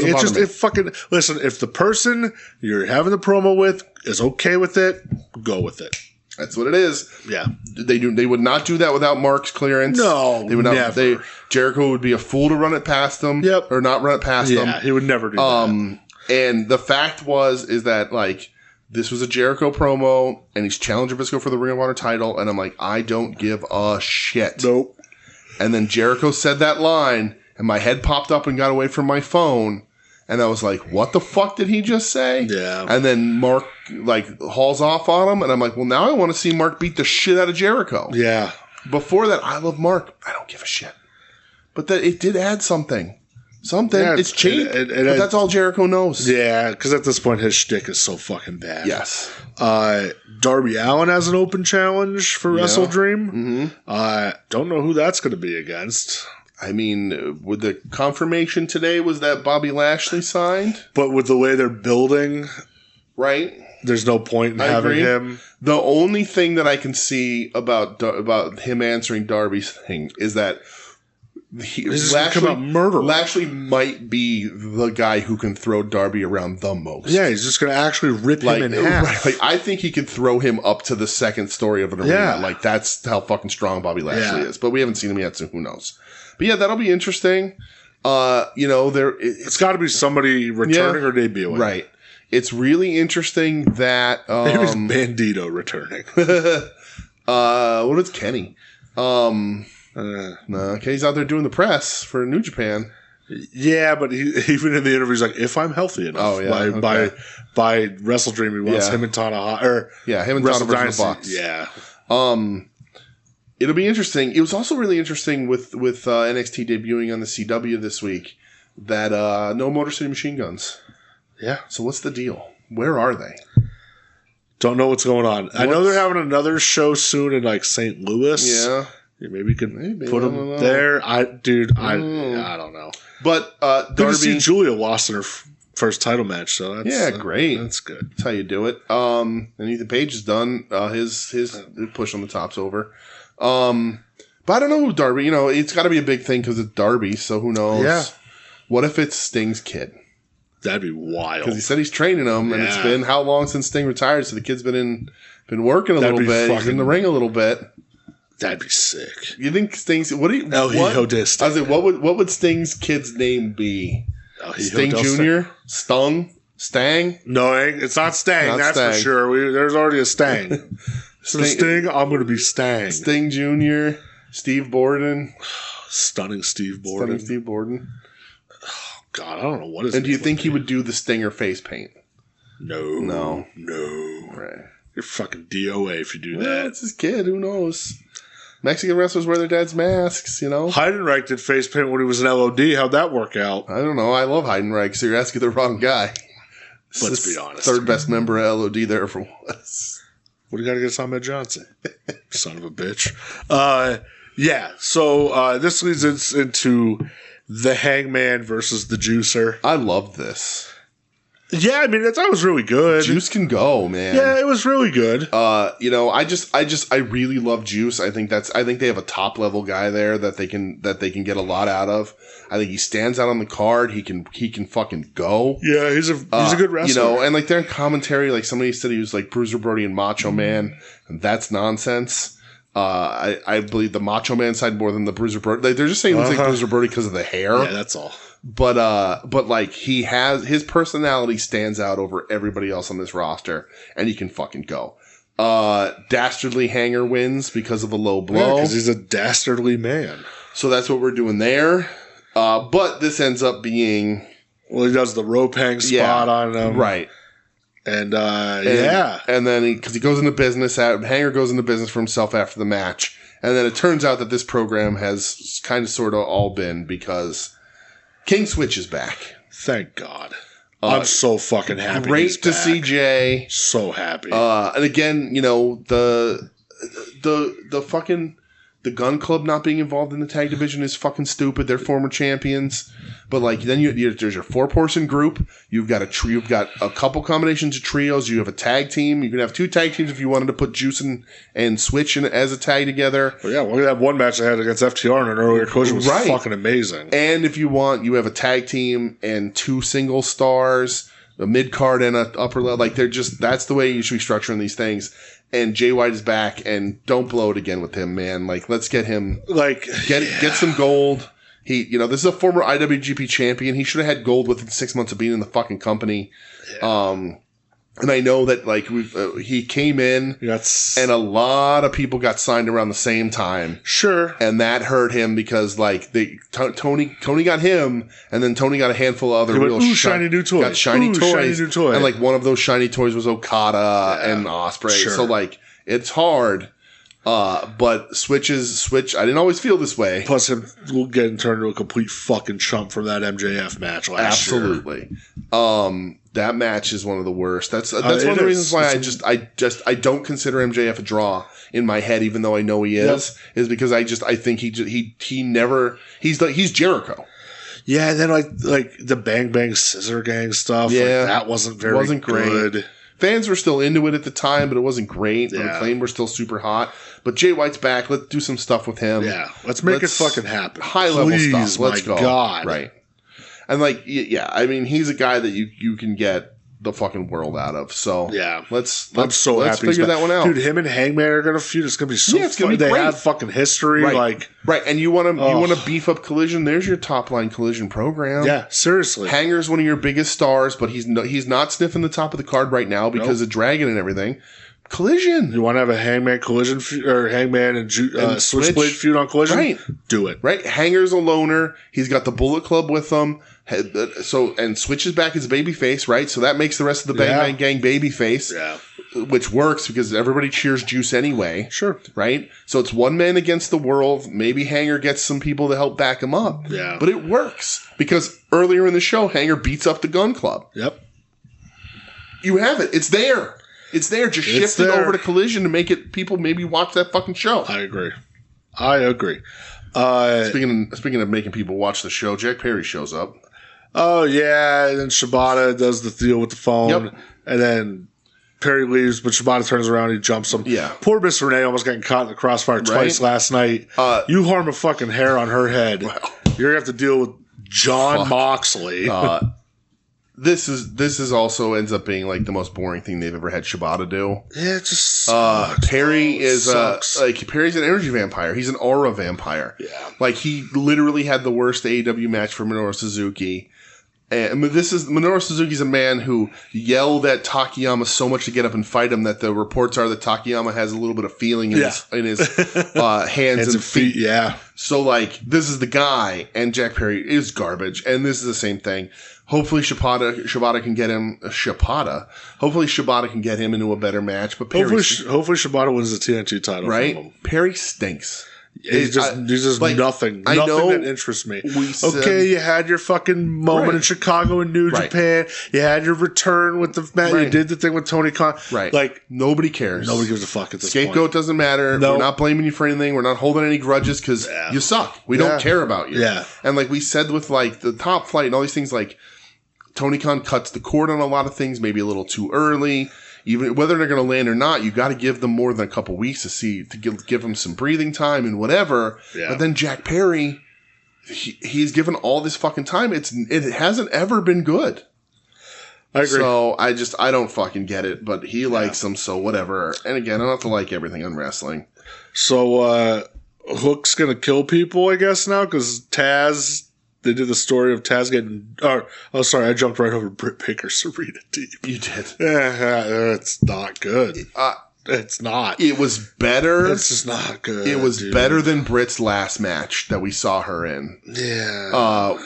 Listen, if the person you're having the promo with is okay with it, go with it. That's what it is. Yeah. They would not do that without Mark's clearance. No, they would not. never. Jericho would be a fool to run it past them. Yep. Or not run it past them. Yeah, he would never do that. And the fact is that, like, this was a Jericho promo, and he's challenging Briscoe for the Ring of Honor title, and I'm like, I don't give a shit. Nope. And then Jericho said that line, and my head popped up and got away from my phone, and I was like, what the fuck did he just say? Yeah. And then Mark, like, hauls off on him, and I'm like, well, now I want to see Mark beat the shit out of Jericho. Yeah. Before that, I love Mark. I don't give a shit. But that it did add something. Yeah, it's cheap, but that's all Jericho knows. Yeah, because at this point, his shtick is so fucking bad. Yes. Darby Allin has an open challenge for Wrestle Dream. Mm-hmm. Don't know who that's going to be against. I mean, with the confirmation today was that Bobby Lashley signed. But with the way they're building, right? There's no point in having him. The only thing that I can see about him answering Darby's thing is that Lashley might be the guy who can throw Darby around the most. Yeah, he's just going to actually rip him in half. Right, like, I think he can throw him up to the second story of an arena. Yeah. Like, that's how fucking strong Bobby Lashley is. But we haven't seen him yet, so who knows? But yeah, that'll be interesting. It's got to be somebody returning or debuting. Right. It's really interesting that maybe it's Bandito returning. What is Kenny? No, Kenny's out there doing the press for New Japan. Yeah, but even in the interview, he's like, if I'm healthy enough, by Wrestle Dream, he wants him and Tanahashi, him and Tanahashi versus the Bucks. Yeah. It'll be interesting. It was also really interesting with NXT debuting on the CW this week that no Motor City Machine Guns. Yeah. So what's the deal? Where are they? Don't know what's going on. I know they're having another show soon in like St. Louis. Yeah. Maybe you could put them there. I don't know. But Darby, good to see Julia lost in her first title match. So that's great. That's good. That's how you do it. And Ethan Page is done. His push on the top's over. But I don't know who Darby. It's got to be a big thing because it's Darby. So who knows? Yeah. What if it's Sting's kid? That'd be wild. Because he said he's training him, and it's been how long since Sting retired? So the kid's been working a little bit. He's in the ring a little bit. That'd be sick. You think Sting's El Hijo de Sting. I was like, what would Sting's kid's name be? Sting Jr.? Stang? No, it's not Stang. That's Stang. For sure. There's already a Stang. Sting, I'm going to be Stang. Sting Jr., Steve Borden. Stunning Steve Borden. Oh, God, I don't know what is. And do you think he would do the Stinger face paint? No. Right. You're fucking DOA if you do that. It's his kid. Who knows? Mexican wrestlers wear their dad's masks, Heidenreich did face paint when he was in LOD. How'd that work out? I don't know. I love Heidenreich, so you're asking the wrong guy. Let's be honest. Third best member of LOD there ever was. What do you got against Ahmed Johnson? Son of a bitch. So this leads us into the Hangman versus the Juicer. I love this. Yeah, I mean, that was really good. Juice can go, man. Yeah, it was really good. I really love Juice. I think they have a top level guy there that they can get a lot out of. I think he stands out on the card. He can fucking go. Yeah, he's a good wrestler. And like they're in commentary, like somebody said he was like Bruiser Brody and Macho Man, and that's nonsense. I believe the Macho Man side more than the Bruiser Brody. Like, they're just saying he looks like Bruiser Brody because of the hair. Yeah, that's all. But like his personality stands out over everybody else on this roster, and he can fucking go. Dastardly Hanger wins because of a low blow. Because he's a dastardly man. So that's what we're doing there. But this ends up being, well, he does the rope hang spot on him, right? And and then because he goes into business, Hanger goes into business for himself after the match. And then it turns out that this program has kind of sort of all been because King Switch is back. Thank God. I'm so fucking happy. Great to see Jay. So happy. And again, the fucking the Gun Club not being involved in the tag division is fucking stupid. They're former champions, but then there's your 4-person group. You've got a couple combinations of trios. You have a tag team. You can have 2 tag teams if you wanted to put Juice and Switch in as a tag together. Well, yeah, look at that one match I had against FTR in an earlier collision was fucking amazing. And if you want, you have a tag team and 2 single stars, a mid card and a upper level. Like that's the way you should be structuring these things. And Jay White is back, and don't blow it again with him, man. Like, let's get him, get some gold. He, this is a former IWGP champion. He should have had gold within 6 months of being in the fucking company. Yeah. And I know that he came in, and a lot of people got signed around the same time. Sure, and that hurt him because Tony got him, and then Tony got a handful of other shiny new toys. Got shiny toys, and one of those shiny toys was Okada and Ospreay. Sure. So it's hard. But Switch. I didn't always feel this way. Plus, him getting turned into a complete fucking chump from that MJF match last year. Absolutely. That match is one of the worst. That's one of the reasons why I don't consider MJF a draw in my head, even though I know he is. Is because I think he's Jericho. Yeah, and then like the Bang Bang Scissor Gang stuff. Yeah, that wasn't great. Good. Fans were still into it at the time, but it wasn't great. Yeah. The Acclaim were still super hot. But Jay White's back. Let's do some stuff with him. Yeah, let's make it fucking happen. High level stuff. Let's go. God. Right. And he's a guy that you can get the fucking world out of. So yeah, let's happy figure that one out. Dude, him and Hangman are gonna feud. It's gonna be so fun. They have fucking history. Right. And you want to beef up Collision? There's your top line Collision program. Yeah, seriously. Hanger's one of your biggest stars, but he's not sniffing the top of the card right now because of Dragon and everything. Collision. You want to have a Hangman Collision or Hangman and Switchblade feud on Collision? Right. Do it. Right. Hanger's a loner. He's got the Bullet Club with him. And Switch is back as babyface, right? So that makes the rest of the Bang Bang Gang babyface. Yeah. Which works because everybody cheers Juice anyway. Sure. Right? So it's one man against the world. Maybe Hanger gets some people to help back him up. Yeah. But it works because earlier in the show, Hanger beats up the Gun Club. Yep. You have it. It's there. It's there. Just shift it over to Collision to make it people maybe watch that fucking show. I agree. Speaking of making people watch the show, Jack Perry shows up. Oh, yeah. And then Shibata does the deal with the phone. Yep. And then Perry leaves, but Shibata turns around and he jumps him. Yeah. Poor Miss Renee almost got caught in the crossfire twice last night. You harm a fucking hair on her head. Well, you're going to have to deal with John Moxley. This is also ends up being like the most boring thing they've ever had Shibata do. Yeah, it just sucks. Perry is Perry's an energy vampire. He's an aura vampire. Yeah. Like he literally had the worst AEW match for Minoru Suzuki. And Minoru Suzuki's a man who yelled at Takayama so much to get up and fight him that the reports are that Takayama has a little bit of feeling in his hands and feet. Yeah. So this is the guy, and Jack Perry is garbage, and this is the same thing. Hopefully Shibata can get him Hopefully Shibata can get him into a better match. But Perry hopefully Shibata wins the TNT title. Right? From him. Perry stinks. He's just nothing. Nothing that interests me. You had your fucking moment in Chicago and New Japan. You had your return with the match. You did the thing with Tony Khan. Right. Nobody cares. Nobody gives a fuck at this Scapegoat point. Doesn't matter. Nope. We're not blaming you for anything. We're not holding any grudges because you suck. We don't care about you. Yeah. And we said with the Top Flight and all these things, Tony Khan cuts the cord on a lot of things, maybe a little too early. Even whether they're going to land or not, you got to give them more than a couple weeks to give them some breathing time and whatever. Yeah. But then Jack Perry, he's given all this fucking time. It hasn't ever been good. I agree. So I don't fucking get it. But he likes them, so whatever. And again, I don't have to like everything on wrestling. So Hook's going to kill people, I guess now because Taz. They did the story of Taz getting... Oh, sorry, I jumped right over Britt Baker, Serena Deeb. You did. It's not good. It's not. It was better. It's just not good. It was better than Britt's last match that we saw her in. Yeah.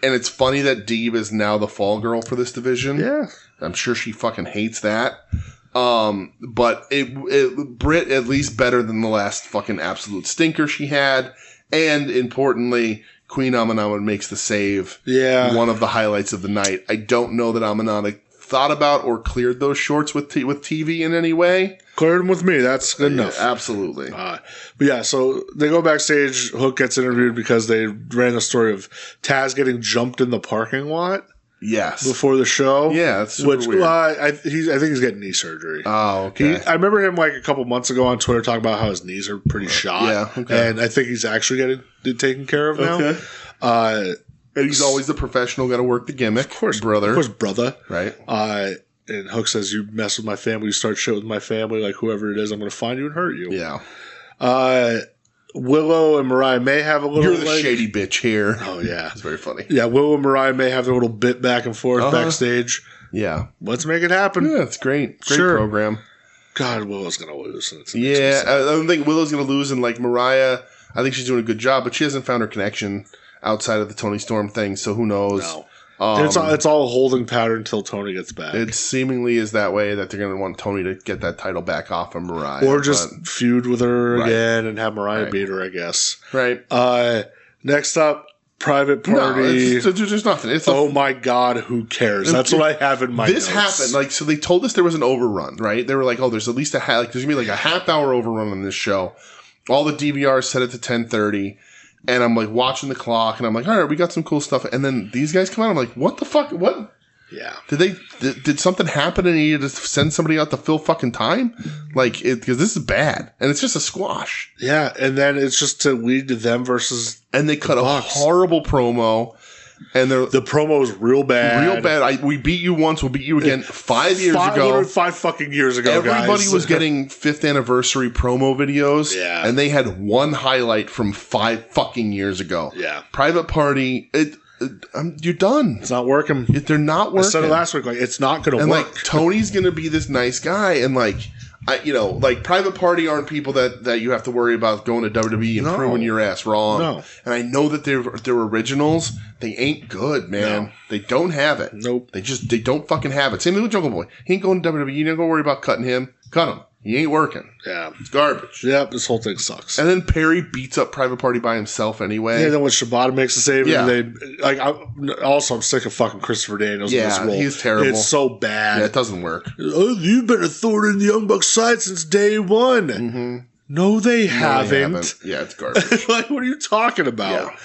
And it's funny that Deeb is now the fall girl for this division. Yeah. I'm sure she fucking hates that. But Britt at least better than the last fucking absolute stinker she had. And importantly, Queen Amanama makes the save. Yeah. One of the highlights of the night. I don't know that Amanama thought about or cleared those shorts with TV in any way. Cleared them with me. That's good enough. Yeah, absolutely. But yeah, so they go backstage. Hook gets interviewed because they ran the story of Taz getting jumped in the parking lot. Yes. Before the show. Yeah, that's super weird. I think he's getting knee surgery. Oh, okay. I remember him like a couple months ago on Twitter talking about how his knees are pretty shot. Yeah, okay. And I think he's actually getting it taken care of now. Okay. And he's always the professional, got to work the gimmick. Of course, brother. Of course, brother. Right. And Hook says, you mess with my family, you start shit with my family, like whoever it is, I'm going to find you and hurt you. Yeah. Willow and Mariah May have a little... You're the shady bitch here. Oh, yeah. It's very funny. Yeah, Willow and Mariah May have their little bit back and forth backstage. Yeah. Let's make it happen. Yeah, it's great. Great program. God, Willow's going to lose. Yeah, I don't think Willow's going to lose, and like Mariah, I think she's doing a good job, but she hasn't found her connection outside of the Tony Storm thing, so who knows? No. It's all a holding pattern until Tony gets back. It seemingly is that way, that they're going to want Tony to get that title back off of Mariah. Or just feud with her again and have Mariah beat her, I guess. Right. Next up, Private Party. No, there's nothing. Oh my God, who cares? That's what I have in my notes. This happened. So they told us there was an overrun, right? They were like, there's at least there's going to be like a half-hour overrun on this show. All the DVRs set it to 10:30. And I'm like watching the clock, and I'm like, all right, we got some cool stuff. And then these guys come out. I'm like, what the fuck? What? Yeah. Did something happen and he needed to send somebody out to fill fucking time? Like, because this is bad, and it's just a squash. Yeah, and then it's just to lead to them versus. And they cut a horrible promo. And the promo was real bad. Real bad. We beat you once, we'll beat you again 5 years ago. 5 fucking years ago, Everybody was getting 5th anniversary promo videos. Yeah. And they had one highlight from 5 fucking years ago. Yeah. Private Party, you're done. It's not working. They're not working. I said it last week, like, it's not going to work. And, like, Tony's going to be this nice guy, and, like... Private Party aren't people that you have to worry about going to WWE and proving your ass wrong. No. And I know that they're originals. They ain't good, man. No. They don't have it. Nope. They don't fucking have it. Same thing with Jungle Boy. He ain't going to WWE. You don't go worry about cutting him. Cut him. He ain't working. Yeah. It's garbage. Yep, this whole thing sucks. And then Perry beats up Private Party by himself anyway. Yeah, then when Shibata makes the save, yeah. I'm sick of fucking Christopher Daniels in this role. He's terrible. It's so bad. Yeah, it doesn't work. Oh, you've been a thorn in the Young Bucks' side since day one. Mm-hmm. No, they haven't. Yeah, it's garbage. Like, what are you talking about? Yeah.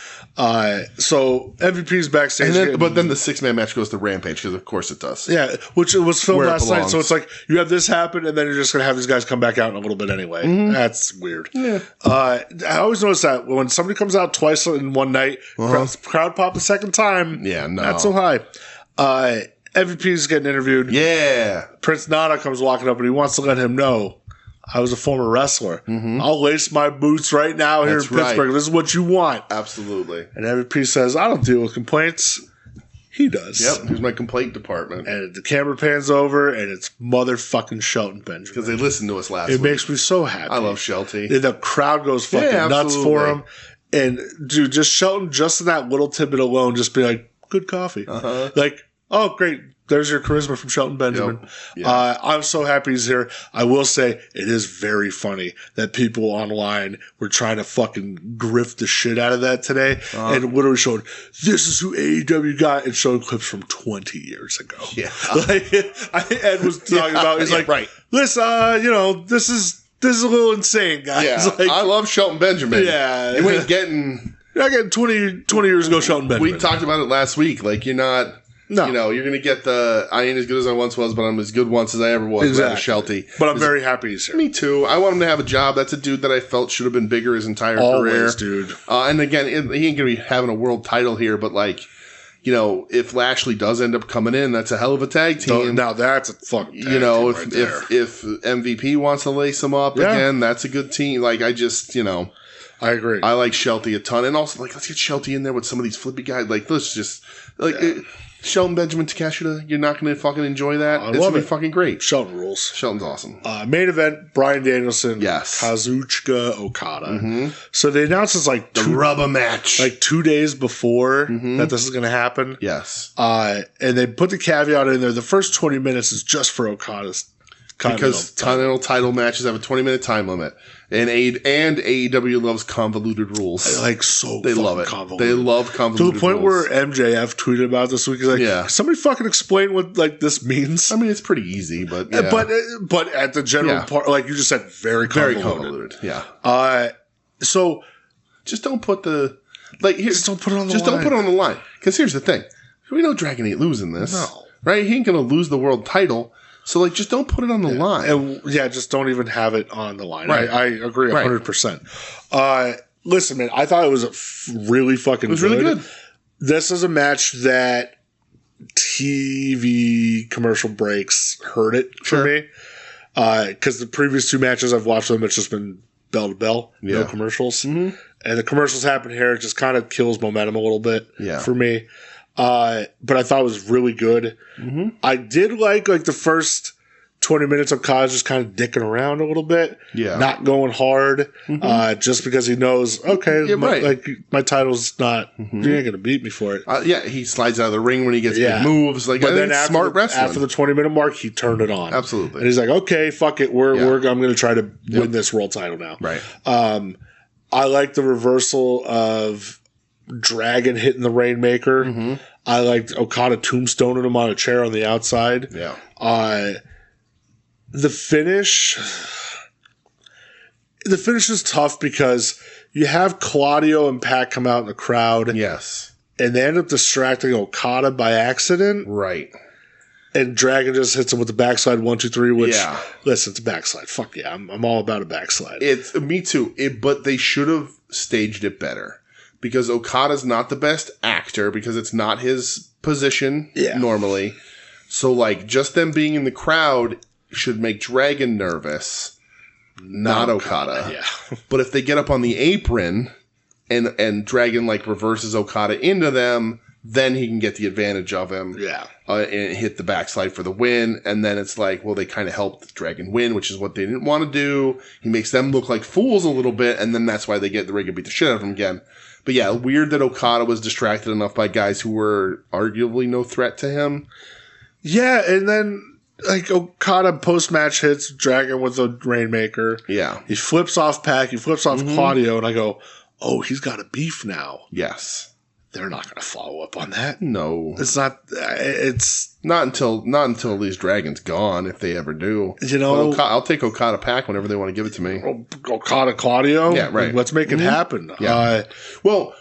So MVP's backstage, but then the 6-man match goes to Rampage because of course it does. Yeah, which it was filmed last night. So it's like you have this happen, and then you're just gonna have these guys come back out in a little bit anyway. Mm-hmm. That's weird. Yeah. I always notice that when somebody comes out twice in one night, crowd pop the second time. Yeah, no, not so high. MVP's getting interviewed. Yeah, Prince Nana comes walking up, and he wants to let him know. I was a former wrestler. Mm-hmm. I'll lace my boots right now here in Pittsburgh. Right. This is what you want. Absolutely. And MVP says, I don't deal with complaints. He does. Yep. Here's my complaint department. And the camera pans over, and it's motherfucking Shelton Benjamin. Because they listened to us last week. It makes me so happy. I love Shelty. And the crowd goes fucking nuts for him. And, dude, just Shelton, just in that little tidbit alone, just be like, good coffee. Uh-huh. Like, oh, great. There's your charisma from Shelton Benjamin. Yep. Yeah. I'm so happy he's here. I will say it is very funny that people online were trying to fucking grift the shit out of that today. And literally showed, this is who AEW got, and showed clips from 20 years ago. Yeah. Like, Ed was talking about, he's like, right. This, this is a little insane, guys. Yeah. Like, I love Shelton Benjamin. Yeah. You ain't getting... You're not getting 20 years ago Shelton Benjamin. We talked about it last week. Like, you're not... No. You're going to get the, I ain't as good as I once was, but I'm as good once as I ever was. Exactly. Shelty. But I'm very happy he's here. Me too. I want him to have a job. That's a dude that I felt should have been bigger his entire Always, career. Dude. And again, he ain't going to be having a world title here, but like, if Lashley does end up coming in, that's a hell of a tag team. Now that's a fucking tag team if MVP wants to lace him up again, that's a good team. Like, I just, I agree. I like Shelty a ton. And also, like, let's get Shelty in there with some of these flippy guys. Like, let's just, Shelton Benjamin Takeshita, you're not going to fucking enjoy that. It's going to be fucking great. Shelton rules. Shelton's awesome. Main event, Bryan Danielson. Yes. Kazuchika Okada. Mm-hmm. So they announced this like the rubber match. Like 2 days before that this is going to happen. Yes. And they put the caveat in there. The first 20 minutes is just for Okada's because Continental title matches have a 20-minute time limit. And AEW loves convoluted rules. They love it. Convoluted. They love convoluted to the point rules. where MJF tweeted about this week. He's like, "Can somebody fucking explain what this means?" I mean, it's pretty easy, but but at the general part, like you just said, very convoluted. Yeah. So just don't put the just don't put it on the line. Just don't put it on the line. Because here's the thing: we know Dragon ain't losing this. No. Right? He ain't gonna lose the world title. So, just don't put it on the line. And, just don't even have it on the line. Right. I agree 100%. Listen, man, I thought it was really fucking good. It was really good. This is a match that TV commercial breaks hurt it for me. Because the previous 2 matches I've watched them, it's just been bell to bell, no commercials. Mm-hmm. And the commercials happen here. It just kind of kills momentum a little bit for me. But I thought it was really good. Mm-hmm. I did like the first 20 minutes of Kaz just kind of dicking around a little bit. Yeah. Not going hard. Mm-hmm. Just because he knows, my title's not, you ain't going to beat me for it. He slides out of the ring when he gets big moves. But then smart wrestling. After the 20-minute mark, he turned it on. Absolutely. And he's like, okay, fuck it. I'm going to try to win this world title now. Right. I like the reversal of Dragon hitting the Rainmaker. Mm-hmm. I liked Okada tombstoning him on a chair on the outside. Yeah. The finish is tough because you have Claudio and Pat come out in the crowd. Yes. And they end up distracting Okada by accident. Right. And Dragon just hits him with the backslide 1, 2, 3, which, listen, it's a backslide. Fuck yeah. I'm all about a backslide. Me too. But they should have staged it better. Because Okada's not the best actor because it's not his position normally. So, just them being in the crowd should make Dragon nervous, not Okada. Yeah. But if they get up on the apron and Dragon, reverses Okada into them, then he can get the advantage of him. Yeah. And hit the backslide for the win. And then it's they kind of helped Dragon win, which is what they didn't want to do. He makes them look like fools a little bit, and then that's why they get the ring and beat the shit out of him again. But yeah, weird that Okada was distracted enough by guys who were arguably no threat to him. Yeah, and then Okada post-match hits Dragon with the Rainmaker. Yeah. He flips off Pac, he flips off Claudio, and I go, oh, he's got a beef now. Yes. They're not going to follow up on that. No. It's not until at least Dragon's gone, if they ever do. I'll take Okada Pac whenever they want to give it to me. Okada Claudio? Yeah, right. Let's make it happen. Yeah.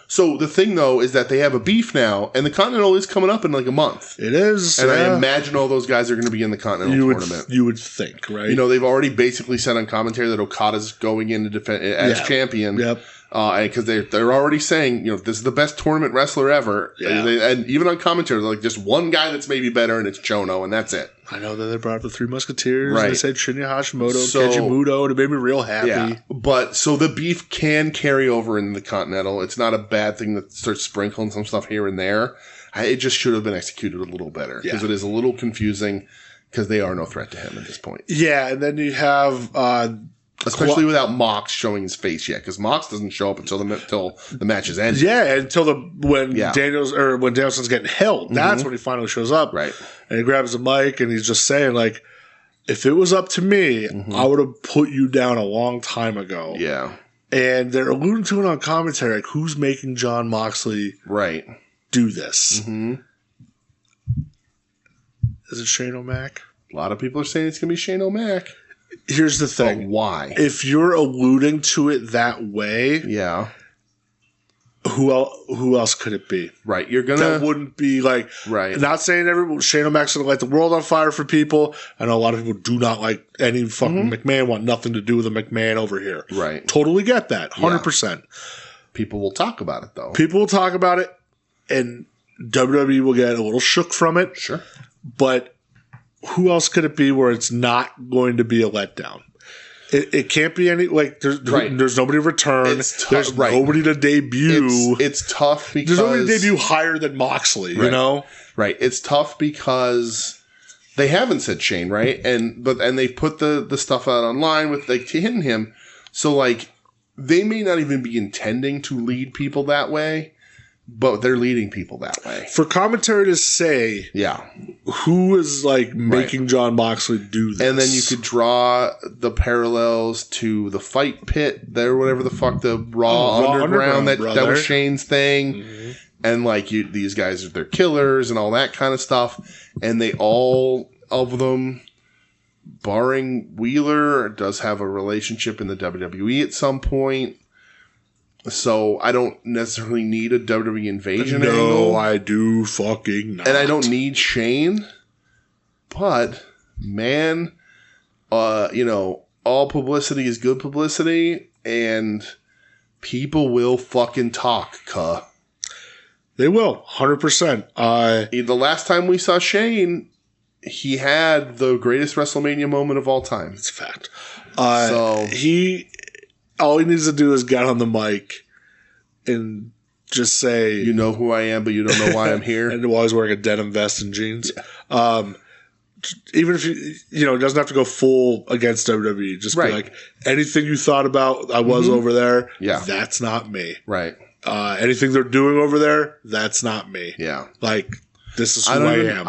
So the thing, though, is that they have a beef now, and the Continental is coming up in a month. It is. And I imagine all those guys are going to be in the Continental tournament. You would think, right? They've already basically said on commentary that Okada's going in to defend as champion. Yep. Because they're already saying, this is the best tournament wrestler ever. Yeah. And even on commentary, they're just one guy that's maybe better, and it's Chono, and that's it. I know that they brought up the 3 Musketeers. Right. They said Shinya Hashimoto, Keiji Muto, and it made me real happy. Yeah. But so the beef can carry over in the Continental. It's not a bad thing to start sprinkling some stuff here and there. It just should have been executed a little better because it is a little confusing because they are no threat to him at this point. Yeah, and then you have. Especially without Mox showing his face yet, because Mox doesn't show up until the match is ended. Yeah, until when Danielson's getting held, that's when he finally shows up. Right, and he grabs the mic and he's just saying if it was up to me, I would have put you down a long time ago. Yeah, and they're alluding to it on commentary, who's making Jon Moxley do this? Mm-hmm. Is it Shane O'Mac? A lot of people are saying it's going to be Shane O'Mac. Here's the thing. But why? If you're alluding to it that way, who else could it be? Right. You're gonna. That wouldn't be right. Not saying Shane O'Mac's gonna light the world on fire for people. I know a lot of people do not like any fucking McMahon. Want nothing to do with a McMahon over here. Right. Totally get that. 100%. People will talk about it though. People will talk about it, and WWE will get a little shook from it. Sure. But who else could it be where it's not going to be a letdown? It can't be any there's nobody to return. There's nobody to debut. It's tough because there's nobody to debut higher than Moxley. You know, right? It's tough because they haven't said Shane, right? And they put the stuff out online with hitting him. So they may not even be intending to lead people that way. but they're leading people that way. For commentary to say, who is like making Jon Moxley do this, and then you could draw the parallels to the Fight Pit, there, whatever the fuck, the Raw Underground that was Shane's thing, and like these guys are their killers and all that kind of stuff, and they all of them, barring Wheeler, does have a relationship in the WWE at some point. So I don't necessarily need a WWE invasion angle. No, I do fucking not. And I don't need Shane. But, man, all publicity is good publicity. And people will fucking talk, cuh. They will, 100%. The last time we saw Shane, he had the greatest WrestleMania moment of all time. It's a fact. All he needs to do is get on the mic and just say, "You know who I am, but you don't know why I'm here." And while he's wearing a denim vest and jeans, even if it doesn't have to go full against WWE. Just be like, anything you thought about, I was over there. Yeah, that's not me. Right. Anything they're doing over there, that's not me. Yeah. Like, this is who I am.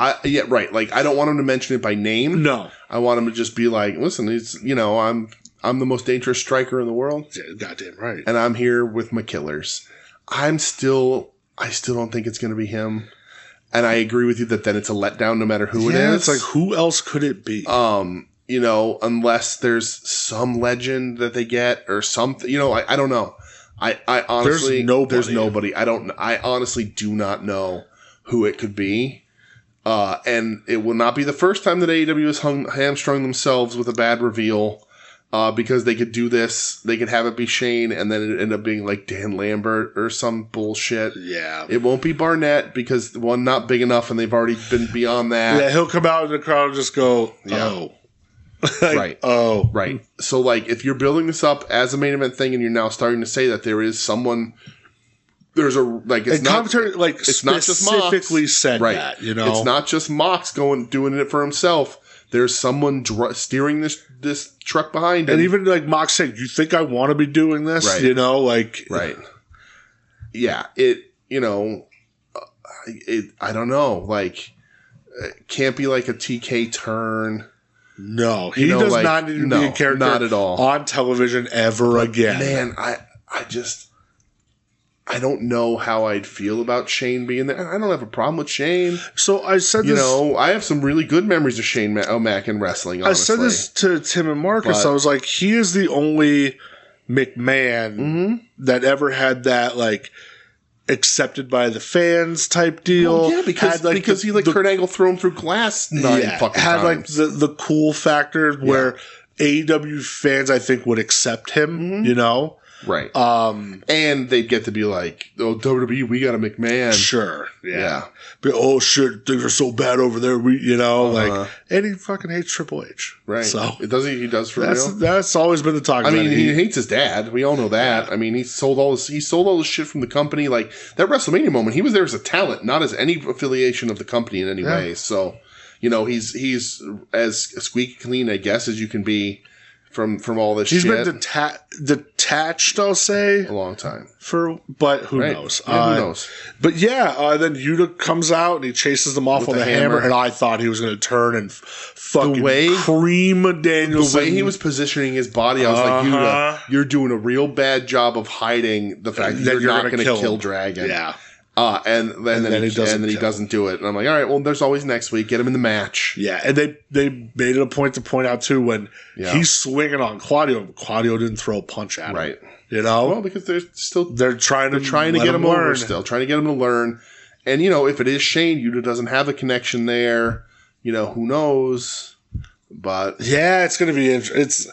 Right. Like, I don't want him to mention it by name. No. I want him to just be like, listen, I'm the most dangerous striker in the world. Yeah, goddamn right. And I'm here with my killers. I still don't think it's going to be him. And I agree with you that then it's a letdown no matter who it is. It's like, who else could it be? Unless there's some legend that they get or something. I don't know. I honestly, there's nobody. I honestly do not know who it could be. And it will not be the first time that AEW has hamstrung themselves with a bad reveal. Because they could do this, they could have it be Shane, and then it end up being like Dan Lambert or some bullshit. Yeah. It won't be Barnett because, one, not big enough, and they've already been beyond that. Yeah, he'll come out in the crowd and just go, oh. Right. Oh. Right. So, like, if you're building this up as a main event thing and you're now starting to say that there is someone... It's not specifically just Mox. Said that, It's not just Mox doing it for himself. There's someone steering this truck behind him. And even like Mox saying, you think I want to be doing this? Right. Right. Yeah. I don't know. Like, it can't be like a TK turn. No. He does not need to be a character not at all. on television ever again. Man, I don't know how I'd feel about Shane being there. I don't have a problem with Shane. So I said this... I have some really good memories of Shane O'Mac in wrestling, honestly. I said this to Tim and Marcus. I was like, he is the only McMahon that ever had that, like, accepted by the fans type deal. Well, yeah, because he Kurt Angle thrown through glass fucking had, times. Like, the cool factor where AEW fans, I think, would accept him, Right. And they'd get to be like, oh, WWE, we got a McMahon. Sure. Yeah. But, oh, shit, things are so bad over there. And he fucking hates Triple H. Right. So he does for real. That's always been the talk. I mean, he hates his dad. We all know that. Yeah. I mean, he sold all this shit from the company. Like, that WrestleMania moment, he was there as a talent, not as any affiliation of the company in any way. So, he's as squeaky clean, I guess, as you can be. From all this shit. He's been detached, I'll say. A long time. But who knows? Yeah, who knows? But then Yuta comes out and he chases them off with a hammer. And I thought he was going to turn and fucking cream Danielson. The way he was positioning his body, I was like, Yuta, you're doing a real bad job of hiding the fact that you're not going to kill Dragon. Yeah. And then he doesn't do it. And I'm like, all right, well, there's always next week. Get him in the match. Yeah, and they made it a point to point out, too, when he's swinging on Claudio didn't throw a punch at him. Right. Well, because they're trying to get him over still. Trying to get him to learn. And, if it is Shane, Yuta doesn't have a connection there. Who knows? But... yeah, it's going to be interesting.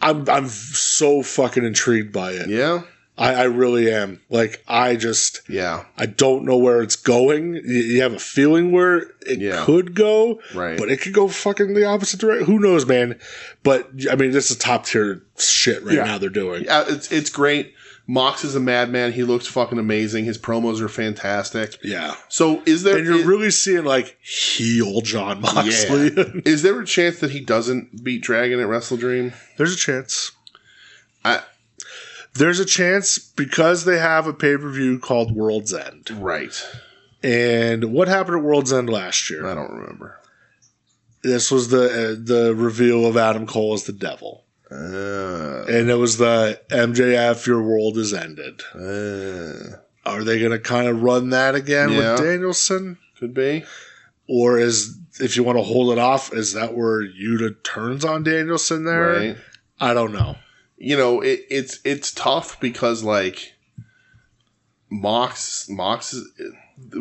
I'm so fucking intrigued by it. Yeah. I really am. Like, I don't know where it's going. You have a feeling where it could go, right? But it could go fucking the opposite direction. Who knows, man? But, I mean, this is top tier shit now they're doing. Yeah, it's great. Mox is a madman. He looks fucking amazing. His promos are fantastic. Yeah. So is there... and you're really seeing, like, heel Jon Moxley. Yeah. Is there a chance that he doesn't beat Dragon at WrestleDream? There's a chance. There's a chance because they have a pay-per-view called World's End. Right. And what happened at World's End last year? I don't remember. This was the reveal of Adam Cole as the devil. And it was the MJF, your world is ended. Are they going to kind of run that again with Danielson? Could be. Or if you want to hold it off, is that where Yuta turns on Danielson there? Right. I don't know. You know, it's tough because, like, Mox is,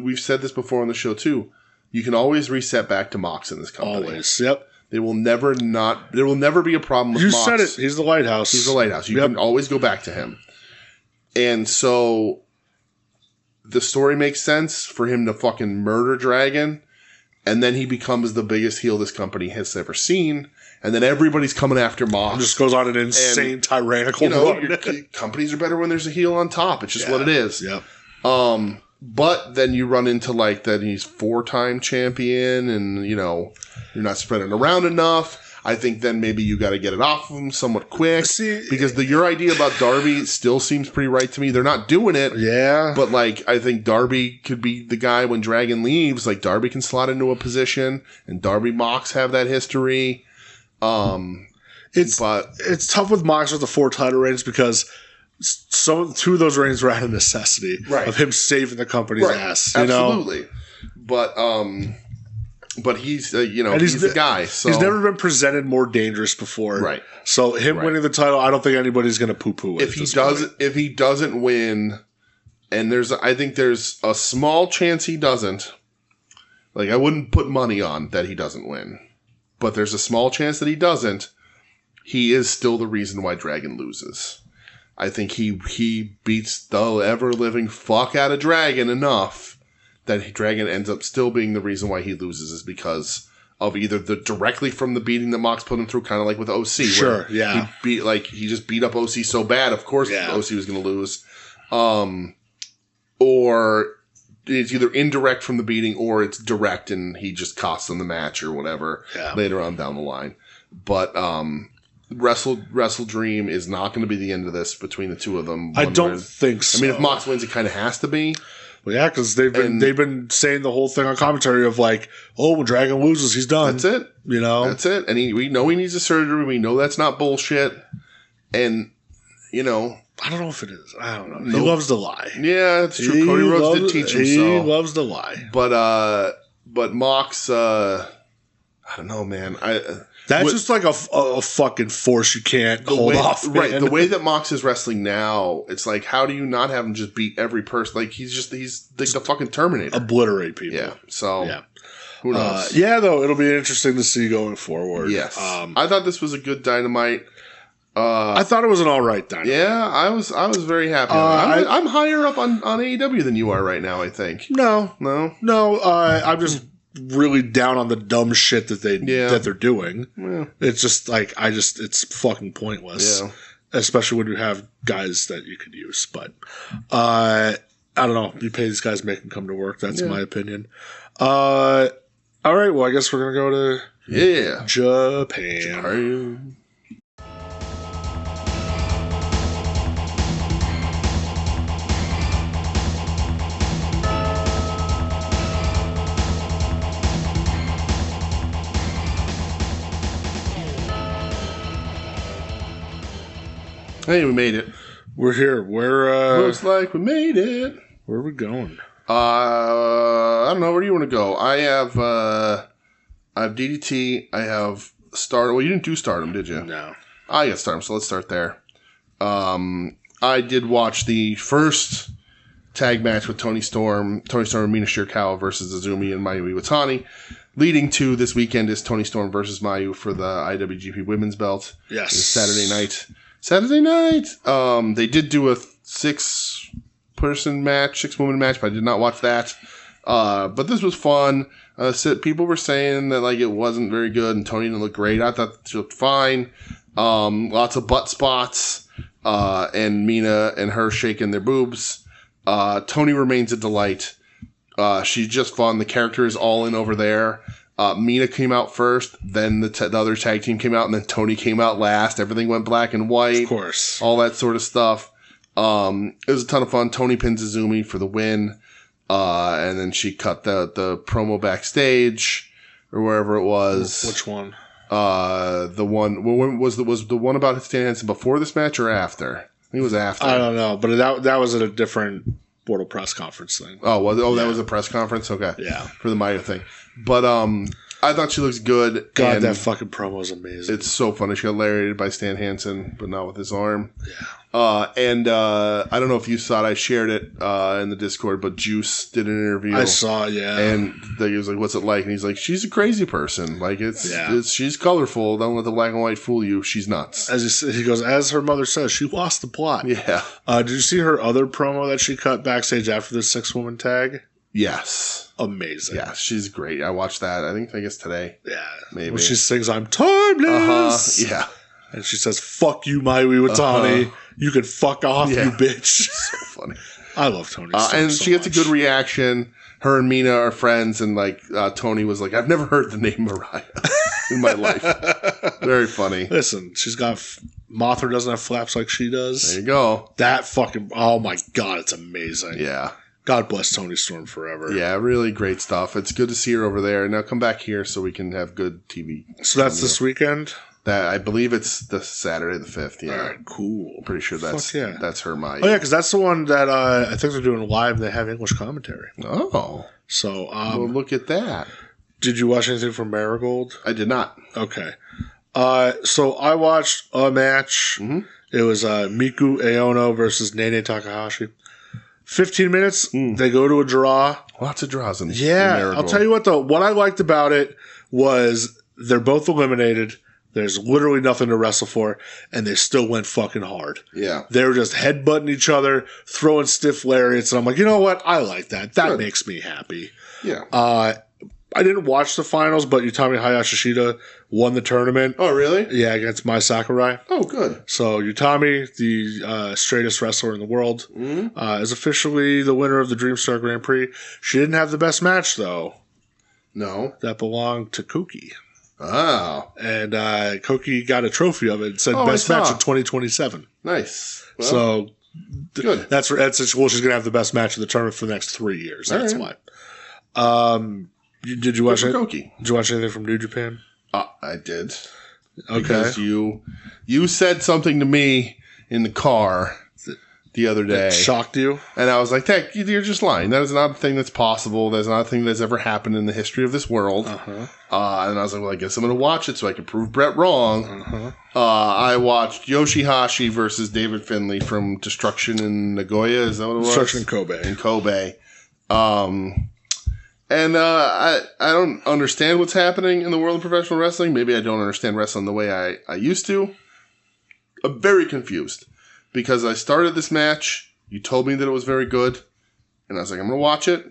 we've said this before on the show too. You can always reset back to Mox in this company. Always, yep. There will never be a problem with Mox. You said it. He's the lighthouse. He's the lighthouse. You can always go back to him. And so the story makes sense for him to fucking murder Dragon, and then he becomes the biggest heel this company has ever seen. And then everybody's coming after Mox. And just goes on an insane tyrannical run. Your companies are better when there's a heel on top. It's just what it is. Yep. But then you run into, like, that he's 4-time champion and, you know, you're not spreading around enough. I think then maybe you got to get it off of him somewhat quick. Because your idea about Darby still seems pretty right to me. They're not doing it. Yeah. But, like, I think Darby could be the guy when Dragon leaves. Like, Darby can slot into a position, and Darby Mox have that history. It's tough with Mox with the 4 title reigns because two of those reigns were out of necessity of him saving the company's ass. Absolutely. But he's he's the guy. So. He's never been presented more dangerous before. Right. So him winning the title, I don't think anybody's going to poo-poo it. If he doesn't win, and I think there's a small chance he doesn't. Like, I wouldn't put money on that he doesn't win. But there's a small chance that he doesn't. He is still the reason why Dragon loses. I think he beats the ever-living fuck out of Dragon enough that Dragon ends up still being the reason why he loses is because of either directly from the beating that Mox put him through, kind of like with OC. Sure, yeah. He just beat up OC so bad, of course OC was going to lose. Or it's either indirect from the beating or it's direct and he just costs them the match or whatever later on down the line. But Wrestle Dream is not going to be the end of this between the two of them. I don't think so. I mean, if Mox wins, it kind of has to be. Well, yeah, because they've been saying the whole thing on commentary of like, oh, when Dragon loses, he's done. That's it. You know? That's it. And we know he needs a surgery. We know that's not bullshit. And, you know... I don't know if it is. I don't know. He loves to lie. Yeah, that's true. Cody Rhodes did teach him so. He loves to lie. But Mox, I don't know, man. That's just like a fucking force you can't hold off, man. Right. The way that Mox is wrestling now, it's like, how do you not have him just beat every person? Like, he's like the fucking Terminator. Obliterate people. Yeah. So, who knows? Though, it'll be interesting to see going forward. Yes. I thought this was a good Dynamite. I thought it was an all right Dynamite. Yeah, I was very happy. I'm higher up on AEW than you are right now, I think. No. I'm just really down on the dumb shit that they're doing. Yeah. It's just like it's fucking pointless. Yeah. Especially when you have guys that you could use. But I don't know. You pay these guys, make them come to work. That's my opinion. All right. Well, I guess we're gonna go to Japan. Hey, we made it. We're here. Looks like we made it. Where are we going? I don't know. Where do you want to go? I have DDT. I have Stardom. Well, you didn't do Stardom, did you? No. I got Stardom, so let's start there. I did watch the first tag match with Tony Storm and Mina Shirakawa versus Azumi and Mayu Iwatani. Leading to this weekend is Tony Storm versus Mayu for the IWGP Women's Belt. Yes. It's Saturday night. They did do a 6-woman match, but I did not watch that. But this was fun. People were saying that like it wasn't very good and Tony didn't look great. I thought she looked fine. Lots of butt spots, and Mina and her shaking their boobs. Tony remains a delight. She's just fun. The character is all in over there. Mina came out first, then the other tag team came out, and then Tony came out last. Everything went black and white. Of course. All that sort of stuff. It was a ton of fun. Tony pins Izumi for the win. And then she cut the promo backstage or wherever it was. Which one? The one was the one about Stan Hansen before this match or after? I think it was after. I don't know, but that was at a different Portal press conference thing. That was a press conference. Okay, yeah, for the Maya thing. But I thought she looks good. God, that fucking promo is amazing. It's so funny. She got lariated by Stan Hansen, but not with his arm. Yeah. I don't know if you saw it. I shared it in the Discord, but Juice did an interview. I saw, yeah. And he was like, "What's it like?" And he's like, "She's a crazy person. Like she's colorful. Don't let the black and white fool you. She's nuts." He goes, as her mother says, she lost the plot. Yeah. Did you see her other promo that she cut backstage after the 6-woman tag? Yes. Amazing. Yeah, she's great. I watched that. I guess today. Yeah. Maybe. When she sings, "I'm timeless." Yeah. And she says, "Fuck you, Mai Iwatani. You can fuck off, you bitch." So funny. I love Tony. And she gets a good reaction. Her and Mina are friends, and Tony was like, "I've never heard the name Mariah in my life." Very funny. Listen, she's got Mothra doesn't have flaps like she does. There you go. That fucking oh my god, it's amazing. Yeah. God bless Tony Storm forever. Yeah, really great stuff. It's good to see her over there. Now come back here so we can have good TV. So that's this weekend? That I believe it's the Saturday the 5th. Yeah. All right, cool. Pretty sure that's her Mai. Oh yeah, because that's the one that I think they're doing live. They have English commentary. Oh. So well, look at that. Did you watch anything from Marigold? I did not. Okay. So I watched a match. Mm-hmm. It was Miku Aono versus Nene Takahashi. 15 minutes. They go to a draw. Lots of draws in I'll tell you what though. What I liked about it was they're both eliminated. There's literally nothing to wrestle for, and they still went fucking hard. Yeah. They were just headbutting each other, throwing stiff lariats, and I'm like, you know what? I like that. That makes me happy. Yeah. I didn't watch the finals, but Utami Hayashishita won the tournament. Oh, really? Yeah, against Mai Sakurai. Oh, good. So Utami, the straightest wrestler in the world, is officially the winner of the Dreamstar Grand Prix. She didn't have the best match, though. No. That belonged to Koki. Oh. And Koki got a trophy of it. It said best match in 2027. Nice. Well, so good. That's she's going to have the best match of the tournament for the next 3 years. That's why. Did you watch it? Koki. Did you watch anything from New Japan? I did. Okay. Because you said something to me in the car the other day. It shocked you? And I was like, "Heck, you're just lying. That is not a thing that's possible. That's not a thing that's ever happened in the history of this world." And I was like, "Well, I guess I'm going to watch it so I can prove Brett wrong." I watched Yoshihashi versus David Finlay from Destruction in Nagoya. Is that what it was? Destruction in Kobe. In Kobe. And I don't understand what's happening in the world of professional wrestling. Maybe I don't understand wrestling the way I used to. I'm very confused. Because I started this match, you told me that it was very good, and I was like, I'm going to watch it.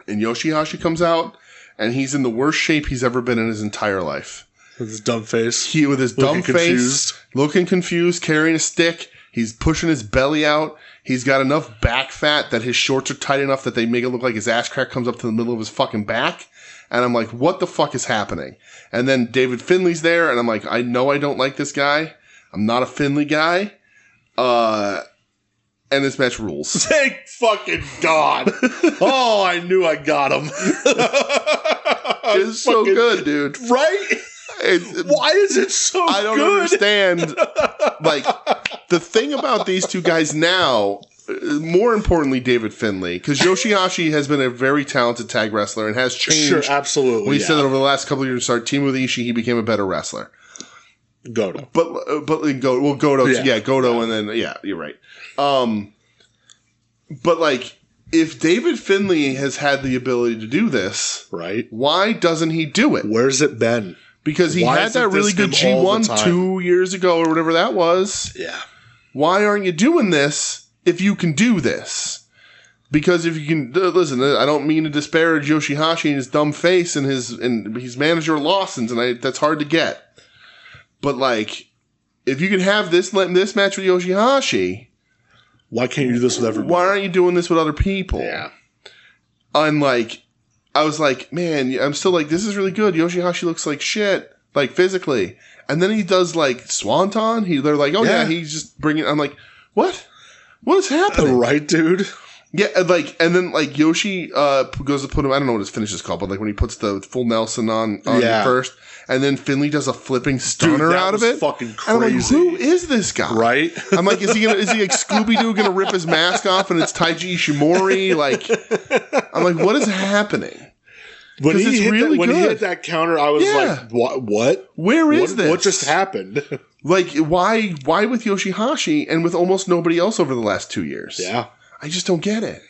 And Yoshihashi comes out, and he's in the worst shape he's ever been in his entire life. With his dumb face? With his dumb face, looking confused, carrying a stick. He's pushing his belly out. He's got enough back fat that his shorts are tight enough that they make it look like his ass crack comes up to the middle of his fucking back. And I'm like, what the fuck is happening? And then David Finlay's there, and I'm like, I know I don't like this guy. I'm not a Finlay guy. And this match rules. Thank fucking God. Oh, I knew I got him. It's so good, dude. Right? Why is it so good? I don't understand. Like, the thing about these two guys now, more importantly, David Finlay, because Yoshihashi has been a very talented tag wrestler and has changed. Sure, absolutely. We said that over the last couple of years, started teaming with Ishii, he became a better wrestler. Goto. But Goto. Yeah, Goto, and then, yeah, you're right. But, like, if David Finlay has had the ability to do this, right? Why doesn't he do it? Where's it been? Because he had that really good G1 2 years ago or whatever that was. Yeah. Why aren't you doing this if you can do this? Because if you can, listen, I don't mean to disparage Yoshihashi and his dumb face and his manager Lawson's, and that's hard to get. But, like, if you can have this match with Yoshihashi, why can't you do this with everybody? Why aren't you doing this with other people? Yeah. I'm like, I was like, man, I'm still like, this is really good. Yoshihashi looks like shit, like, physically. And then he does, like, Swanton. They're like, oh, yeah, he's just bringing, I'm like, what? What is happening? Right, dude? Yeah, and then Yoshi goes to put him. I don't know what his finish is called, but when he puts the full Nelson on first, and then Finley does a flipping stunner out of it. Fucking crazy. And I'm like, who is this guy? Right? I'm like, is he like Scooby Doo gonna rip his mask off and it's Taiji Ishimori? Like, I'm like, what is happening? When he hit that counter, I was like, what? Where is this? What just happened? Like, why with Yoshihashi and with almost nobody else over the last 2 years? Yeah. I just don't get it.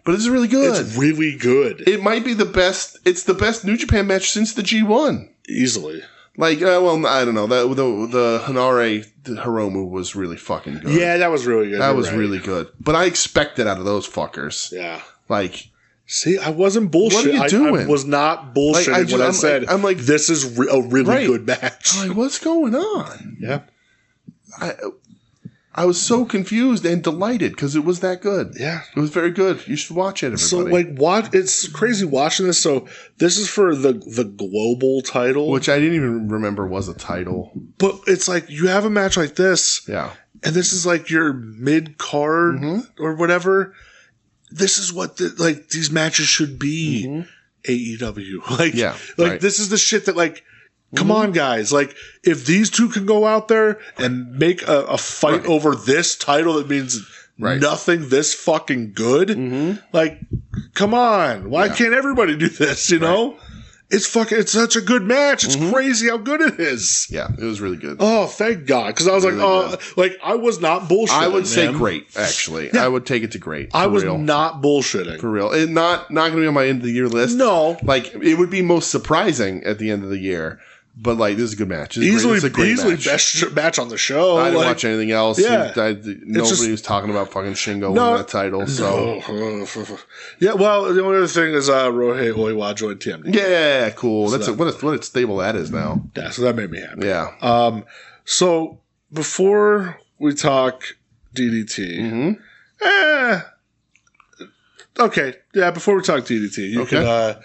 But it's really good. It's really good. It might be the best. It's the best New Japan match since the G1. Easily. Like, well, I don't know. The Hanare Hiromu was really fucking good. Yeah, that was really good. That was really good. But I expect it out of those fuckers. Yeah. Like, see, I wasn't bullshitting. What are you doing? I was not bullshitting when I said, I'm like, this is a really good match. I'm like, what's going on? Yeah. I was so confused and delighted because it was that good. Yeah. It was very good. You should watch it, everybody. So, it's crazy watching this. So, this is for the global title. Which I didn't even remember was a title. But it's like, you have a match like this. Yeah. And this is like your mid-card or whatever. This is what these matches should be. AEW. This is the shit that come on, guys. If these two can go out there and make a fight over this title that means nothing this fucking good, come on. Why can't everybody do this, you know? It's such a good match. It's crazy how good it is. Yeah, it was really good. Oh, thank God. Because I was I was not bullshitting. I would say great, actually. Yeah. I would take it to great. I was not bullshitting. For real. It not going to be on my end of the year list. No. It would be most surprising at the end of the year. But this is a good match. Easily match. best match on the show. I didn't watch anything else. Yeah, nobody was talking about fucking Shingo winning that title. So yeah. Well, the only other thing is Rohei Oiwa joined TMD. Yeah, cool. That's what a stable that is now. Yeah, so that made me happy. Yeah. So before we talk DDT, okay. Yeah, before we talk DDT, you can.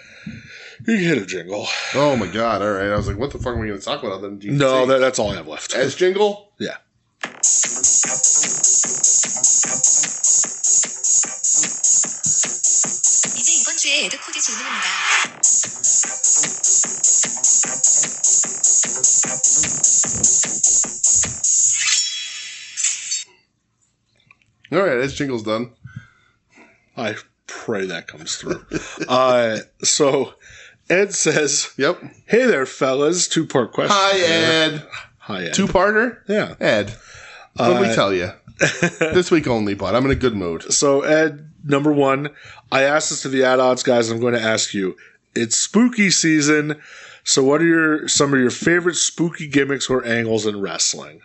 You can hit a jingle. Oh my God. All right. I was like, what the fuck are we going to talk about other than DDT? No, that's all I have left. As jingle? Yeah. 이제 이번 주에 에드 코디 질문입니다. All right. As jingle's done. I pray that comes through. So Ed says, "Yep. Hey there, fellas. 2-part question. Hi, Ed. Hi, Ed. 2-parter? Yeah, Ed. What we tell you? This week only, but I'm in a good mood. So Ed, number one, I asked this to the Ad-Odds guys. I'm going to ask you. It's spooky season. So what are some of your favorite spooky gimmicks or angles in wrestling?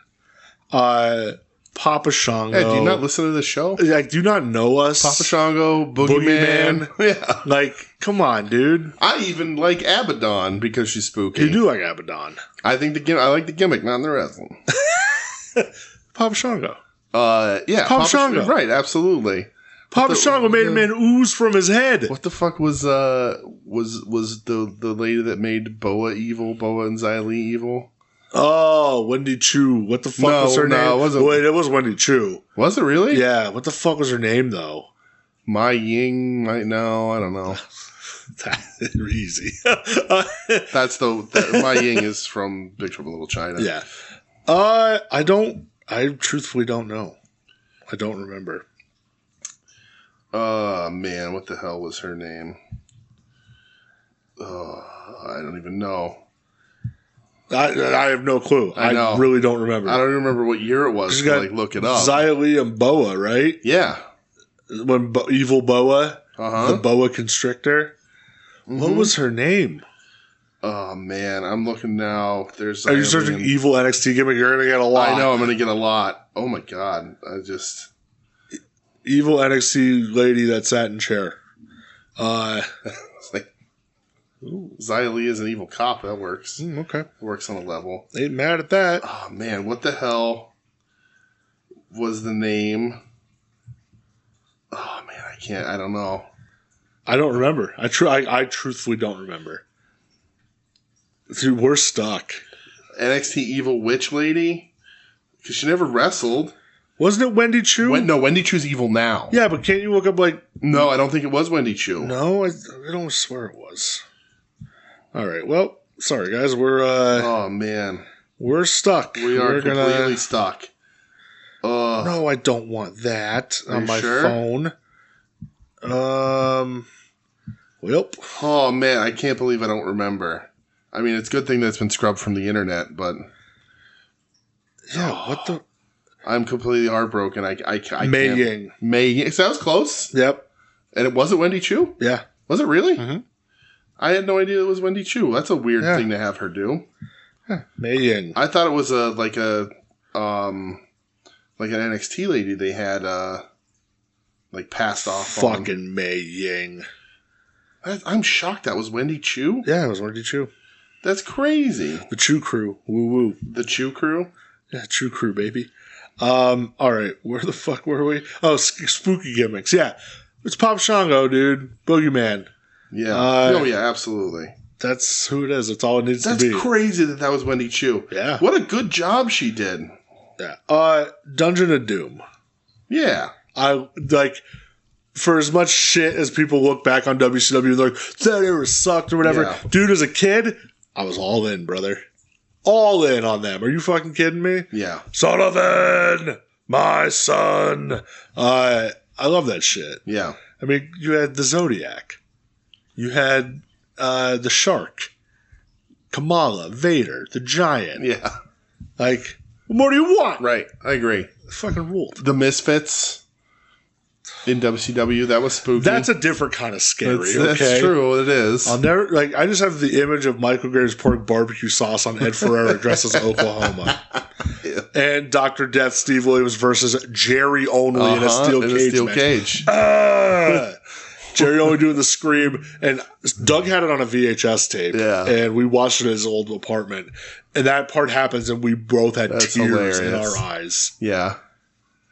Papa Shango. Ed, do you not listen to the show? Do you not know us? Papa Shango, Boogeyman. Yeah. Come on, dude. I even like Abaddon because she's spooky. You do like Abaddon. I think I like the gimmick, not in the wrestling. Papa Shango. Yeah. Papa Shango. Right, absolutely. Papa Shango made a man ooze from his head. What the fuck was the lady that made Boa evil, Boa and Xia Li evil? Oh, Wendy Chu. What the fuck was her name? It wasn't. Wait, it was Wendy Chu. Was it really? Yeah. What the fuck was her name, though? Mai Ying? No, I don't know. That's easy. Mai Ying is from Big Trouble in Little China. Yeah. I truthfully don't know. I don't remember. Man, what the hell was her name? I don't even know. I have no clue. I really don't remember. I don't remember what year it was to look it up. Xia Li and Boa, right? Yeah. When evil Boa, the Boa Constrictor. Mm-hmm. What was her name? Oh, man. I'm looking now. Are you searching evil NXT gimmick? You're going to get a lot. I know. I'm going to get a lot. Oh, my God. Evil NXT lady that sat in chair. It's like, Xia Li is an evil cop. That works. Okay. It works on a level. Ain't mad at that. Oh, man. What the hell was the name? Oh, man. I don't know. I don't remember. I truthfully don't remember. Dude, we're stuck. NXT evil witch lady? Because she never wrestled. Wasn't it Wendy Chu? No, Wendy Chu's evil now. Yeah, but can't you look up like... No, I don't think it was Wendy Chu. No, I don't swear it was. All right, well, sorry guys, we're... oh, man. We're stuck. We're completely stuck. No, I don't want that on my phone. Well. Oh, man, I can't believe I don't remember. I mean, it's a good thing that's been scrubbed from the internet, but... Yeah, what the... I'm completely heartbroken. I Mei can't. Ying. Mei Ying. Sounds close. Yep. And it wasn't Wendy Chu? Yeah. Was it really? Mm-hmm. I had no idea it was Wendy Chu. That's a weird thing to have her do. Huh. Mei Ying. I thought it was like an NXT lady they had like passed off. Fucking Mei Ying. I'm shocked that was Wendy Chu. Yeah, it was Wendy Chu. That's crazy. The Chu Crew. Woo woo. The Chu Crew. Yeah, Chu Crew, baby. All right, where the fuck were we? Oh, spooky gimmicks. Yeah, it's Pop Shango, dude. Boogeyman. Yeah. Yeah, absolutely. That's who it is. That's all it needs to be. That's crazy that was Wendy Chu. Yeah. What a good job she did. Yeah. Dungeon of Doom. Yeah. I like, for as much shit as people look back on WCW and they're like, that era sucked or whatever. Yeah. Dude, as a kid, I was all in, brother. All in on them. Are you fucking kidding me? Yeah. Sullivan, my son. I love that shit. Yeah. I mean, you had the Zodiac. You had the Shark. Kamala, Vader, the Giant. Yeah. Like, what more do you want? Right. I agree. It fucking ruled. The Misfits in WCW, that was spooky. That's a different kind of scary. That's true. It is. I'll never I just have the image of Michael Graves pouring barbecue sauce on Ed Ferrara dressed as Oklahoma, and Dr. Death Steve Williams versus Jerry Only in a steel cage. Jerry Only doing the scream, and Doug had it on a VHS tape. Yeah, and we watched it in his old apartment, and that part happens, and we both had tears in our eyes. Yeah.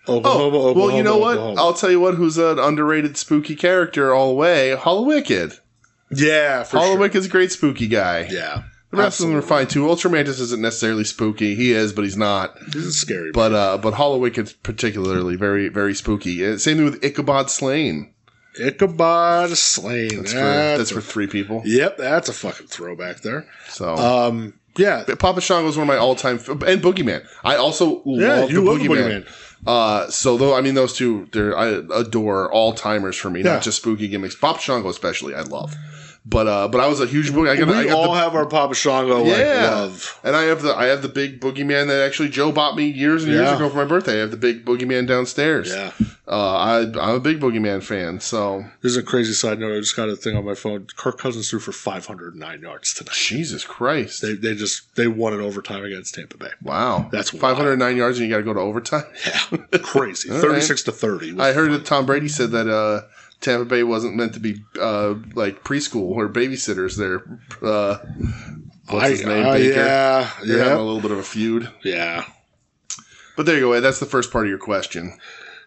Oklahoma, well, you know what? Oklahoma. I'll tell you what. Who's an underrated spooky character all the way? Hollowicked. Yeah, for sure. Hollowicked's a great spooky guy. Yeah. The rest of them are fine too. Ultramantis isn't necessarily spooky. He is, but he's not. He's scary. But Hollowicked's particularly very, very spooky. Same thing with Ichabod Slain. Ichabod Slain. That's for three people. Yep, that's a fucking throwback there. So, yeah. Papa Shango is one of my all-time... and Boogeyman. I also love the Boogeyman. So, though, I mean, those two, I adore all-timers for me, not just spooky gimmicks. Papa Shango especially, I love. But I was a huge boogie. We all have our Papa Shango love, and I have the big boogeyman that actually Joe bought me years and years ago for my birthday. I have the big boogeyman downstairs. Yeah, I'm a big boogeyman fan. So this is a crazy side note. I just got a thing on my phone. Kirk Cousins threw for 509 yards tonight. Jesus Christ! They won in overtime against Tampa Bay. Wow, that's 509 yards and you got to go to overtime. Yeah, crazy. 36-30. I heard that Tom Brady said that. Tampa Bay wasn't meant to be like preschool or babysitters there. What's his name? Baker. Yeah. They're having a little bit of a feud. Yeah. But there you go. That's the first part of your question.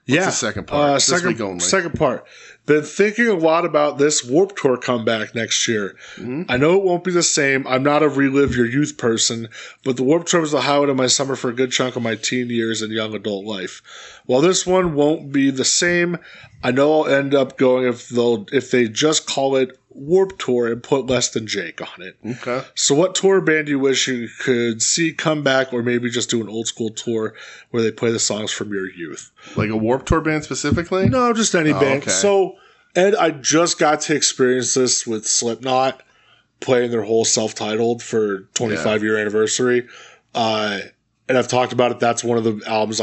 What's the second part? Second part. Been thinking a lot about this Warped Tour comeback next year. Mm-hmm. I know it won't be the same. I'm not a relive your youth person, but the Warped Tour was the highlight of my summer for a good chunk of my teen years and young adult life. While this one won't be the same, I know I'll end up going if they just call it Warped Tour and put Less Than Jake on it. Okay. So what tour band do you wish you could see come back, or maybe just do an old school tour where they play the songs from your youth? Like a Warped Tour band specifically? No, just any band. Okay. So, Ed, I just got to experience this with Slipknot playing their whole self-titled for 25-year anniversary. And I've talked about it. That's one of the albums,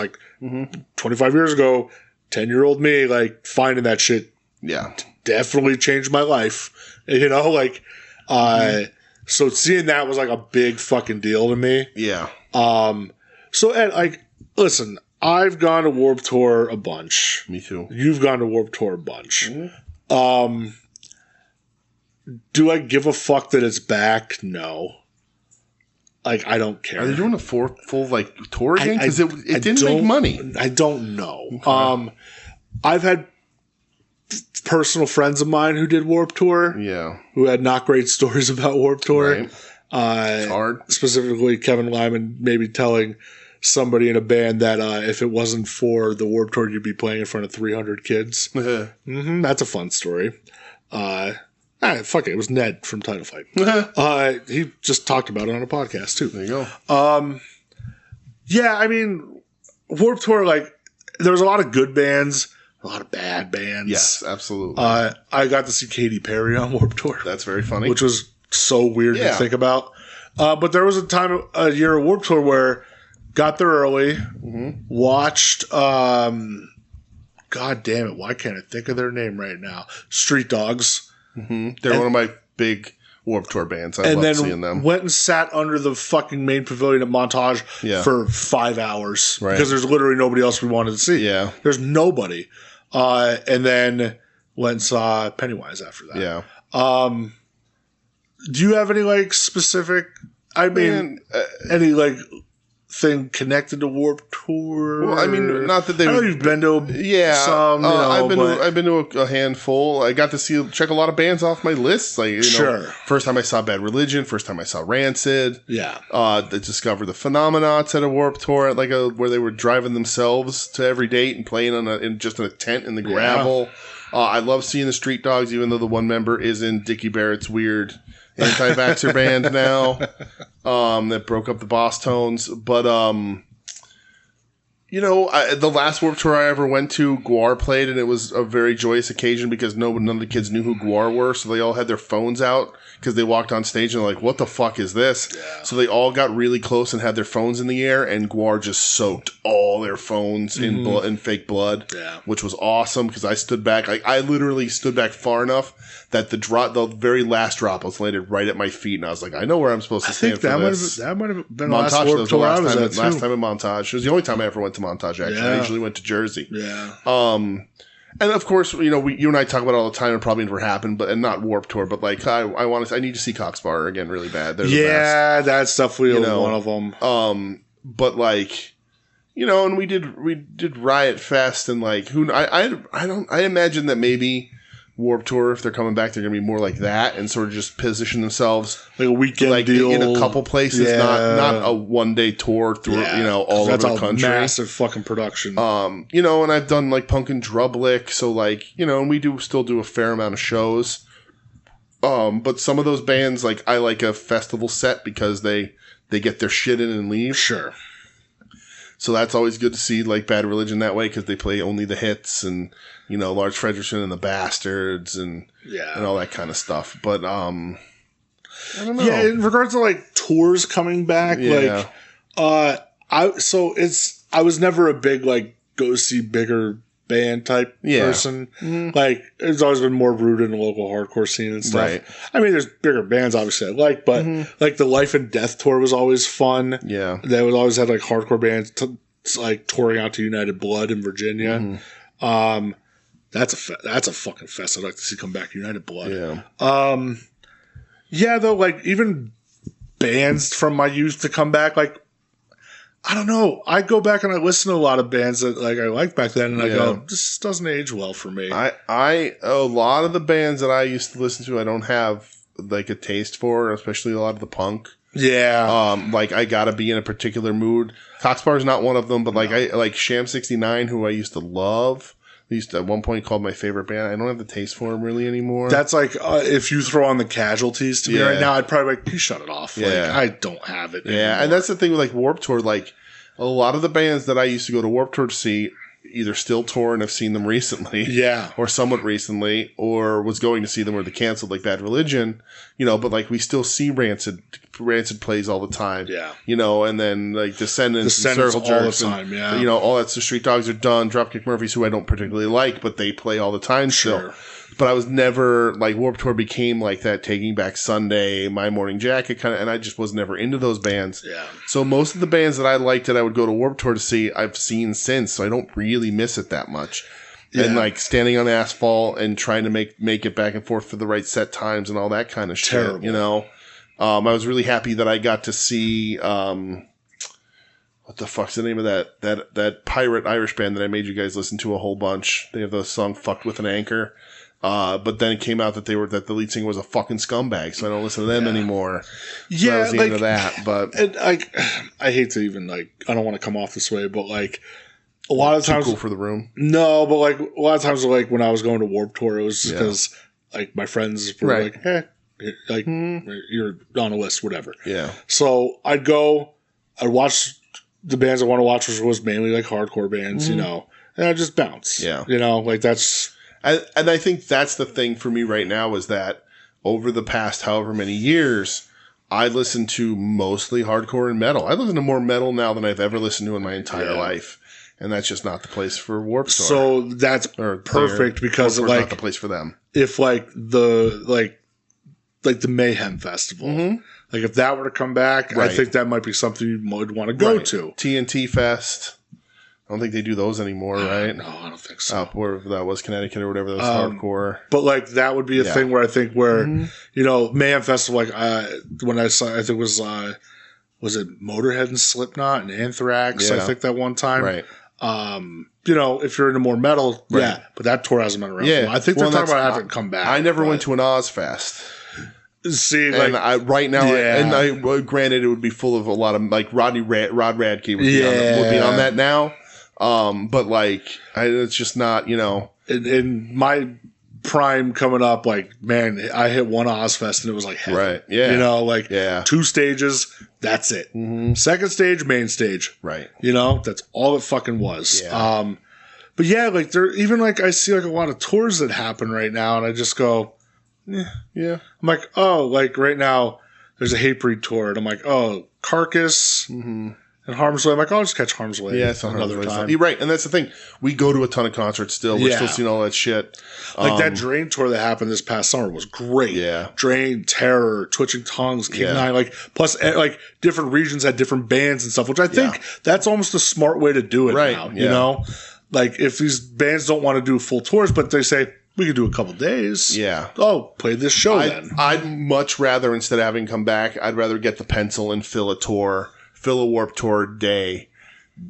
25 years ago, 10-year-old me, finding that shit. Yeah. Definitely changed my life. So seeing that was a big fucking deal to me. Yeah. So Ed, listen, I've gone to Warped Tour a bunch. Me too. You've gone to Warped Tour a bunch. Mm-hmm. Do I give a fuck that it's back? No. I don't care. Are they doing a full tour again? Because it didn't make money. I don't know. Okay. I've had personal friends of mine who did Warped Tour. Yeah. Who had not great stories about Warped Tour. Right. It's hard. Specifically, Kevin Lyman maybe telling somebody in a band that if it wasn't for the Warped Tour, you'd be playing in front of 300 kids. That's a fun story. Fuck it. It was Ned from Title Fight. He just talked about it on a podcast, too. There you go. Yeah, I mean, Warped Tour, like, there was a lot of good bands, a lot of bad bands. Yes, absolutely. I got to see Katy Perry on Warped Tour. That's very funny. Which was so weird to think about. But there was a year of Warped Tour where got there early, watched, God damn it, why can't I think of their name right now? Street Dogs. They're one of my big Warped Tour bands. I love seeing them. Went and sat under the fucking main pavilion at Montage for 5 hours. Right. Because there's literally nobody else we wanted to see. Yeah. There's nobody. And then went and saw Pennywise after that. Yeah. Do you have any, like, specific, any, like, thing connected to Warped Tour? Well, I mean, not that they. I know you've been to some. I've been to a handful. I got to check a lot of bands off my list. Like, first time I saw Bad Religion. First time I saw Rancid. Yeah. They discovered the Phenomenauts at a Warped Tour at where they were driving themselves to every date and playing in a tent in the gravel. I love seeing the Street Dogs, even though the one member is in Dickie Barrett's weird anti-vaxxer band now, that broke up the Boss Tones. But, the last Warped Tour I ever went to, Gwar played, and it was a very joyous occasion because none of the kids knew who Gwar were, so they all had their phones out because they walked on stage and they're like, what the fuck is this? Yeah. So they all got really close and had their phones in the air, and Gwar just soaked all their phones in fake blood, which was awesome because I stood back. I literally stood back far enough that the very last drop was landed right at my feet, and I was like, I know where I'm supposed to stand for this. That might have been Montage. That was the last time in Montage. It was the only time I ever went to Montage, actually. I usually went to Jersey. Yeah. And of course, you and I talk about it all the time. It probably never happened, and not Warped Tour, but like I need to see Coxbar again really bad. They're the best. That's definitely one of them. But like, and we did Riot Fest, and like I imagine that maybe Warped Tour, if they're coming back, they're going to be more like that and sort of just position themselves like a weekend deal in a couple places, not a one-day tour through all over the country. Massive fucking production. And I've done like Punk and Drublick, so like and we still do a fair amount of shows. But some of those bands, like I like a festival set because they get their shit in and leave. Sure. So that's always good to see, like Bad Religion that way, because they play only the hits, and Lars Frederiksen and the Bastards, and all that kind of stuff. But I don't know. Yeah, in regards to like tours coming back, I was never a big like go see bigger band type person. Mm-hmm. Like it's always been more rooted in the local hardcore scene and stuff. Right. I mean, there's bigger bands obviously I like, but like the Life and Death tour was always fun. Yeah, they would always have like hardcore bands like touring out to United Blood in Virginia. That's a fucking fest I'd like to see come back. United Blood. Yeah. Though, like even bands from my youth to come back, like. I don't know. I go back and I listen to a lot of bands that like I liked back then, and I go, "This doesn't age well for me." A lot of the bands that I used to listen to, I don't have like a taste for, especially a lot of the punk. Yeah. Like I gotta be in a particular mood. Coxbar is not one of them, but like I like Sham 69, who I used to love. I used to at one point called my favorite band. I don't have the taste for them really anymore. That's like if you throw on the Casualties to me right now, I'd probably like, you shut it off. Yeah. Like, I don't have it anymore. And that's the thing with like Warped Tour. Like a lot of the bands that I used to go to Warped Tour to see either still tour and have seen them recently, or somewhat recently, or was going to see them or they canceled, like Bad Religion, but like we still see Rancid plays all the time, and then like Descendants and Circle Jerks all the time, all that's the Street Dogs are done, Dropkick Murphys, who I don't particularly like, but they play all the time still. But I was never like Warped Tour became like that Taking Back Sunday, My Morning Jacket kind of, and I just was never into those bands. Yeah. So most of the bands that I liked that I would go to Warped Tour to see, I've seen since, so I don't really miss it that much. Yeah. And like standing on asphalt and trying to make it back and forth for the right set times and all that kind of shit. I was really happy that I got to see what the fuck's the name of that pirate Irish band that I made you guys listen to a whole bunch. They have the song "Fucked with an Anchor." But then it came out that that the lead singer was a fucking scumbag, so I don't listen to them anymore. So Yeah, that was the end of that. But and I hate to even I don't want to come off this way, but a lot of times, too cool for the room. No, but a lot of times, when I was going to Warped Tour, it was because my friends were like, "Hey, you're on a list, whatever." Yeah. So I'd go, I'd watch the bands I want to watch, which was mainly hardcore bands, and I'd just bounce. Yeah. That's. And I think that's the thing for me right now is that over the past however many years, I listen to mostly hardcore and metal. I listen to more metal now than I've ever listened to in my entire life. And that's just not the place for Warped Tour. So that's perfect because Warped Tour's not the place for them. If the Mayhem Festival, if that were to come back, I think that might be something you would want to go to. TNT Fest. I don't think they do those anymore, right? No, I don't think so. Wherever that was, Connecticut or whatever, that was hardcore. But that would be a thing where I think Mayhem Festival, when I saw, I think was it Motorhead and Slipknot and Anthrax? I think that one time, right? If you're into more metal, but that tour hasn't been around. Yeah, I think they're talking about having it come back. I never went to an Ozfest. See, and right now, granted, it would be full of a lot of Rod Radke would be on that now. But it's just not, In my prime coming up, man, I hit one Ozfest and it was heaven. Right. Yeah. 2 stages, that's it. Mm-hmm. Second stage, main stage. Right. That's all it fucking was. Yeah. But yeah, there even I see a lot of tours that happen right now, and I just go, yeah. I'm right now there's a Hatebreed tour, and I'm Carcass. Mm-hmm. And Harm's Way. I'm I'll just catch Harm's Way another time. You're right. And that's the thing. We go to a ton of concerts still. We're still seeing all that shit. That Drain tour that happened this past summer was great. Yeah. Drain, Terror, Twitching Tongues, King 9. Plus, different regions had different bands and stuff, which I think that's almost a smart way to do it now. Yeah. If these bands don't want to do full tours, but they say, we could do a couple days. Yeah. Oh, play this show then. I'd much rather, instead of having come back, I'd rather get the pencil and fill a Warped Tour day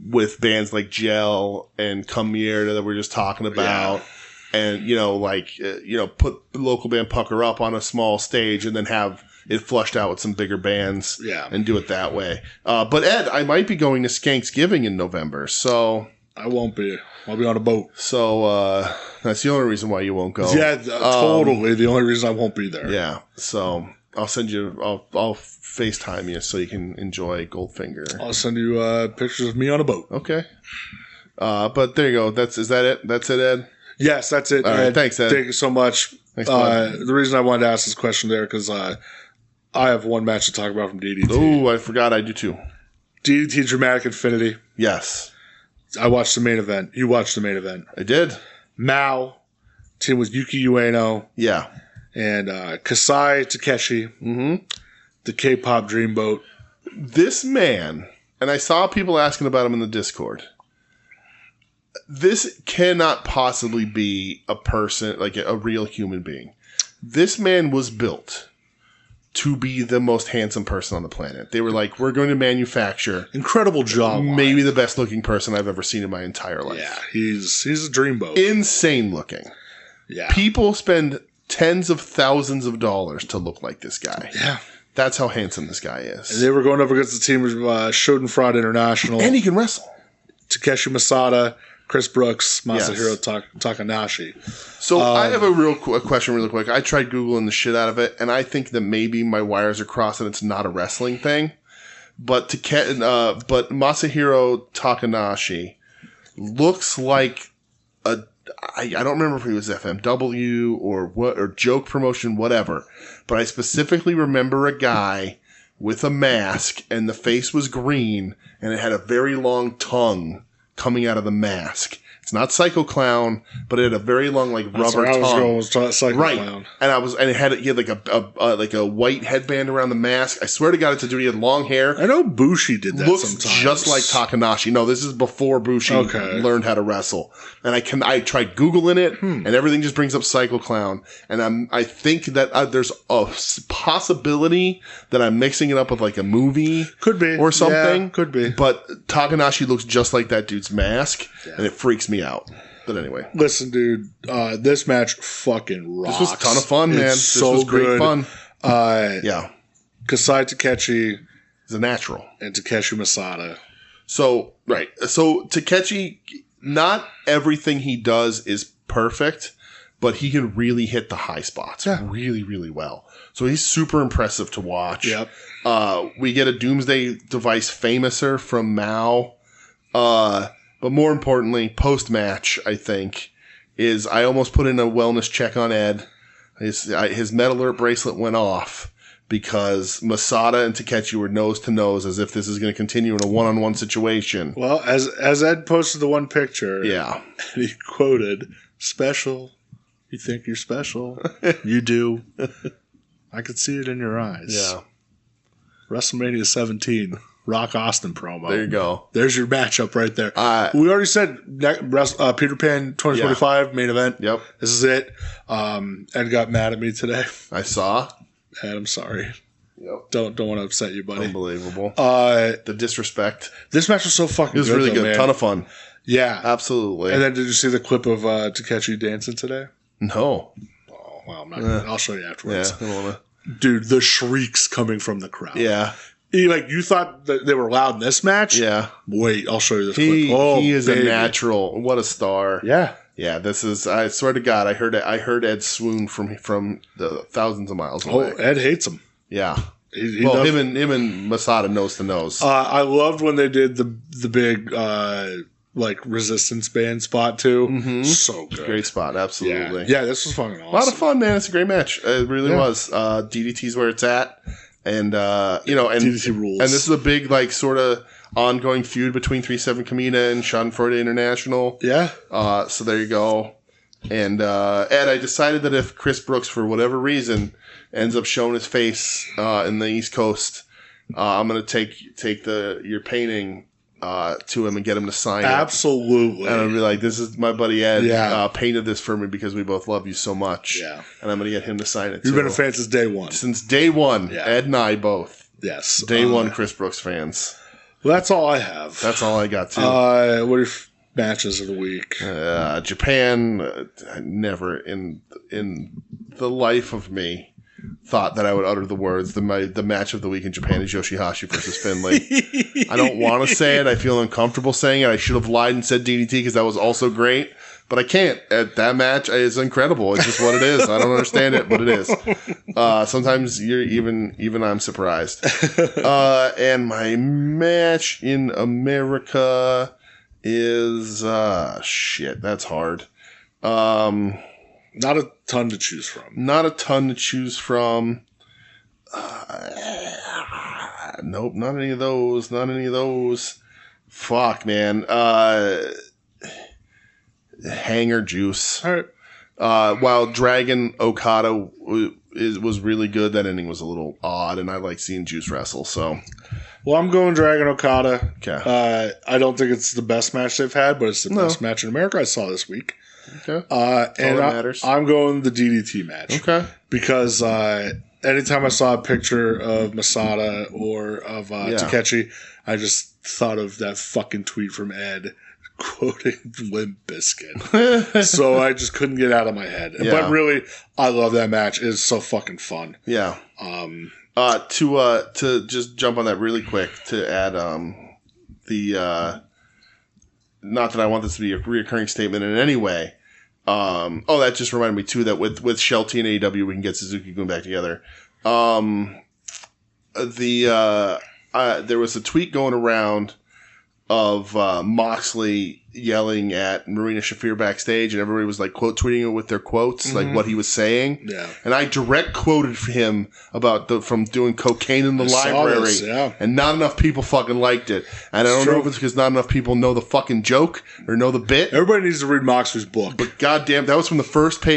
with bands like Gel and Come Here that we're just talking about. And, put the local band Pucker Up on a small stage and then have it flushed out with some bigger bands and do it that way. But Ed, I might be going to Skanksgiving in November, so... I won't be. I'll be on a boat. So, that's the only reason why you won't go. Yeah, totally. The only reason I won't be there. Yeah. So, I'll send you, I'll FaceTime you so you can enjoy Goldfinger. I'll send you pictures of me on a boat. Okay. But there you go. Is that it? That's it, Ed? Yes, that's it. All right, thanks, Ed. Thank you so much. Thanks, bud. The reason I wanted to ask this question there, because I have one match to talk about from DDT. Ooh, I forgot I do too. DDT Dramatic Infinity. Yes. I watched the main event. You watched the main event. I did. Mao, team with Yuki Ueno. Yeah. And Kasai Takeshi. Mm-hmm. The K-pop Dreamboat. This man, and I saw people asking about him in the Discord. This cannot possibly be a person, a real human being. This man was built to be the most handsome person on the planet. They were we're going to manufacture incredible jawline. Maybe the best looking person I've ever seen in my entire life. Yeah, he's a dreamboat. Insane looking. Yeah. People spend tens of thousands of dollars to look like this guy. Yeah. That's how handsome this guy is. And they were going up against the team of Schadenfreude International. And he can wrestle. Takeshi Masada, Chris Brooks, Masahiro Takanashi. So I have a question really quick. I tried Googling the shit out of it, and I think that maybe my wires are crossed and it's not a wrestling thing. But Masahiro Takanashi looks like I don't remember if he was FMW or what, or Joke Promotion, whatever. But I specifically remember a guy with a mask, and the face was green, and it had a very long tongue coming out of the mask. It's not Psycho Clown, but it had a very long rubber tongue. Psycho right. Clown. And he had a white headband around the mask. I swear to God, it's a dude. He had long hair. I know Bushi did that. Looks sometimes. just like Takanashi. No, this is before Bushi learned how to wrestle. And I tried Googling it, and everything just brings up Psycho Clown. And I think that there's a possibility that I'm mixing it up with a movie, could be, or something. Yeah, could be. But Takanashi looks just like that dude's mask, and it freaks me out. But anyway. Listen, dude, this match fucking rocks. This was a ton of fun, man. This was great fun. Yeah. Kasai Takechi is a natural. And Takeshi Masada. So, right. So, Takechi, not everything he does is perfect, but he can really hit the high spots really, really well. So, he's super impressive to watch. Yep. We get a Doomsday Device famouser from Mao. But more importantly, post-match, I think, is I almost put in a wellness check on Ed. His Metal Alert bracelet went off because Masada and Takechi were nose to nose as if this is going to continue in a one-on-one situation. Well, as Ed posted the one picture, he quoted, "Special. You think you're special? You do. I could see it in your eyes." Yeah. WrestleMania 17. Rock Austin promo. There you go. There's your matchup right there. We already said Peter Pan 2025 main event. Yep. This is it. Ed got mad at me today. I saw. Ed, I'm sorry. Yep. Don't want to upset you, buddy. Unbelievable. The disrespect. This match was so fucking good. It was really good. Man. Ton of fun. Yeah. Absolutely. And then did you see the clip of Takechi dancing today? No. Oh, well, I'm not gonna, I'll show you afterwards. Yeah, I don't wanna. Dude, the shrieks coming from the crowd. Yeah. You thought that they were loud in this match? Yeah. Wait, I'll show you this clip. Oh, he is baby. a natural. What a star. Yeah. Yeah, this is. I swear to God, I heard Ed swoon from the thousands of miles away. Oh, Ed hates him. Yeah. He him and Masada nose to nose. I loved when they did the big resistance band spot too. Mm-hmm. So good. Great spot, absolutely. Yeah, this was fucking awesome. A lot of fun, man. It's a great match. It really was. DDT's where it's at. And DDT rules. And this is a big sort of ongoing feud between 3-7 Kamina and Schadenfreude International. Yeah. So there you go. And Ed, I decided that if Chris Brooks, for whatever reason, ends up showing his face in the East Coast, I'm gonna take your painting to him and get him to sign it. Absolutely. And I'll be like, this is my buddy Ed painted this for me because we both love you so much. Yeah. And I'm going to get him to sign it You've too. been a fan since day one. Since day one. Yeah. Ed and I both. Yes. Day one Chris Brooks fans. Well, that's all I have. That's all I got too. What are your matches of the week? Japan, never in the life of me thought that I would utter the words, the match of the week in Japan is Yoshihashi versus Finlay. I don't want to say it. I feel uncomfortable saying it. I should have lied and said DDT because that was also great. But I can't. That match is incredible. It's just what it is. I don't understand it, but it is. Sometimes even I'm surprised. And my match in America is shit. That's hard. Not a ton to choose from. Nope, not any of those. Fuck, man. Hanger Juice. All right. While Dragon Okada was really good, that ending was a little odd, and I like seeing Juice wrestle, so. Well, I'm going Dragon Okada. Okay. I don't think it's the best match they've had, but it's the best match in America I saw this week. Okay. And I'm going the DDT match. Okay. Because anytime I saw a picture of Masada or of Takechi, I just thought of that fucking tweet from Ed quoting Limp Bizkit. So I just couldn't get out of my head. Yeah. But really, I love that match. It's so fucking fun. Yeah. To just jump on that really quick to add not that I want this to be a reoccurring statement in any way. That just reminded me too that with Shelty and AEW we can get Suzuki going back together. There was a tweet going around of Moxley yelling at Marina Shafir backstage, and everybody was quote tweeting it with their quotes, what he was saying. Yeah. And I direct quoted him about from doing cocaine in the library, and not enough people fucking liked it. And I don't know if it's because not enough people know the fucking joke or know the bit. Everybody needs to read Moxley's book. But goddamn, that was from the first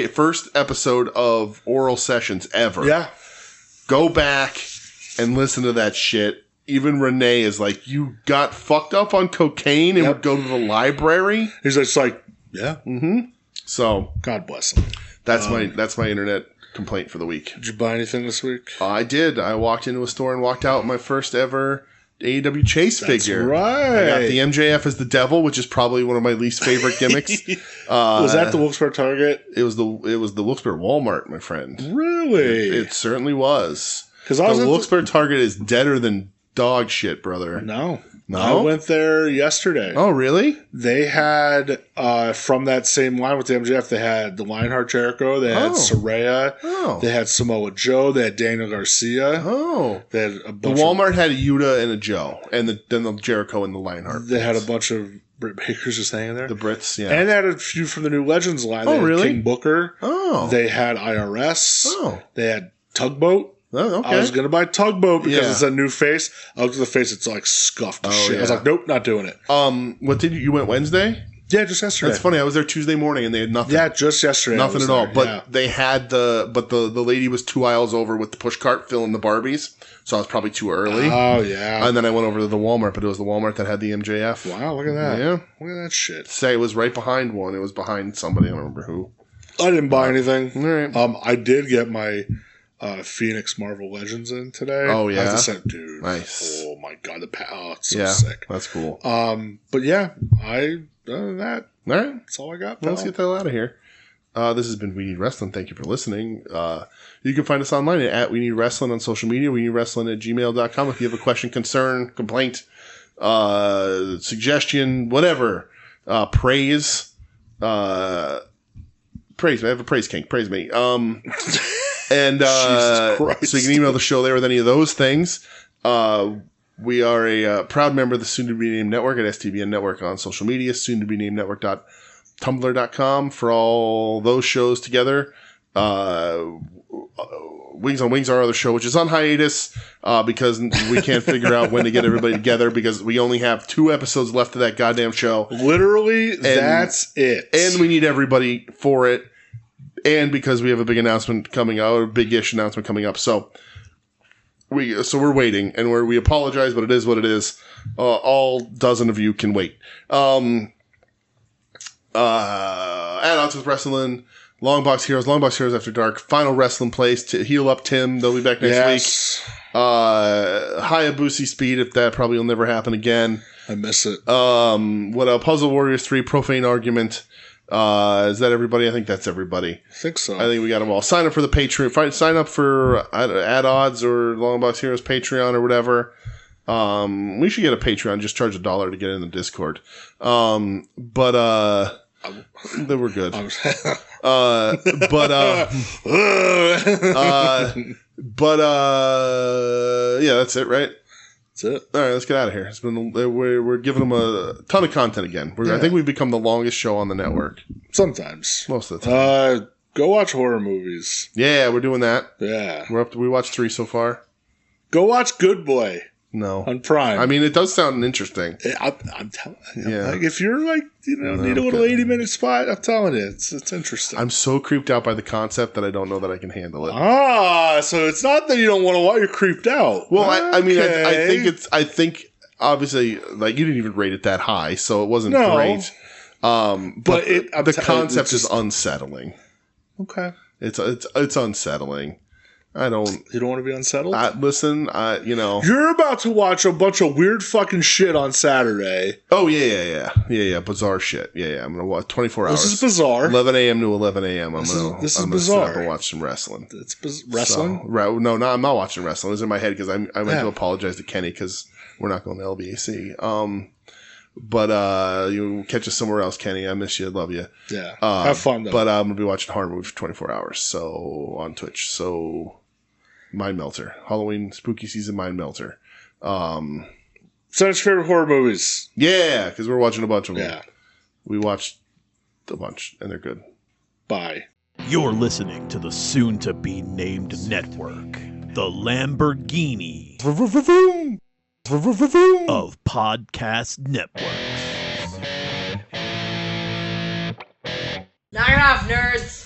episode of Oral Sessions ever. Yeah. Go back and listen to that shit. Even Renee is like, you got fucked up on cocaine and would go to the library? He's just like, yeah. Mm-hmm. So, God bless him. That's my internet complaint for the week. Did you buy anything this week? I did. I walked into a store and walked out with my first ever AEW Chase figure. Right. I got the MJF as the devil, which is probably one of my least favorite gimmicks. Was that the Wilkes-Barre Target? It was the Wilkes-Barre Walmart, my friend. Really? It certainly was. Because the Wilkes-Barre Target is deader than dog shit, brother. No. No? I went there yesterday. Oh, really? They had, from that same line with the MJF, they had the Lionheart Jericho, they had Saraya, they had Samoa Joe, they had Daniel Garcia. Oh. They had a bunch the Walmart had a Yuta and a Joe, and then the Jericho and the Lionheart. They had a bunch of Britt Bakers just hanging there. The Brits, yeah. And they had a few from the New Legends line. Oh, really? King Booker. Oh. They had IRS. Oh. They had Tugboat. Oh, okay. I was going to buy Tugboat because it's a new face. I looked at the face, it's like scuffed as shit. Yeah. I was like, nope, not doing it. What did you went Wednesday? Yeah, just yesterday. That's funny. I was there Tuesday morning and they had nothing. Yeah, just yesterday. Nothing at all. There. But they had the lady was 2 aisles over with the push cart filling the Barbies. So I was probably too early. Oh, yeah. And then I went over to the Walmart, but it was the Walmart that had the MJF. Wow, look at that. Yeah. Look at that shit. Say it was right behind one. It was behind somebody. I don't remember who. I didn't buy anything. All right. I did get my Phoenix Marvel Legends in today. Oh, yeah? I have to say, dude. Nice. Oh, my God. It's so sick. That's cool. But yeah, other than that, All right. that's all I got. Well, let's get the hell out of here. This has been We Need Wrestling. Thank you for listening. You can find us online at We Need Wrestling on social media, We Need Wrestling at gmail.com. If you have a question, concern, complaint, suggestion, whatever, praise. Praise me. I have a praise kink. Praise me. And Jesus Christ. so you can email the show there with any of those things. We are a proud member of the soon-to-be-named network at STBN Network on social media, soon-to-be-named network.tumblr.com for all those shows together. Wings on Wings, our other show, which is on hiatus because we can't figure out when to get everybody together because we only have 2 episodes left of that goddamn show. Literally, that's it. And we need everybody for it. And because we have a big announcement coming out, a big-ish announcement coming up. So we're waiting, and we apologize, but it is what it is. All dozen of you can wait. Add-ons with wrestling, Long Box Heroes After Dark, Final Wrestling Place, to Heal Up Tim. They'll be back next week. Hayabusa Speed, if that probably will never happen again. I miss it. What else? Puzzle Warriors 3, Profane Argument. Is that everybody? I think that's everybody. I think so. I think we got them all. Sign up for the Patreon. Sign up for Ad-Odds or Long Box Heroes Patreon or whatever. We should get a Patreon. Just charge $1 to get in the Discord. But we're good. Yeah, that's it, right? That's it. All right, let's get out of here. It's been we're giving them a ton of content again. I think we've become the longest show on the network. Sometimes. Most of the time. Go watch horror movies. Yeah, we're doing that. Yeah. We watched 3 so far. Go watch Good Boy. No. On Prime. I mean, it does sound interesting. I'm telling you. Yeah. Like, if you're like, need a little 80-minute spot, I'm telling you, it's interesting. I'm so creeped out by the concept that I don't know that I can handle it. So it's not that you don't want to watch, you're creeped out. Well, I mean, I think obviously, like, you didn't even rate it that high, so it wasn't great. But the concept is unsettling. Okay. It's unsettling. You don't want to be unsettled? Listen, You're about to watch a bunch of weird fucking shit on Saturday. Oh, yeah. Bizarre shit. Yeah. I'm going to watch 24 hours. This is bizarre. 11 a.m. to 11 a.m. This is bizarre. I'm going to sit up and watch some wrestling. It's wrestling? So, no, I'm not watching wrestling. It's in my head because I meant to apologize to Kenny because we're not going to LBAC. But you catch us somewhere else, Kenny. I miss you. I love you. Yeah. Have fun, though. But I'm going to be watching horror movies for 24 hours on Twitch. So... Mind Melter. Halloween spooky season Mind Melter. So your favorite horror movies. Yeah, because we're watching a bunch of them. Yeah. We watched a bunch, and they're good. Bye. You're listening to the soon-to-be-named network, the Lamborghini of podcast networks. Knock it off, nerds!